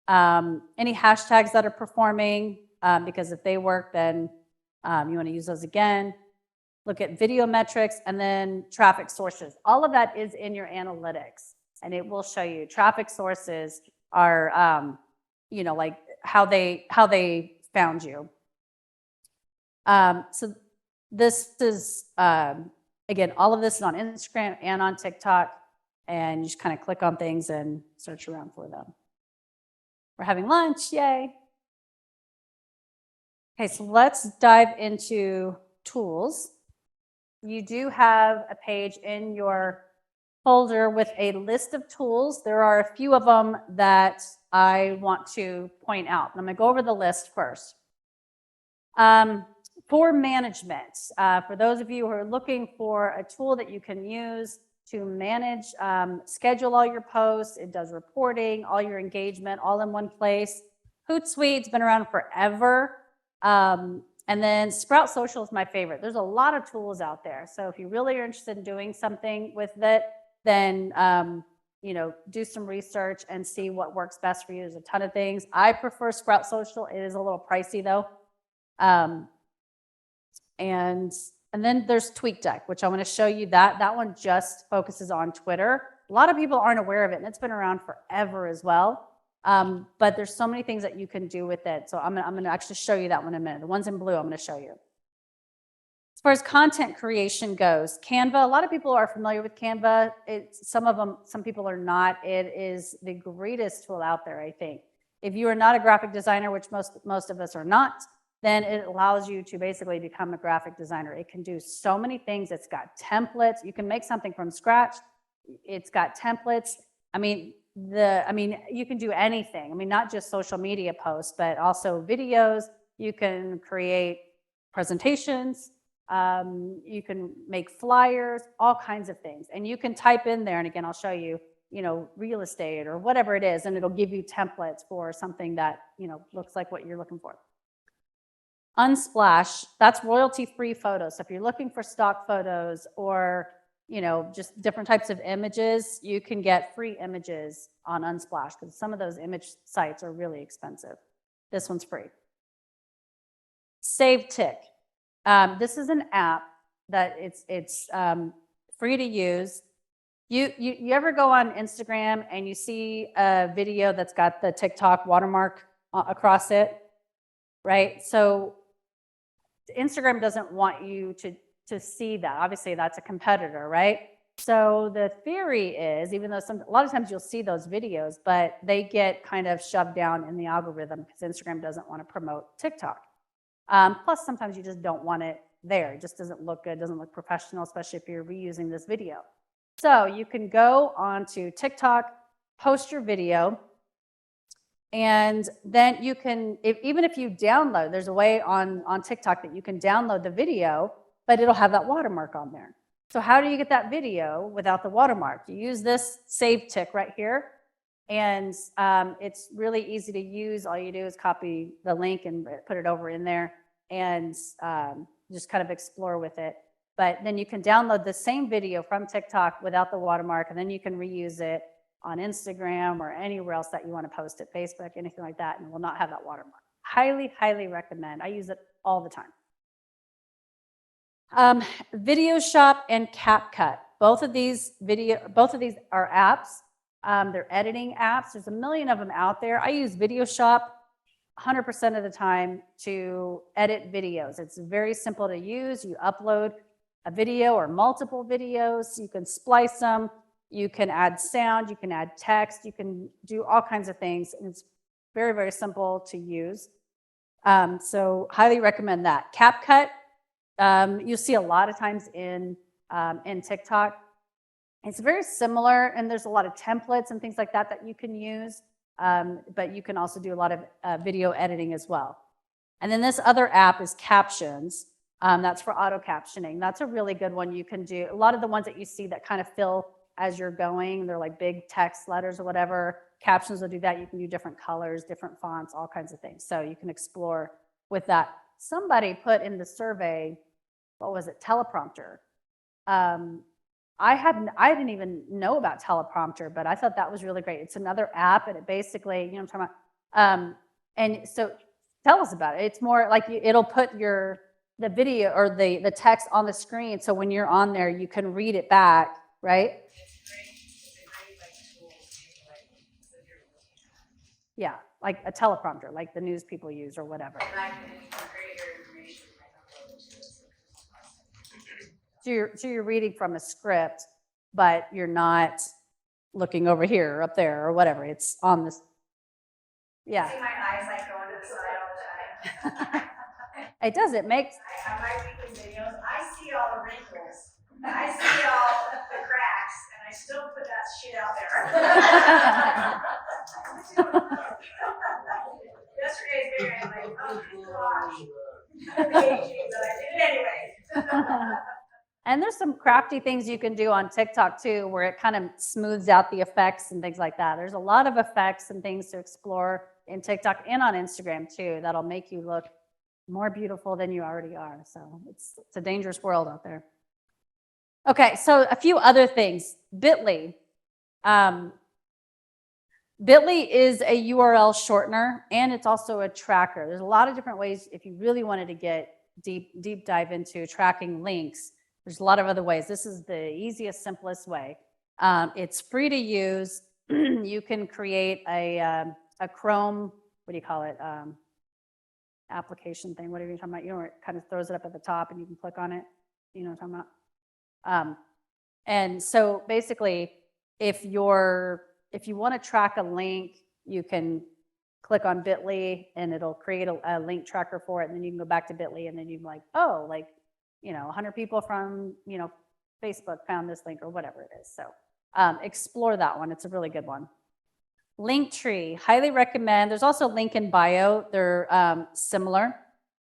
any hashtags that are performing, because if they work, then you want to use those again. Look at video metrics, and then traffic sources. All of that is in your analytics, and it will show you traffic sources are, like how they found you. So this is, again, all of this is on Instagram and on TikTok, and you just kind of click on things and search around for them. We're having lunch, yay. Okay, so let's dive into tools. You do have a page in your folder with a list of tools. There are a few of them that I want to point out. I'm going to go over the list first. For management, for those of you who are looking for a tool that you can use to manage, schedule all your posts, it does reporting, all your engagement, all in one place. Hootsuite's been around forever. And then Sprout Social is my favorite. There's a lot of tools out there. So if you really are interested in doing something with it, then do some research and see what works best for you. There's a ton of things. I prefer Sprout Social. It is a little pricey though. And then there's TweetDeck, which I want to show you that. That one just focuses on Twitter. A lot of people aren't aware of it, and it's been around forever as well. But there's so many things that you can do with it. So I'm going to actually show you that one in a minute. The ones in blue, I'm going to show you. As far as content creation goes, Canva, a lot of people are familiar with Canva. Some people are not. It is the greatest tool out there, I think. If you are not a graphic designer, which most of us are not, then it allows you to basically become a graphic designer. It can do so many things. It's got templates. You can make something from scratch. It's got templates. I mean, you can do anything. I mean, not just social media posts, but also videos. You can create presentations. You can make flyers, all kinds of things. And you can type in there, and again, I'll show you, real estate or whatever it is, and it'll give you templates for something that, looks like what you're looking for. Unsplash, that's royalty-free photos. So if you're looking for stock photos or, just different types of images, you can get free images on Unsplash because some of those image sites are really expensive. This one's free. SaveTick. This is an app that it's free to use. You ever go on Instagram and you see a video that's got the TikTok watermark across it, right? So Instagram doesn't want you to see that. Obviously, that's a competitor, right? So the theory is, even though a lot of times you'll see those videos, but they get kind of shoved down in the algorithm because Instagram doesn't want to promote TikTok. Plus, sometimes you just don't want it there. It just doesn't look good, doesn't look professional, especially if you're reusing this video. So you can go onto TikTok, post your video, and then you can, even if you download, there's a way on TikTok that you can download the video, but it'll have that watermark on there. So how do you get that video without the watermark? You use this SaveTick right here, and it's really easy to use. All you do is copy the link and put it over in there and just kind of explore with it. But then you can download the same video from TikTok without the watermark, and then you can reuse it on Instagram or anywhere else that you want to post it, Facebook, anything like that, and it will not have that watermark. Highly, highly recommend. I use it all the time. Video Shop and CapCut. Both of these are apps. They're editing apps. There's a million of them out there. I use Video Shop 100% of the time to edit videos. It's very simple to use. You upload a video or multiple videos. You can splice them. You can add sound. You can add text. You can do all kinds of things. And it's very, very simple to use. So highly recommend that. CapCut, you'll see a lot of times in TikTok. It's very similar, and there's a lot of templates and things like that that you can use, but you can also do a lot of video editing as well. And then this other app is Captions. That's for auto captioning. That's a really good one you can do. A lot of the ones that you see that kind of fill as you're going, they're like big text letters or whatever. Captions will do that. You can do different colors, different fonts, all kinds of things. So you can explore with that. Somebody put in the survey, what was it, teleprompter. I didn't even know about teleprompter, but I thought that was really great. It's another app, and it basically, I'm talking about. And so tell us about it. It's more like it'll put the video or the text on the screen, so when you're on there, you can read it back, right? Yeah, like a teleprompter, like the news people use or whatever. So you're reading from a script, but you're not looking over here or up there or whatever. It's on this. Yeah. See my eyes like going to the side all the time. It does. It makes. On my weekly videos, I see all the wrinkles. I see all the cracks, and I still put that shit out there. Yesterday's video, I'm like, oh gosh, I'm aging, but I did it anyway. And there's some crafty things you can do on TikTok too, where it kind of smooths out the effects and things like that. There's a lot of effects and things to explore in TikTok and on Instagram too, that'll make you look more beautiful than you already are. So it's a dangerous world out there. Okay, so a few other things. Bitly. Bitly is a URL shortener, and it's also a tracker. There's a lot of different ways if you really wanted to get deep dive into tracking links. There's a lot of other ways. This is the easiest, simplest way. It's free to use. You can create a Chrome, what do you call it? application thing, whatever you're talking about, you know, where it kind of throws it up at the top and you can click on it. You know what I'm talking about? And so basically, if you want to track a link, you can click on Bitly and it'll create a link tracker for it. And then you can go back to Bitly and then you can like, oh, like, you know, 100 people from, you know, Facebook found this link or whatever it is. So explore that one. It's a really good one. Linktree, highly recommend. There's also link in bio. They're similar,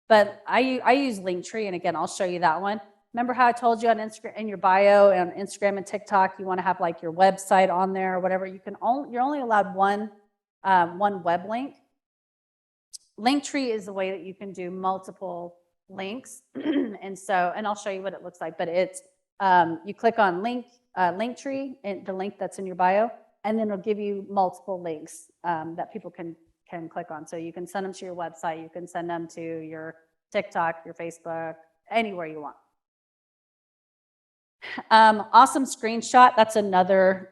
but I use Linktree, and again, I'll show you that one. Remember how I told you on Instagram, in your bio and Instagram and TikTok, you want to have like your website on there or whatever. You're only allowed one web link. Linktree is the way that you can do multiple links, and I'll show you what it looks like. But it's you click on Linktree, and the link that's in your bio. And then it'll give you multiple links that people can click on. So you can send them to your website, you can send them to your TikTok, your Facebook, anywhere you want. Awesome Screenshot, that's another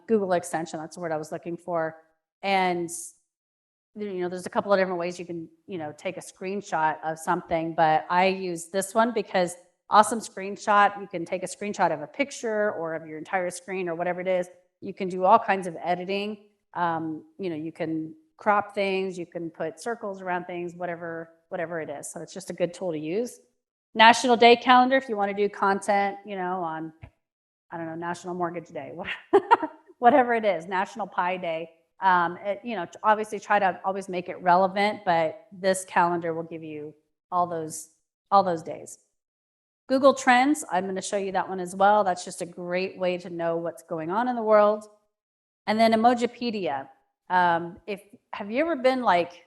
Google extension. That's the word I was looking for. And you know, there's a couple of different ways you can, you know, take a screenshot of something, but I use this one because Awesome Screenshot, you can take a screenshot of a picture or of your entire screen or whatever it is. You can do all kinds of editing. You know, you can crop things, you can put circles around things, whatever it is. So it's just a good tool to use. National Day Calendar, if you want to do content, you know, on, I don't know, National Mortgage Day, whatever it is, National Pie Day. You know, obviously try to always make it relevant, but this calendar will give you all those days. Google Trends, I'm going to show you that one as well. That's just a great way to know what's going on in the world. And then Emojipedia. Have you ever been like,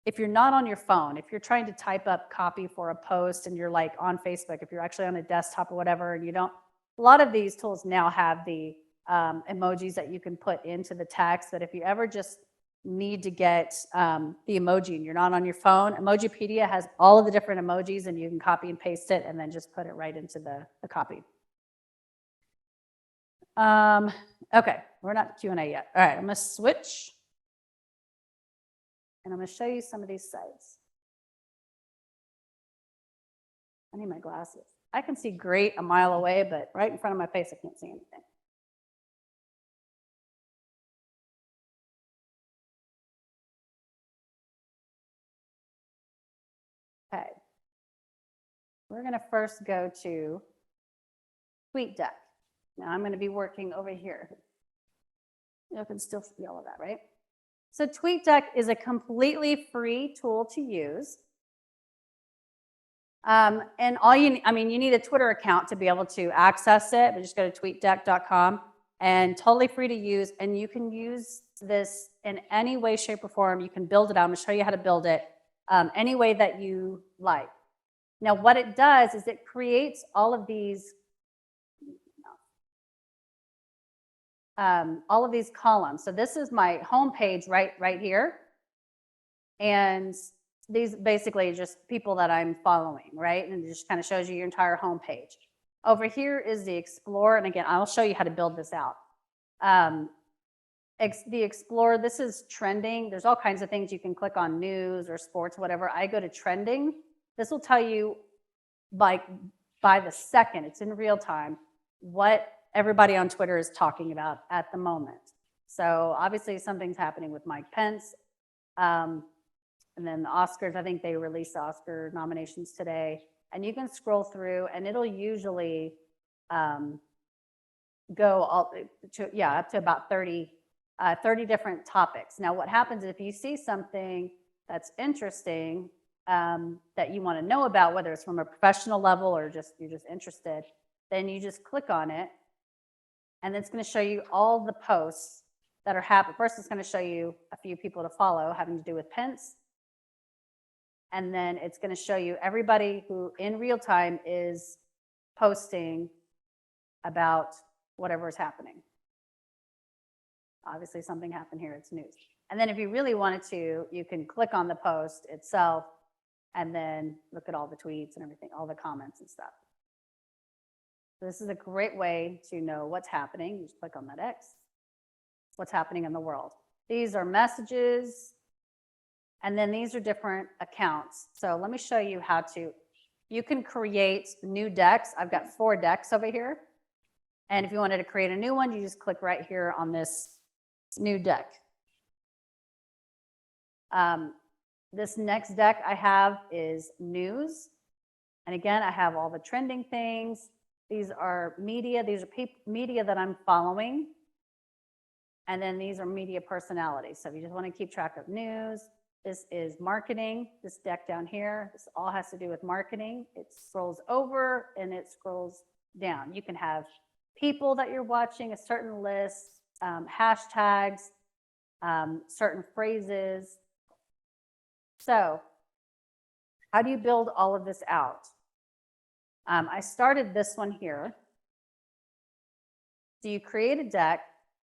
if you're not on your phone, if you're trying to type up copy for a post and you're like on Facebook, if you're actually on a desktop or whatever, and a lot of these tools now have the emojis that you can put into the text, that if you ever just need to get the emoji and you're not on your phone, Emojipedia has all of the different emojis and you can copy and paste it and then just put it right into the copy. Okay, we're not Q&A yet. All right, I'm gonna switch and I'm gonna show you some of these sites. I need my glasses. I can see great a mile away, but right in front of my face, I can't see anything. Okay, we're going to first go to TweetDeck. Now I'm going to be working over here. You can still see all of that, right? So TweetDeck is a completely free tool to use. And you need a Twitter account to be able to access it, but just go to tweetdeck.com and totally free to use. And you can use this in any way, shape, or form. You can build it out. I'm going to show you how to build it. Any way that you like. Now, what it does is it creates all of these columns. So this is my home page right here, and these basically just people that I'm following, right? And it just kind of shows you your entire home page. Over here is the Explore, and again, I'll show you how to build this out. The Explore, this is trending. There's all kinds of things you can click on, news or sports, whatever. I go to trending. This will tell you, like, by the second, it's in real time, what everybody on Twitter is talking about at the moment. So obviously something's happening with Mike Pence. And then the Oscars, I think they released the Oscar nominations today. And you can scroll through and it'll usually go up to about 30 different topics. Now, what happens if you see something that's interesting that you want to know about, whether it's from a professional level or you're just interested, then you just click on it, and it's going to show you all the posts that are happening. First, it's going to show you a few people to follow having to do with Pence, and then it's going to show you everybody who in real time is posting about whatever is happening. Obviously something happened here, it's news. And then if you really wanted to, you can click on the post itself and then look at all the tweets and everything, all the comments and stuff. So this is a great way to know what's happening. You just click on that X, what's happening in the world. These are messages And then these are different accounts. So let me show you how you can create new decks. I've got 4 decks over here. And if you wanted to create a new one, you just click right here on this new deck. This next deck I have is news. And again, I have all the trending things. These are media. These are media that I'm following. And then these are media personalities. So if you just want to keep track of news, this is marketing. This deck down here, this all has to do with marketing. It scrolls over and it scrolls down. You can have people that you're watching, a certain list, hashtags, certain phrases. So how do you build all of this out? I started this one here. So you create a deck,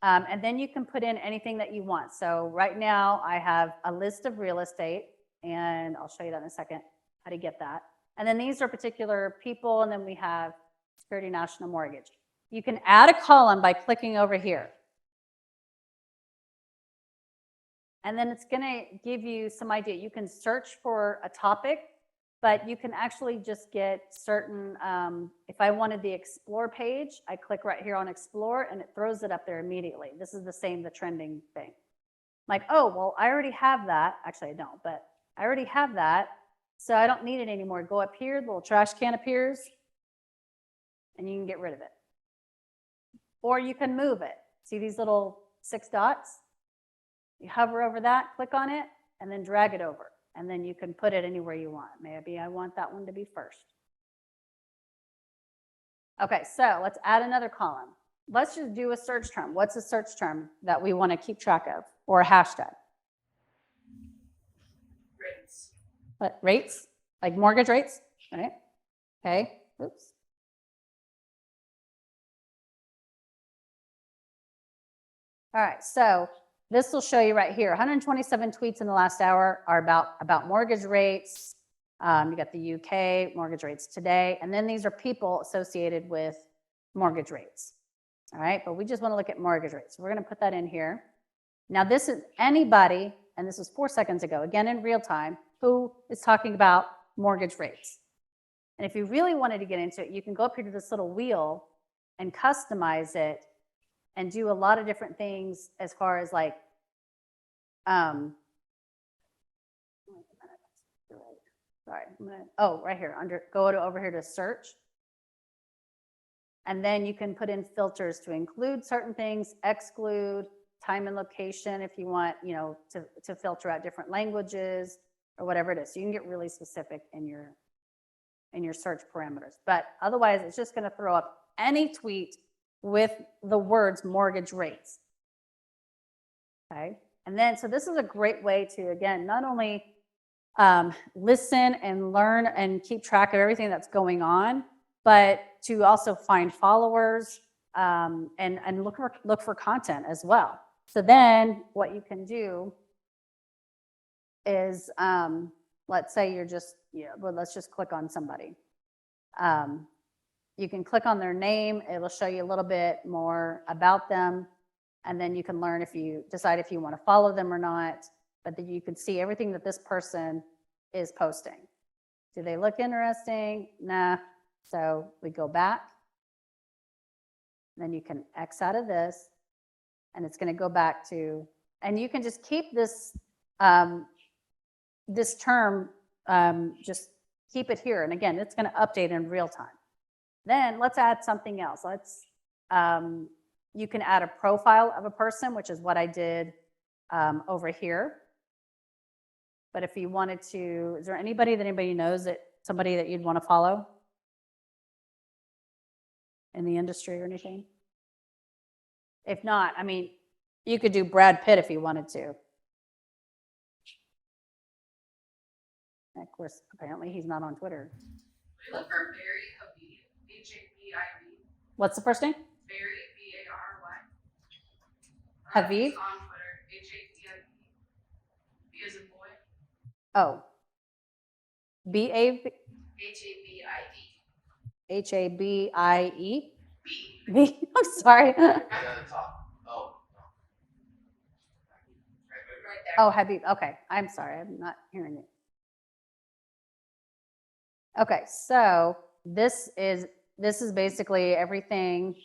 and then you can put in anything that you want. So right now I have a list of real estate, and I'll show you that in a second, how to get that. And then these are particular people, and then we have Security National Mortgage. You can add a column by clicking over here. And then it's going to give you some idea. You can search for a topic, but you can actually just get certain, if I wanted the Explore page, I click right here on Explore and it throws it up there immediately. This is the trending thing. Like, oh, well, I already have that. Actually, I don't, but I already have that. So I don't need it anymore. Go up here, the little trash can appears, and you can get rid of it. Or you can move it. See these little 6 dots? You hover over that, click on it, and then drag it over. And then you can put it anywhere you want. Maybe I want that one to be first. Okay, so let's add another column. Let's just do a search term. What's a search term that we want to keep track of, or a hashtag? Rates. What, rates? Like mortgage rates? All right. Okay, oops. All right, so this will show you right here. 127 tweets in the last hour are about mortgage rates. You got the UK, mortgage rates today, and then these are people associated with mortgage rates. All right, but we just want to look at mortgage rates. So we're going to put that in here. Now this is anybody, and this was 4 seconds ago, again in real time, who is talking about mortgage rates. And if you really wanted to get into it, you can go up here to this little wheel and customize it and do a lot of different things as far as like, sorry, right here, over here to search. And then you can put in filters to include certain things, exclude, time and location if you want, to filter out different languages or whatever it is. So you can get really specific in your search parameters. But otherwise, it's just going to throw up any tweet with the words mortgage rates. Okay, and then so this is a great way to, again, not only listen and learn and keep track of everything that's going on, but to also find followers and look for content as well. So then what you can do is, let's say you're just, let's just click on somebody. You can click on their name. It'll show you a little bit more about them. And then you can learn if you decide if you want to follow them or not. But then you can see everything that this person is posting. Do they look interesting? Nah. So we go back. Then you can X out of this. And it's going to go back to, and you can just keep this, this term, just keep it here. And again, it's going to update in real time. Then let's add something else. You can add a profile of a person, which is what I did over here. But if you wanted to, is there anybody knows somebody that you'd want to follow in the industry or anything? If not, I mean, you could do Brad Pitt if you wanted to. And of course, apparently he's not on Twitter. We look for Barry Habib, Habib. What's the first name? Barry, Bary. Habib? On Twitter, Habib. B as in boy. Oh. Habib. Habie? B. B. I'm sorry. Right at the top. Oh, no. Right there. Oh, Habib, okay, I'm sorry, I'm not hearing you. Okay, so this is basically everything.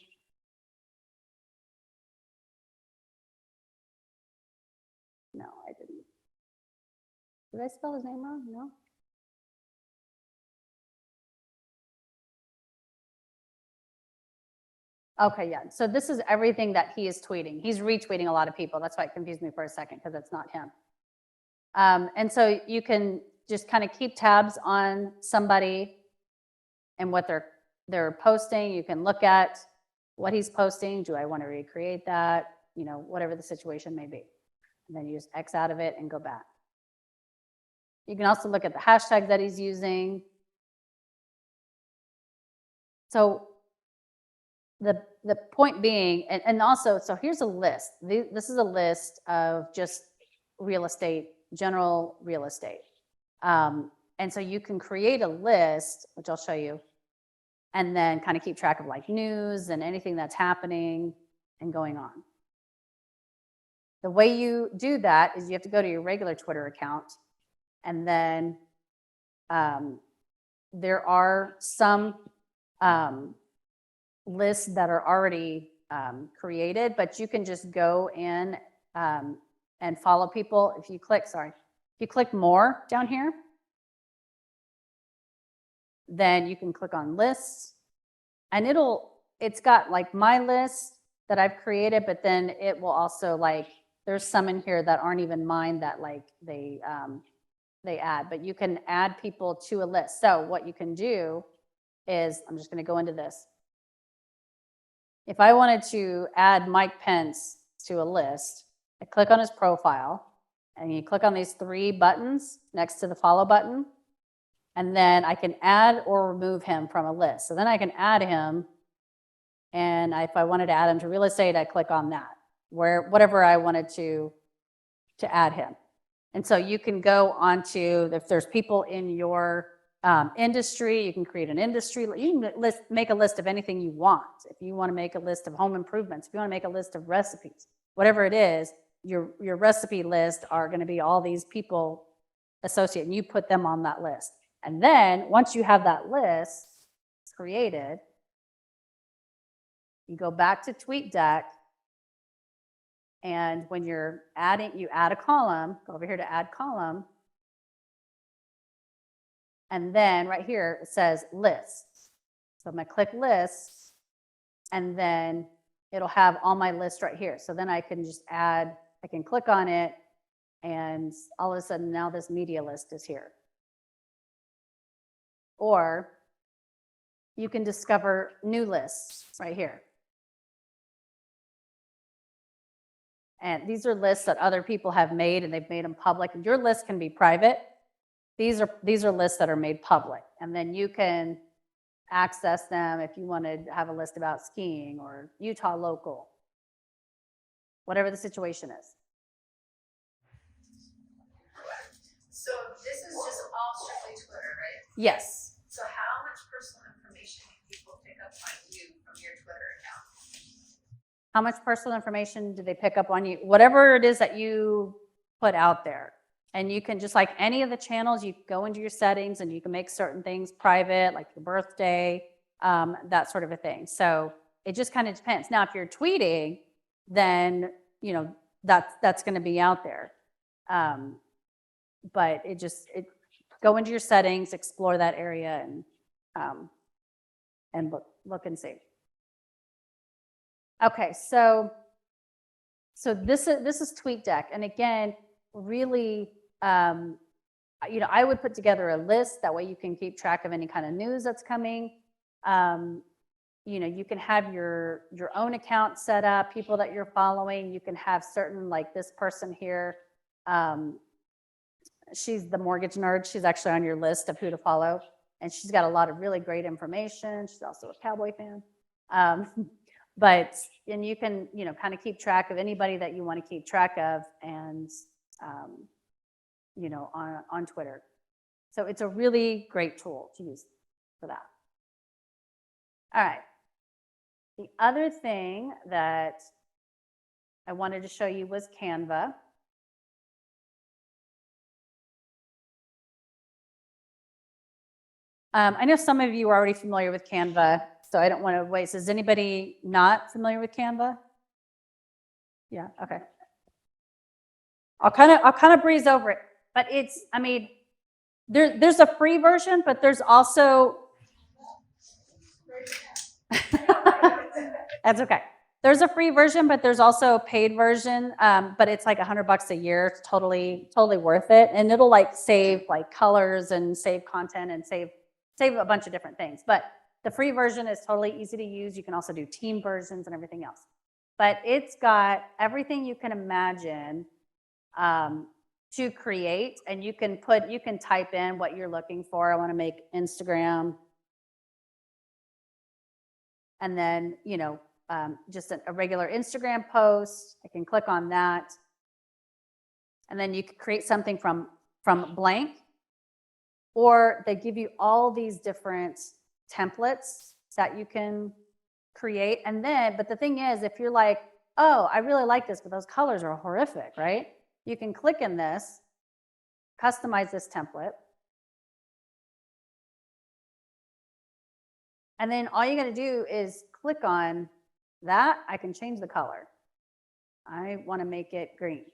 No, I didn't. Did I spell his name wrong? No. Okay, yeah. So this is everything that he is tweeting. He's retweeting a lot of people. That's why it confused me for a second, because it's not him. And so you can just kind of keep tabs on somebody and what they're posting. You can look at what he's posting. Do I want to recreate that? You know, whatever the situation may be. And then you just X out of it and go back. You can also look at the hashtags that he's using. So the point being, and also, so here's a list. This is a list of just real estate, general real estate. And so you can create a list, which I'll show you, and then kind of keep track of like news and anything that's happening and going on. The way you do that is you have to go to your regular Twitter account, and then there are some lists that are already created, but you can just go in and follow people. If you click more down here, then you can click on lists, and it's got like my list that I've created, but then it will also like, there's some in here that aren't even mine that like they add, but you can add people to a list. So what you can do is, I'm just going to go into this. If I wanted to add Mike Pence to a list, I click on his profile, and you click on these 3 buttons next to the follow button, and then I can add or remove him from a list. So then I can add him, and if I wanted to add him to real estate, I click on that, whatever I wanted to add him. And so you can go on to, if there's people in your industry, you can create an industry. You can make a list of anything you want. If you want to make a list of home improvements, if you want to make a list of recipes, whatever it is, your recipe list are going to be all these people associated, and you put them on that list. And then once you have that list created, you go back to TweetDeck, and when you're adding, you add a column, go over here to add column, and then right here it says lists. So I'm going to click lists, and then it'll have all my lists right here. So then I can just add, I can click on it, and all of a sudden now this media list is here. Or you can discover new lists right here. And these are lists that other people have made, and they've made them public. Your list can be private. These are lists that are made public, and then you can access them if you want to have a list about skiing or Utah local, whatever the situation is. So this is just all strictly Twitter, right? Yes. So how much personal information can people pick up on you from your Twitter account? How much personal information do they pick up on you? Whatever it is that you put out there. And you can, just like any of the channels, you go into your settings and you can make certain things private, like your birthday, that sort of a thing. So it just kind of depends. Now, if you're tweeting, then, you know, that's going to be out there. But go into your settings, explore that area, and look and see. Okay, so this is TweetDeck, and again, really, you know, I would put together a list. That way, you can keep track of any kind of news that's coming. You know, you can have your own account set up, people that you're following. You can have certain, like this person here. She's the mortgage nerd. She's actually on your list of who to follow, and she's got a lot of really great information. She's also a Cowboy fan. And you can, you know, kind of keep track of anybody that you want to keep track of, and you know, on Twitter. So it's a really great tool to use for that. All right. The other thing that I wanted to show you was Canva. I know some of you are already familiar with Canva, so I don't want to waste. Is anybody not familiar with Canva? Yeah, okay. I'll kind of breeze over it, but it's, I mean, there's a free version, but there's also, that's okay. There's a free version, but there's also a paid version, but it's like $100 a year. It's totally worth it. And it'll like save like colors and save content and save a bunch of different things. But the free version is totally easy to use. You can also do team versions and everything else. But it's got everything you can imagine to create, and you can type in what you're looking for. I want to make Instagram, and then, you know, just a regular Instagram post. I can click on that. And then you could create something from blank, or they give you all these different templates that you can create. And then, but the thing is, if you're like, oh, I really like this, but those colors are horrific, right? You can click in this, customize this template. And then all you got to do is click on that. I can change the color. I want to make it green.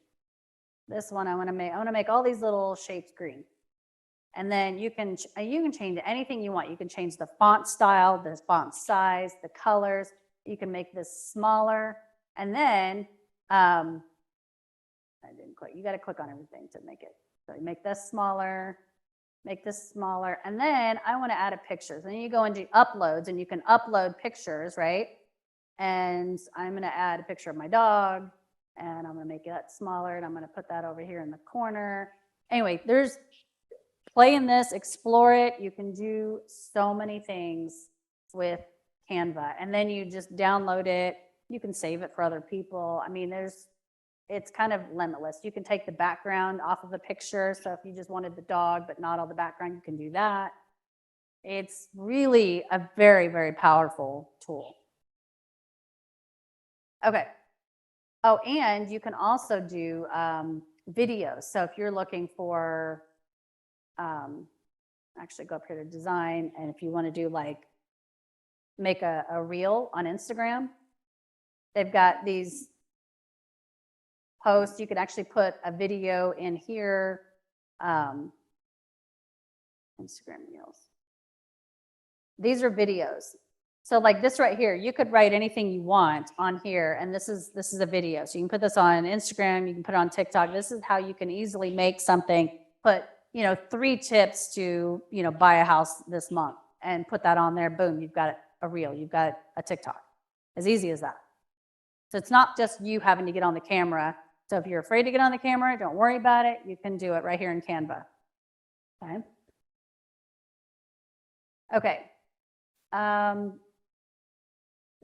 This one I want to make all these little shapes green. And then you can change anything you want. You can change the font style, the font size, the colors. You can make this smaller. And then I didn't click. You got to click on everything to make it. So you make this smaller, and then I want to add a picture. So then you go into uploads, and you can upload pictures, right? And I'm going to add a picture of my dog, and I'm going to make that smaller, and I'm going to put that over here in the corner. Anyway, play in this, explore it. You can do so many things with Canva, and then you just download it. You can save it for other people. I mean, it's kind of limitless. You can take the background off of the picture. So if you just wanted the dog, but not all the background, you can do that. It's really a very, very powerful tool. Okay. Oh, and you can also do videos. So if you're looking for, actually go up here to design, and if you want to do like, make a reel on Instagram, they've got these posts. You could actually put a video in here. Instagram Reels. These are videos. So like this right here, you could write anything you want on here, and this is a video. So you can put this on Instagram, you can put it on TikTok. This is how you can easily make something, put, 3 tips to, buy a house this month, and put that on there. Boom, you've got a reel, you've got a TikTok. As easy as that. So it's not just you having to get on the camera. So if you're afraid to get on the camera, don't worry about it. You can do it right here in Canva. Okay. Okay.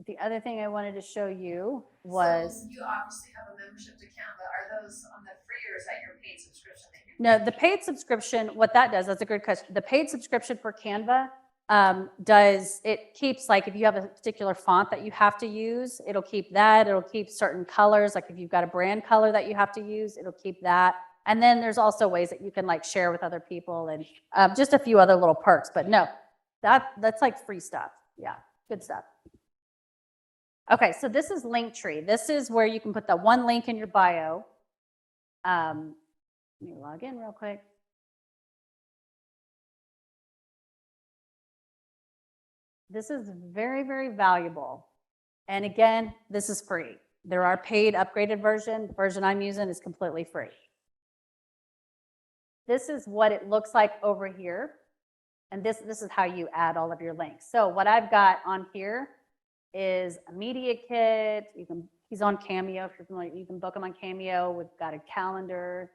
The other thing I wanted to show you was. So you obviously have a membership to Canva. Are those on the free, or is that your paid subscription that you're No, the paid subscription, what that does, that's a good question. The paid subscription for Canva it keeps, like, if you have a particular font that you have to use, it'll keep that. It'll keep certain colors. Like if you've got a brand color that you have to use, it'll keep that. And then there's also ways that you can like share with other people, and just a few other little perks. But no, that's like free stuff. Yeah, good stuff. Okay, so this is Linktree. This is where you can put that one link in your bio. Let me log in real quick. This is very, very valuable. And again, this is free. There are paid upgraded version. The version I'm using is completely free. This is what it looks like over here. And this is how you add all of your links. So what I've got on here is a media kit. He's on Cameo. If you're familiar, you can book him on Cameo. We've got a calendar.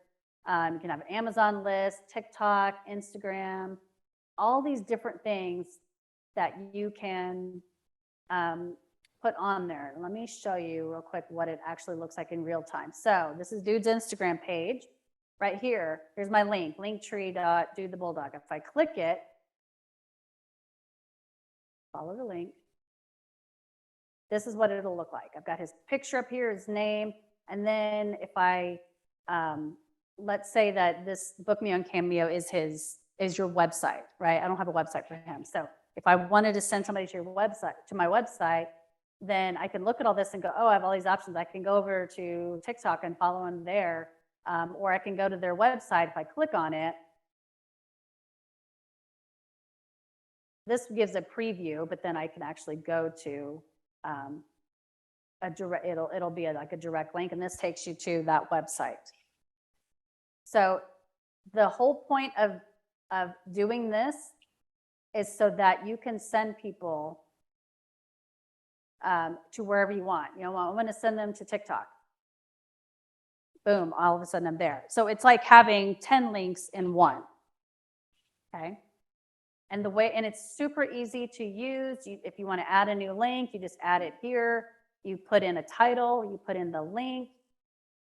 You can have an Amazon list, TikTok, Instagram, all these different things that you can put on there. Let me show you real quick what it actually looks like in real time. So this is Dude's Instagram page. Right here, here's my link, linktree.dudethebulldog. If I click it, follow the link, this is what it'll look like. I've got his picture up here, his name, and then if I, let's say that this Book Me on Cameo is his is your website, right? I don't have a website for him. So if I wanted to send somebody to your website, to my website, then I can look at all this and go, oh, I have all these options. I can go over to TikTok and follow them there. Or I can go to their website. If I click on it, this gives a preview, but then I can actually go to a direct, it'll be like a direct link, and this takes you to that website. So the whole point of doing this is so that you can send people to wherever you want. You know, I'm going to send them to TikTok. Boom, all of a sudden I'm there. So it's like having 10 links in one. Okay. And it's super easy to use. If you want to add a new link, you just add it here. You put in a title, you put in the link,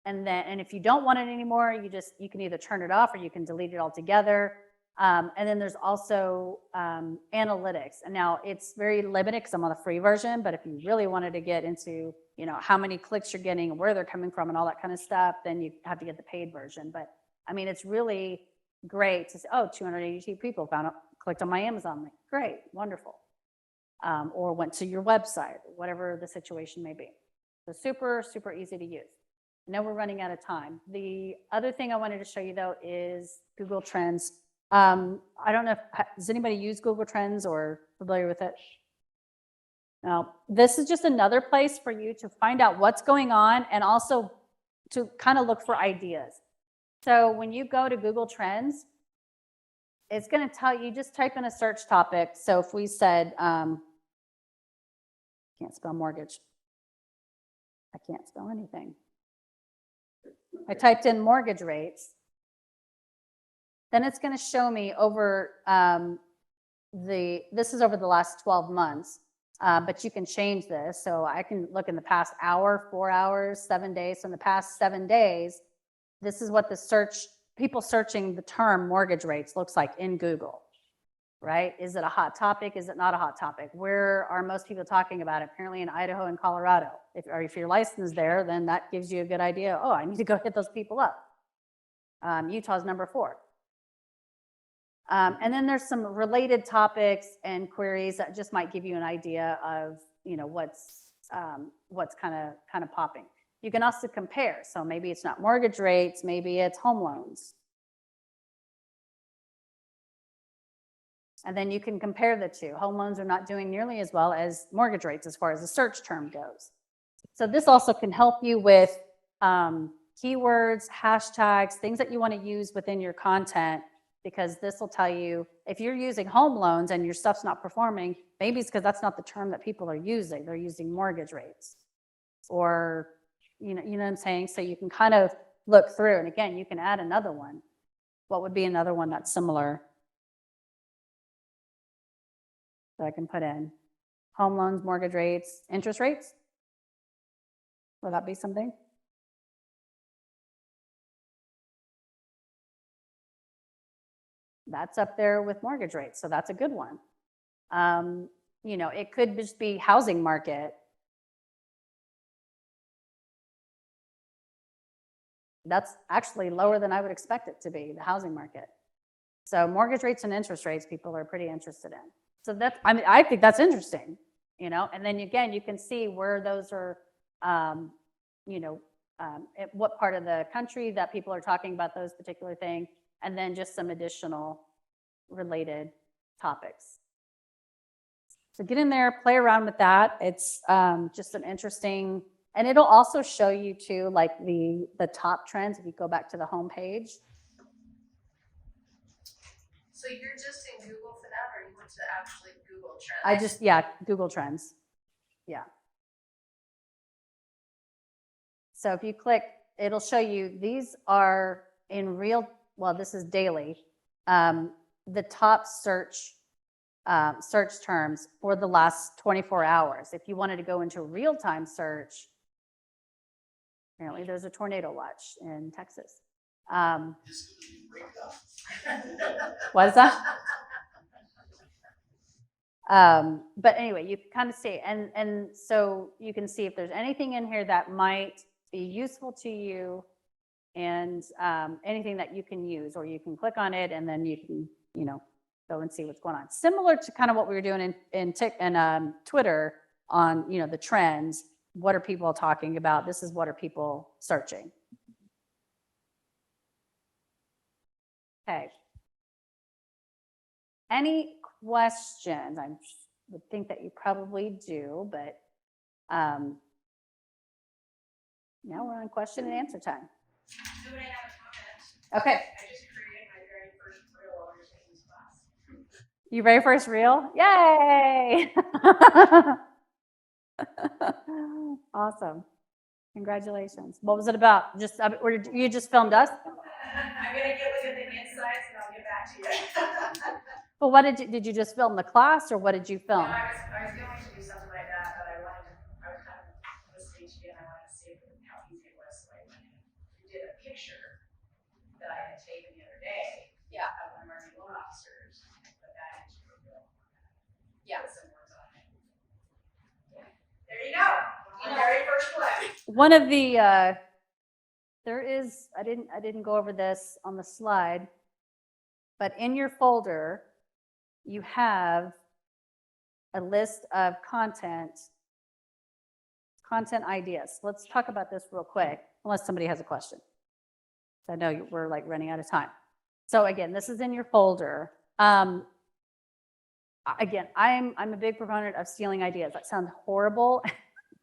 and if you don't want it anymore, you can either turn it off or you can delete it altogether. And then there's also analytics. And now it's very limited because I'm on the free version, but if you really wanted to get into, you know, how many clicks you're getting and where they're coming from and all that kind of stuff, then you have to get the paid version. But I mean, it's really great to say, oh, 282 people clicked on my Amazon link. Great, wonderful. Or went to your website, whatever the situation may be. So super, super easy to use. I know we're running out of time. The other thing I wanted to show you though is Google Trends. I don't know does anybody use Google Trends or familiar with it? Now, this is just another place for you to find out what's going on and also to kind of look for ideas. So when you go to Google Trends, it's going to tell you, just type in a search topic. So if we said, can't spell mortgage. I can't spell anything. I typed in mortgage rates. Then it's going to show me over this is over the last 12 months, but you can change this. So I can look in the past hour, 4 hours, 7 days. So in the past 7 days, this is what the people searching the term mortgage rates looks like in Google, right? Is it a hot topic? Is it not a hot topic? Where are most people talking about it? Apparently in Idaho and Colorado. If you're licensed there, then that gives you a good idea. Oh, I need to go hit those people up. Utah's number 4. And then there's some related topics and queries that just might give you an idea of, you know, what's kind of popping. You can also compare. So maybe it's not mortgage rates, maybe it's home loans. And then you can compare the two. Home loans are not doing nearly as well as mortgage rates as far as the search term goes. So this also can help you with keywords, hashtags, things that you want to use within your content, because this will tell you if you're using home loans and your stuff's not performing, maybe it's because that's not the term that people are using. They're using mortgage rates, or you know what I'm saying? So you can kind of look through, and again, you can add another one. What would be another one that's similar that I can put in? Home loans, mortgage rates, interest rates? Would that be something? That's up there with mortgage rates, so that's a good one. You know, it could just be housing market. That's actually lower than I would expect it to be, the housing market. So mortgage rates and interest rates, people are pretty interested in. So that's, I mean, I think that's interesting, you know, and then again, you can see where those are, you know, at what part of the country that people are talking about those particular things, and then just some additional related topics. So get in there, play around with that. It's just an interesting, and it'll also show you too, like the top trends if you go back to the home page. So you're just in Google for that, or you went to actually Google Trends? I just, yeah, Google Trends. Yeah. So if you click, it'll show you, these are in real, well, this is daily, the top search terms for the last 24 hours. If you wanted to go into real-time search, apparently there's a tornado watch in Texas. What is that? But anyway, you can kind of see, and so you can see if there's anything in here that might be useful to you, and anything that you can use, or you can click on it and then you go and see what's going on. Similar to kind of what we were doing in Twitter on, the trends. What are people talking about? This is what are people searching. Okay. Any questions? I would think that you probably do, but now we're on question and answer time. Nobody have a comment. Okay. I just created my very first reel while you're taking this class. Your very first reel? Yay! Awesome. Congratulations. What was it about? Just or you just filmed us? I'm gonna get with the insights and I'll get back to you. Well, what did you just film the class or what did you film? No, I was going to do something like that, but I was kind of listening to you and I wanted to see how easy it was. So I went and did a picture that I had taken the other day. Yeah. Of one of our new loan officers, but that into a bill. Yeah. Put some words on it. Yeah. There you go. My very first play. One of the there is I didn't go over this on the slide, but in your folder you have a list of content ideas. Let's talk about this real quick, unless somebody has a question. I know we're like running out of time. So again, this is in your folder. Again, I'm a big proponent of stealing ideas. That sounds horrible,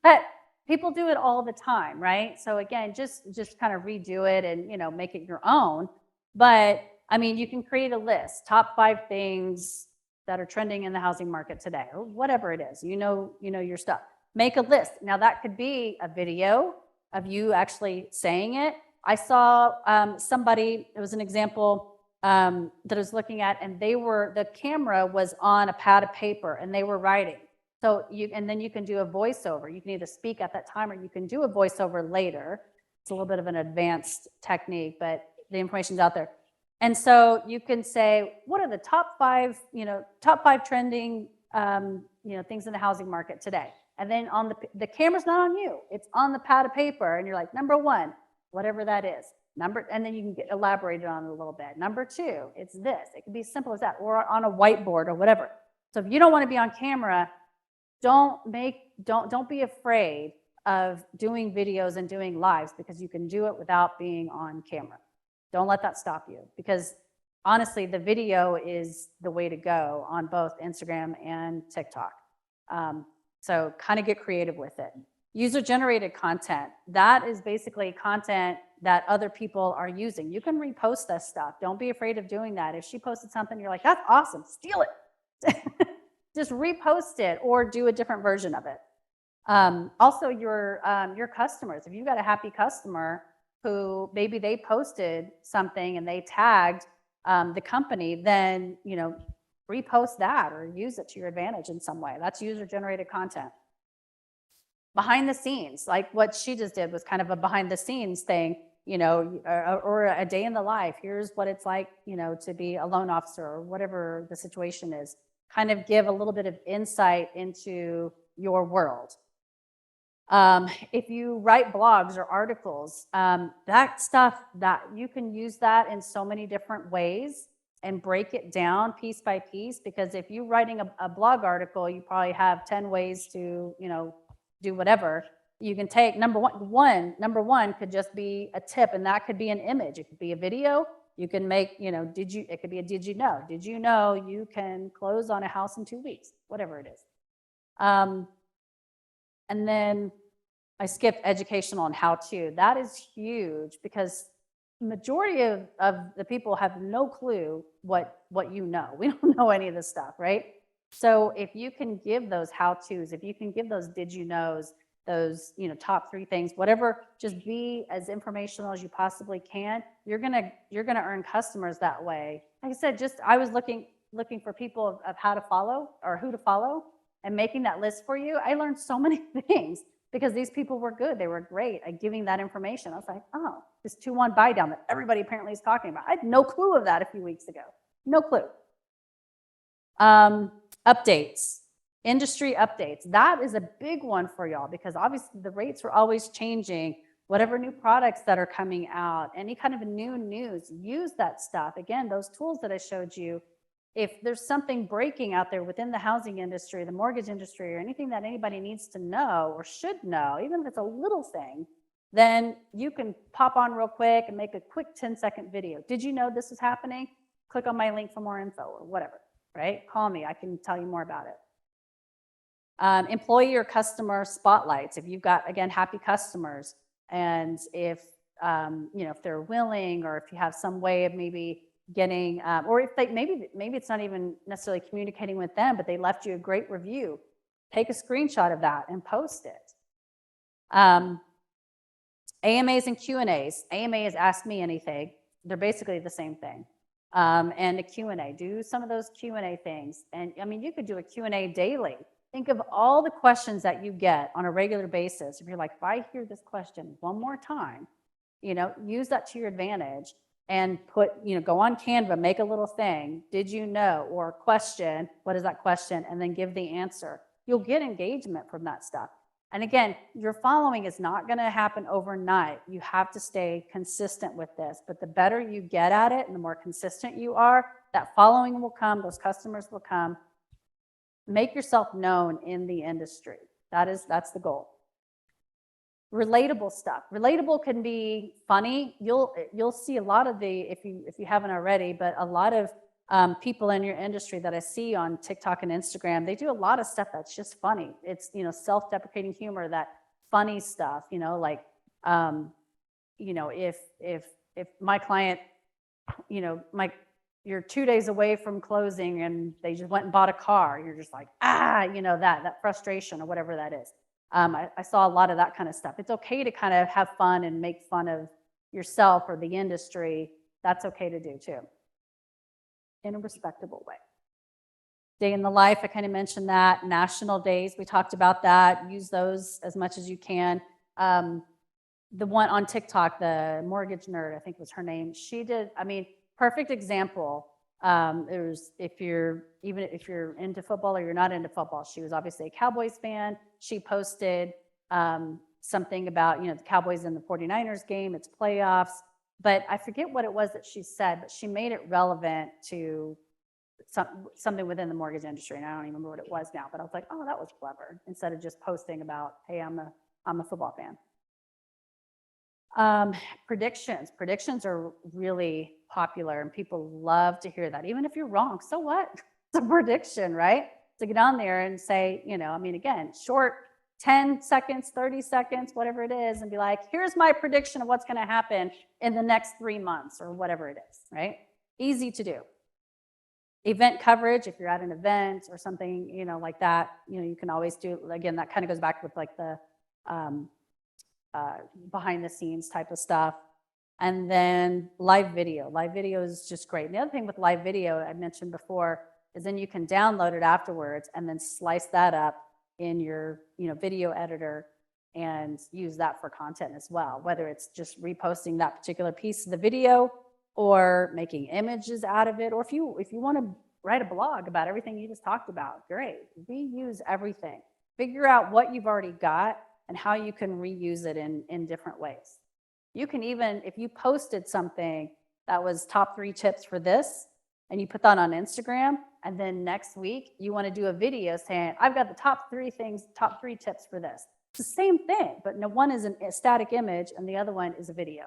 but people do it all the time, right? So again, just kind of redo it and make it your own. But I mean, you can create a list, top 5 things that are trending in the housing market today, or whatever it is. You know your stuff. Make a list. Now that could be a video of you actually saying it. I saw somebody. It was an example that I was looking at, and the camera was on a pad of paper, and they were writing. So then you can do a voiceover. You can either speak at that time, or you can do a voiceover later. It's a little bit of an advanced technique, but the information's out there. And so you can say, what are the top 5 trending, things in the housing market today? And then on the camera's not on you, it's on the pad of paper. And you're like, number 1, whatever that is. And then you can get elaborated on it a little bit. Number 2, it's this. It can be as simple as that, or on a whiteboard or whatever. So if you don't want to be on camera, don't be afraid of doing videos and doing lives, because you can do it without being on camera. Don't let that stop you, because honestly, the video is the way to go on both Instagram and TikTok. So kind of get creative with it. User-generated content. That is basically content that other people are using. You can repost this stuff. Don't be afraid of doing that. If she posted something, you're like, that's awesome, steal it. Just repost it or do a different version of it. Also, your customers. If you've got a happy customer who maybe they posted something and they tagged the company, then repost that or use it to your advantage in some way. That's user-generated content. Behind the scenes, like what she just did was kind of a behind the scenes thing, or a day in the life. Here's what it's like, to be a loan officer or whatever the situation is. Kind of give a little bit of insight into your world. If you write blogs or articles, that stuff, that you can use that in so many different ways and break it down piece by piece, because if you're writing a blog article, you probably have 10 ways to, do whatever. You can take number one could just be a tip, and that could be an image. It could be a video. You can make, it could be a did you know you can close on a house in 2 weeks, whatever it is. And then I skipped educational and how to. That is huge, because the majority of the people have no clue what you know. We don't know any of this stuff, right? So if you can give those how-tos, if you can give those did you knows, those top 3 things, whatever, just be as informational as you possibly can. You're gonna earn customers that way. Like I said, I was looking for people of how to follow or who to follow, and making that list for you. I learned so many things because these people were good. They were great at giving that information. I was like, oh, this 2-1 buy down that everybody apparently is talking about. I had no clue of that a few weeks ago. No clue. Updates, industry updates. That is a big one for y'all, because obviously the rates are always changing. Whatever new products that are coming out, any kind of new news, use that stuff. Again, those tools that I showed you, if there's something breaking out there within the housing industry, the mortgage industry, or anything that anybody needs to know or should know, even if it's a little thing, then you can pop on real quick and make a quick 10-second video. Did you know this is happening? Click on my link for more info or whatever, right? Call me, I can tell you more about it. Employee or customer spotlights. If you've got, again, happy customers, and if, if they're willing, or if you have some way of maybe getting, or if they, maybe it's not even necessarily communicating with them, but they left you a great review, take a screenshot of that and post it. AMAs and Q&As. AMA is Ask Me Anything. They're basically the same thing. And a Q&A. Do some of those Q&A things. And I mean, you could do a Q&A daily. Think of all the questions that you get on a regular basis. If you're like, if I hear this question one more time, use that to your advantage and put, go on Canva, make a little thing. Did you know? Or question, what is that question? And then give the answer. You'll get engagement from that stuff. And again, your following is not going to happen overnight. You have to stay consistent with this. But the better you get at it and the more consistent you are, that following will come, those customers will come. Make yourself known in the industry. That's the goal. Relatable stuff. Relatable can be funny. You'll see a lot of if you haven't already, but a lot of people in your industry that I see on TikTok and Instagram, they do a lot of stuff that's just funny. It's, self-deprecating humor, that funny stuff, like, if my client, you're 2 days away from closing and they just went and bought a car, you're just like, that frustration or whatever that is. I saw a lot of that kind of stuff. It's okay to kind of have fun and make fun of yourself or the industry. That's okay to do too, in a respectable way. Day in the life, I kind of mentioned that. National days, we talked about that. Use those as much as you can. The one on TikTok, the mortgage nerd, I think was her name. She did, perfect example. If you're into football or you're not into football, she was obviously a Cowboys fan. She posted something about, the Cowboys in the 49ers game, it's playoffs. But I forget what it was that she said, but she made it relevant to something within the mortgage industry. And I don't even remember what it was now, but I was like, oh, that was clever. Instead of just posting about, hey, I'm a football fan. Predictions are really popular and people love to hear that. Even if you're wrong, so what? It's a prediction, right? To get on there and say, again, short 10 seconds, 30 seconds, whatever it is, and be like, here's my prediction of what's going to happen in the next 3 months or whatever it is, right? Easy to do. Event coverage, if you're at an event or something, like that, you can always do, again, that kind of goes back with like the behind the scenes type of stuff. And then live video. Live video is just great. And the other thing with live video I mentioned before is then you can download it afterwards and then slice that up in your video editor and use that for content as well, whether it's just reposting that particular piece of the video or making images out of it, or if you want to write a blog about everything you just talked about, great. Reuse everything. Figure out what you've already got and how you can reuse it in different ways. You can even, if you posted something that was top 3 tips for this, and you put that on Instagram, and then next week you want to do a video saying, I've got the top 3 tips for this. It's the same thing, but one is a static image and the other one is a video.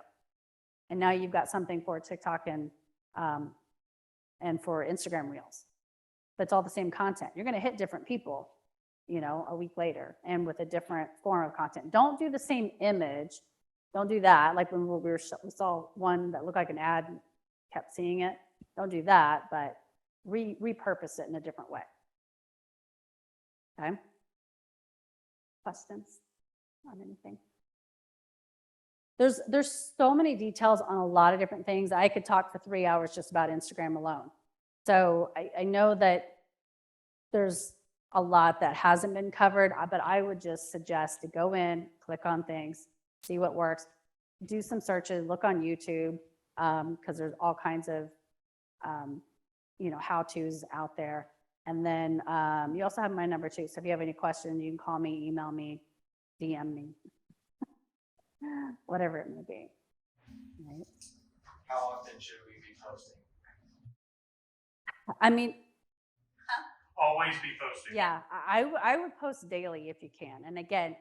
And now you've got something for TikTok and for Instagram Reels. But it's all the same content. You're going to hit different people, a week later and with a different form of content. Don't do the same image. Don't do that. Like when we saw one that looked like an ad and kept seeing it. Don't do that, but repurpose it in a different way. Okay? Questions on anything? There's so many details on a lot of different things. I could talk for 3 hours just about Instagram alone. So I know that there's a lot that hasn't been covered, but I would just suggest to go in, click on things, see what works, do some searches, look on YouTube, because there's all kinds of how-tos out there. And then you also have my number too. So if you have any questions, you can call me, email me, DM me, whatever it may be. Right? How often should we be posting? I mean, Always be posting. yeah, I would post daily if you can. And again,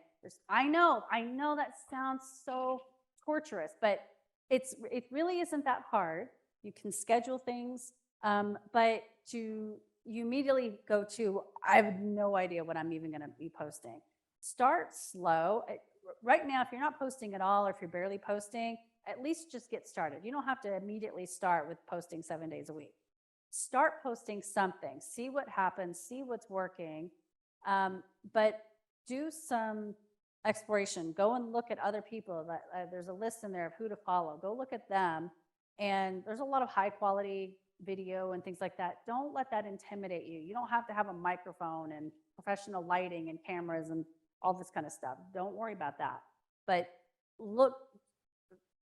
I know that sounds so torturous, but it really isn't that hard. You can schedule things, but you immediately go to, I have no idea what I'm even going to be posting. Start slow. Right now, if you're not posting at all, or if you're barely posting, at least just get started. You don't have to immediately start with posting 7 days a week. Start posting something, see what happens, see what's working, but do some exploration. Go and look at other people. There's a list in there of who to follow. Go look at them, and there's a lot of high quality video and things like that. Don't let that intimidate you. You don't have to have a microphone and professional lighting and cameras and all this kind of stuff. Don't worry about that. But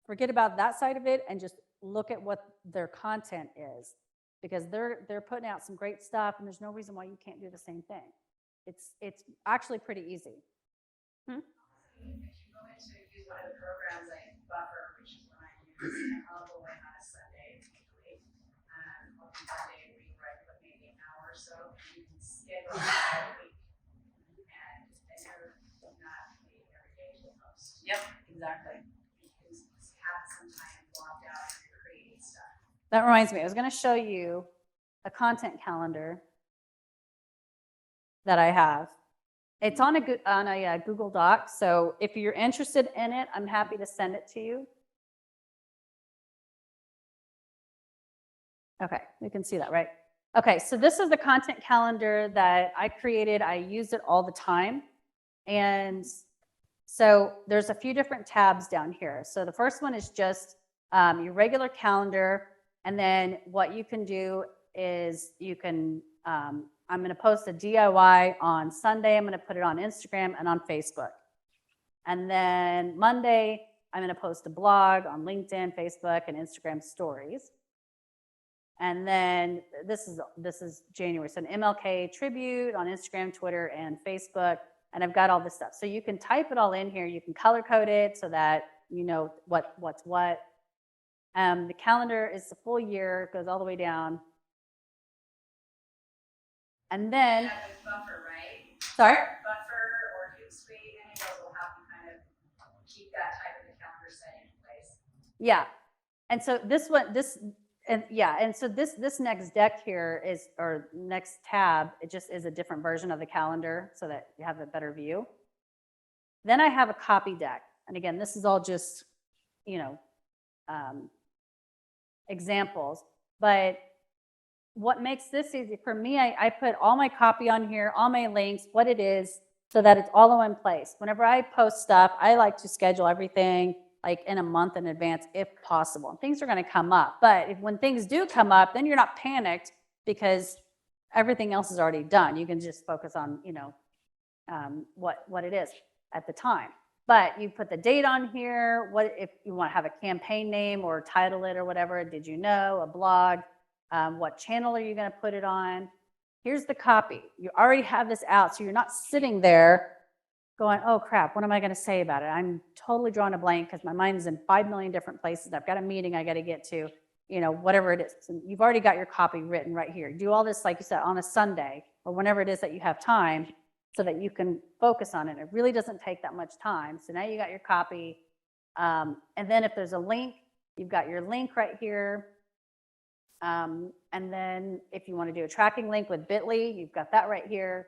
forget about that side of it and just look at what their content is, because they're putting out some great stuff, and there's no reason why you can't do the same thing. It's actually pretty easy. If you go into use one of the programs like Buffer, which is what I use, I'll go in on a Sunday usually. I'll do one day a week, right, but maybe an hour or so. You can schedule it all week. And you're not paid every day to post. Yep, exactly. You can have some time blocked out for your creating stuff. That reminds me, I was going to show you a content calendar that I have. It's on a Google Doc, so if you're interested in it, I'm happy to send it to you. Okay, you can see that, right? Okay, so this is the content calendar that I created. I use it all the time. And so there's a few different tabs down here. So the first one is just your regular calendar. And then what you can do is you can, I'm going to post a DIY on Sunday. I'm going to put it on Instagram and on Facebook. And then Monday, I'm going to post a blog on LinkedIn, Facebook, and Instagram stories. And then this is January. So an MLK tribute on Instagram, Twitter, and Facebook. And I've got all this stuff. So you can type it all in here. You can color code it so that you know what's what. The calendar is the full year, goes all the way down. And then, That with Buffer, right? sorry? Buffer or Hootsuite, any of those will help you kind of keep that type of a calendar set in place. Yeah. And so this next deck here is, or next tab, it just is a different version of the calendar so that you have a better view. Then I have a copy deck. And again, this is all just, examples, but what makes this easy for me, I put all my copy on here, all my links, what it is, so that it's all in place. Whenever I post stuff, I like to schedule everything like in a month in advance if possible. And things are going to come up, but when things do come up, then you're not panicked because everything else is already done. You can just focus on, what it is at the time. But you put the date on here. What if you want to have a campaign name or title it or whatever? Did you know? A blog. What channel are you going to put it on? Here's the copy. You already have this out, so you're not sitting there going, oh crap, what am I going to say about it? I'm totally drawing a blank because my mind is in 5 million different places. I've got a meeting I got to get to, whatever it is. And you've already got your copy written right here. Do all this, like you said, on a Sunday or whenever it is that you have time, so that you can focus on it. It really doesn't take that much time. So now you got your copy. And then if there's a link, you've got your link right here. And then if you want to do a tracking link with Bitly, you've got that right here.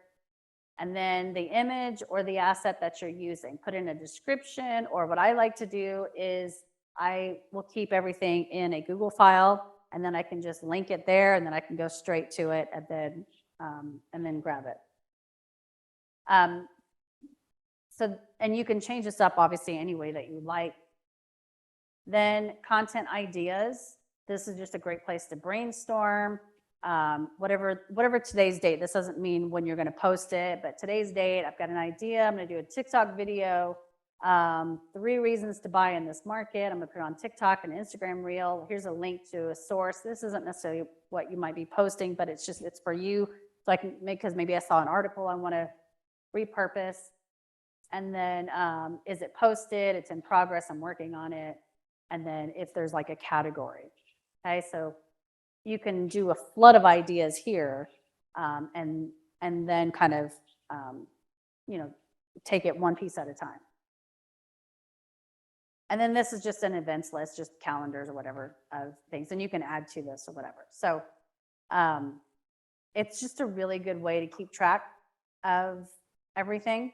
And then the image or the asset that you're using, put in a description, or what I like to do is I will keep everything in a Google file, and then I can just link it there, and then I can go straight to it and then grab it. And you can change this up obviously any way that you like. Then content ideas. This is just a great place to brainstorm. Whatever today's date. This doesn't mean when you're going to post it, but today's date, I've got an idea. I'm going to do a TikTok video. 3 reasons to buy in this market. I'm going to put it on TikTok and Instagram Reel. Here's a link to a source. This isn't necessarily what you might be posting, but it's for you. So I can make, because maybe I saw an article I want to repurpose. And then is it posted? It's in progress. I'm working on it. And then if there's like a category. Okay, so you can do a flood of ideas here, and then kind of, you know, take it one piece at a time. And then this is just an events list, just calendars or whatever of things, and you can add to this or whatever. So it's just a really good way to keep track of everything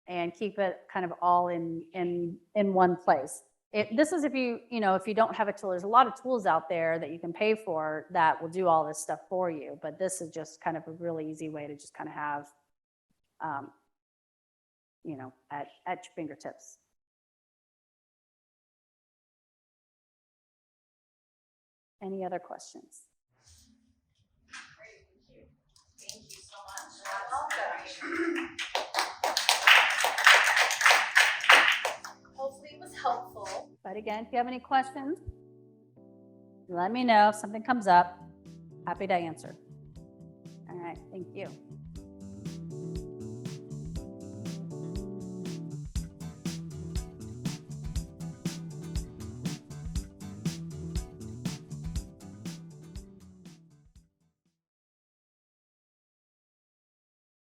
and keep it kind of all in one place. This is if you know, if you don't have a tool, there's a lot of tools out there that you can pay for that will do all this stuff for you. But this is just kind of a really easy way to just kind of have, you know, at your fingertips. Any other questions? Great, thank you so much. Hopefully it was helpful. But again, if you have any questions, let me know if something comes up. Happy to answer. All right, thank you.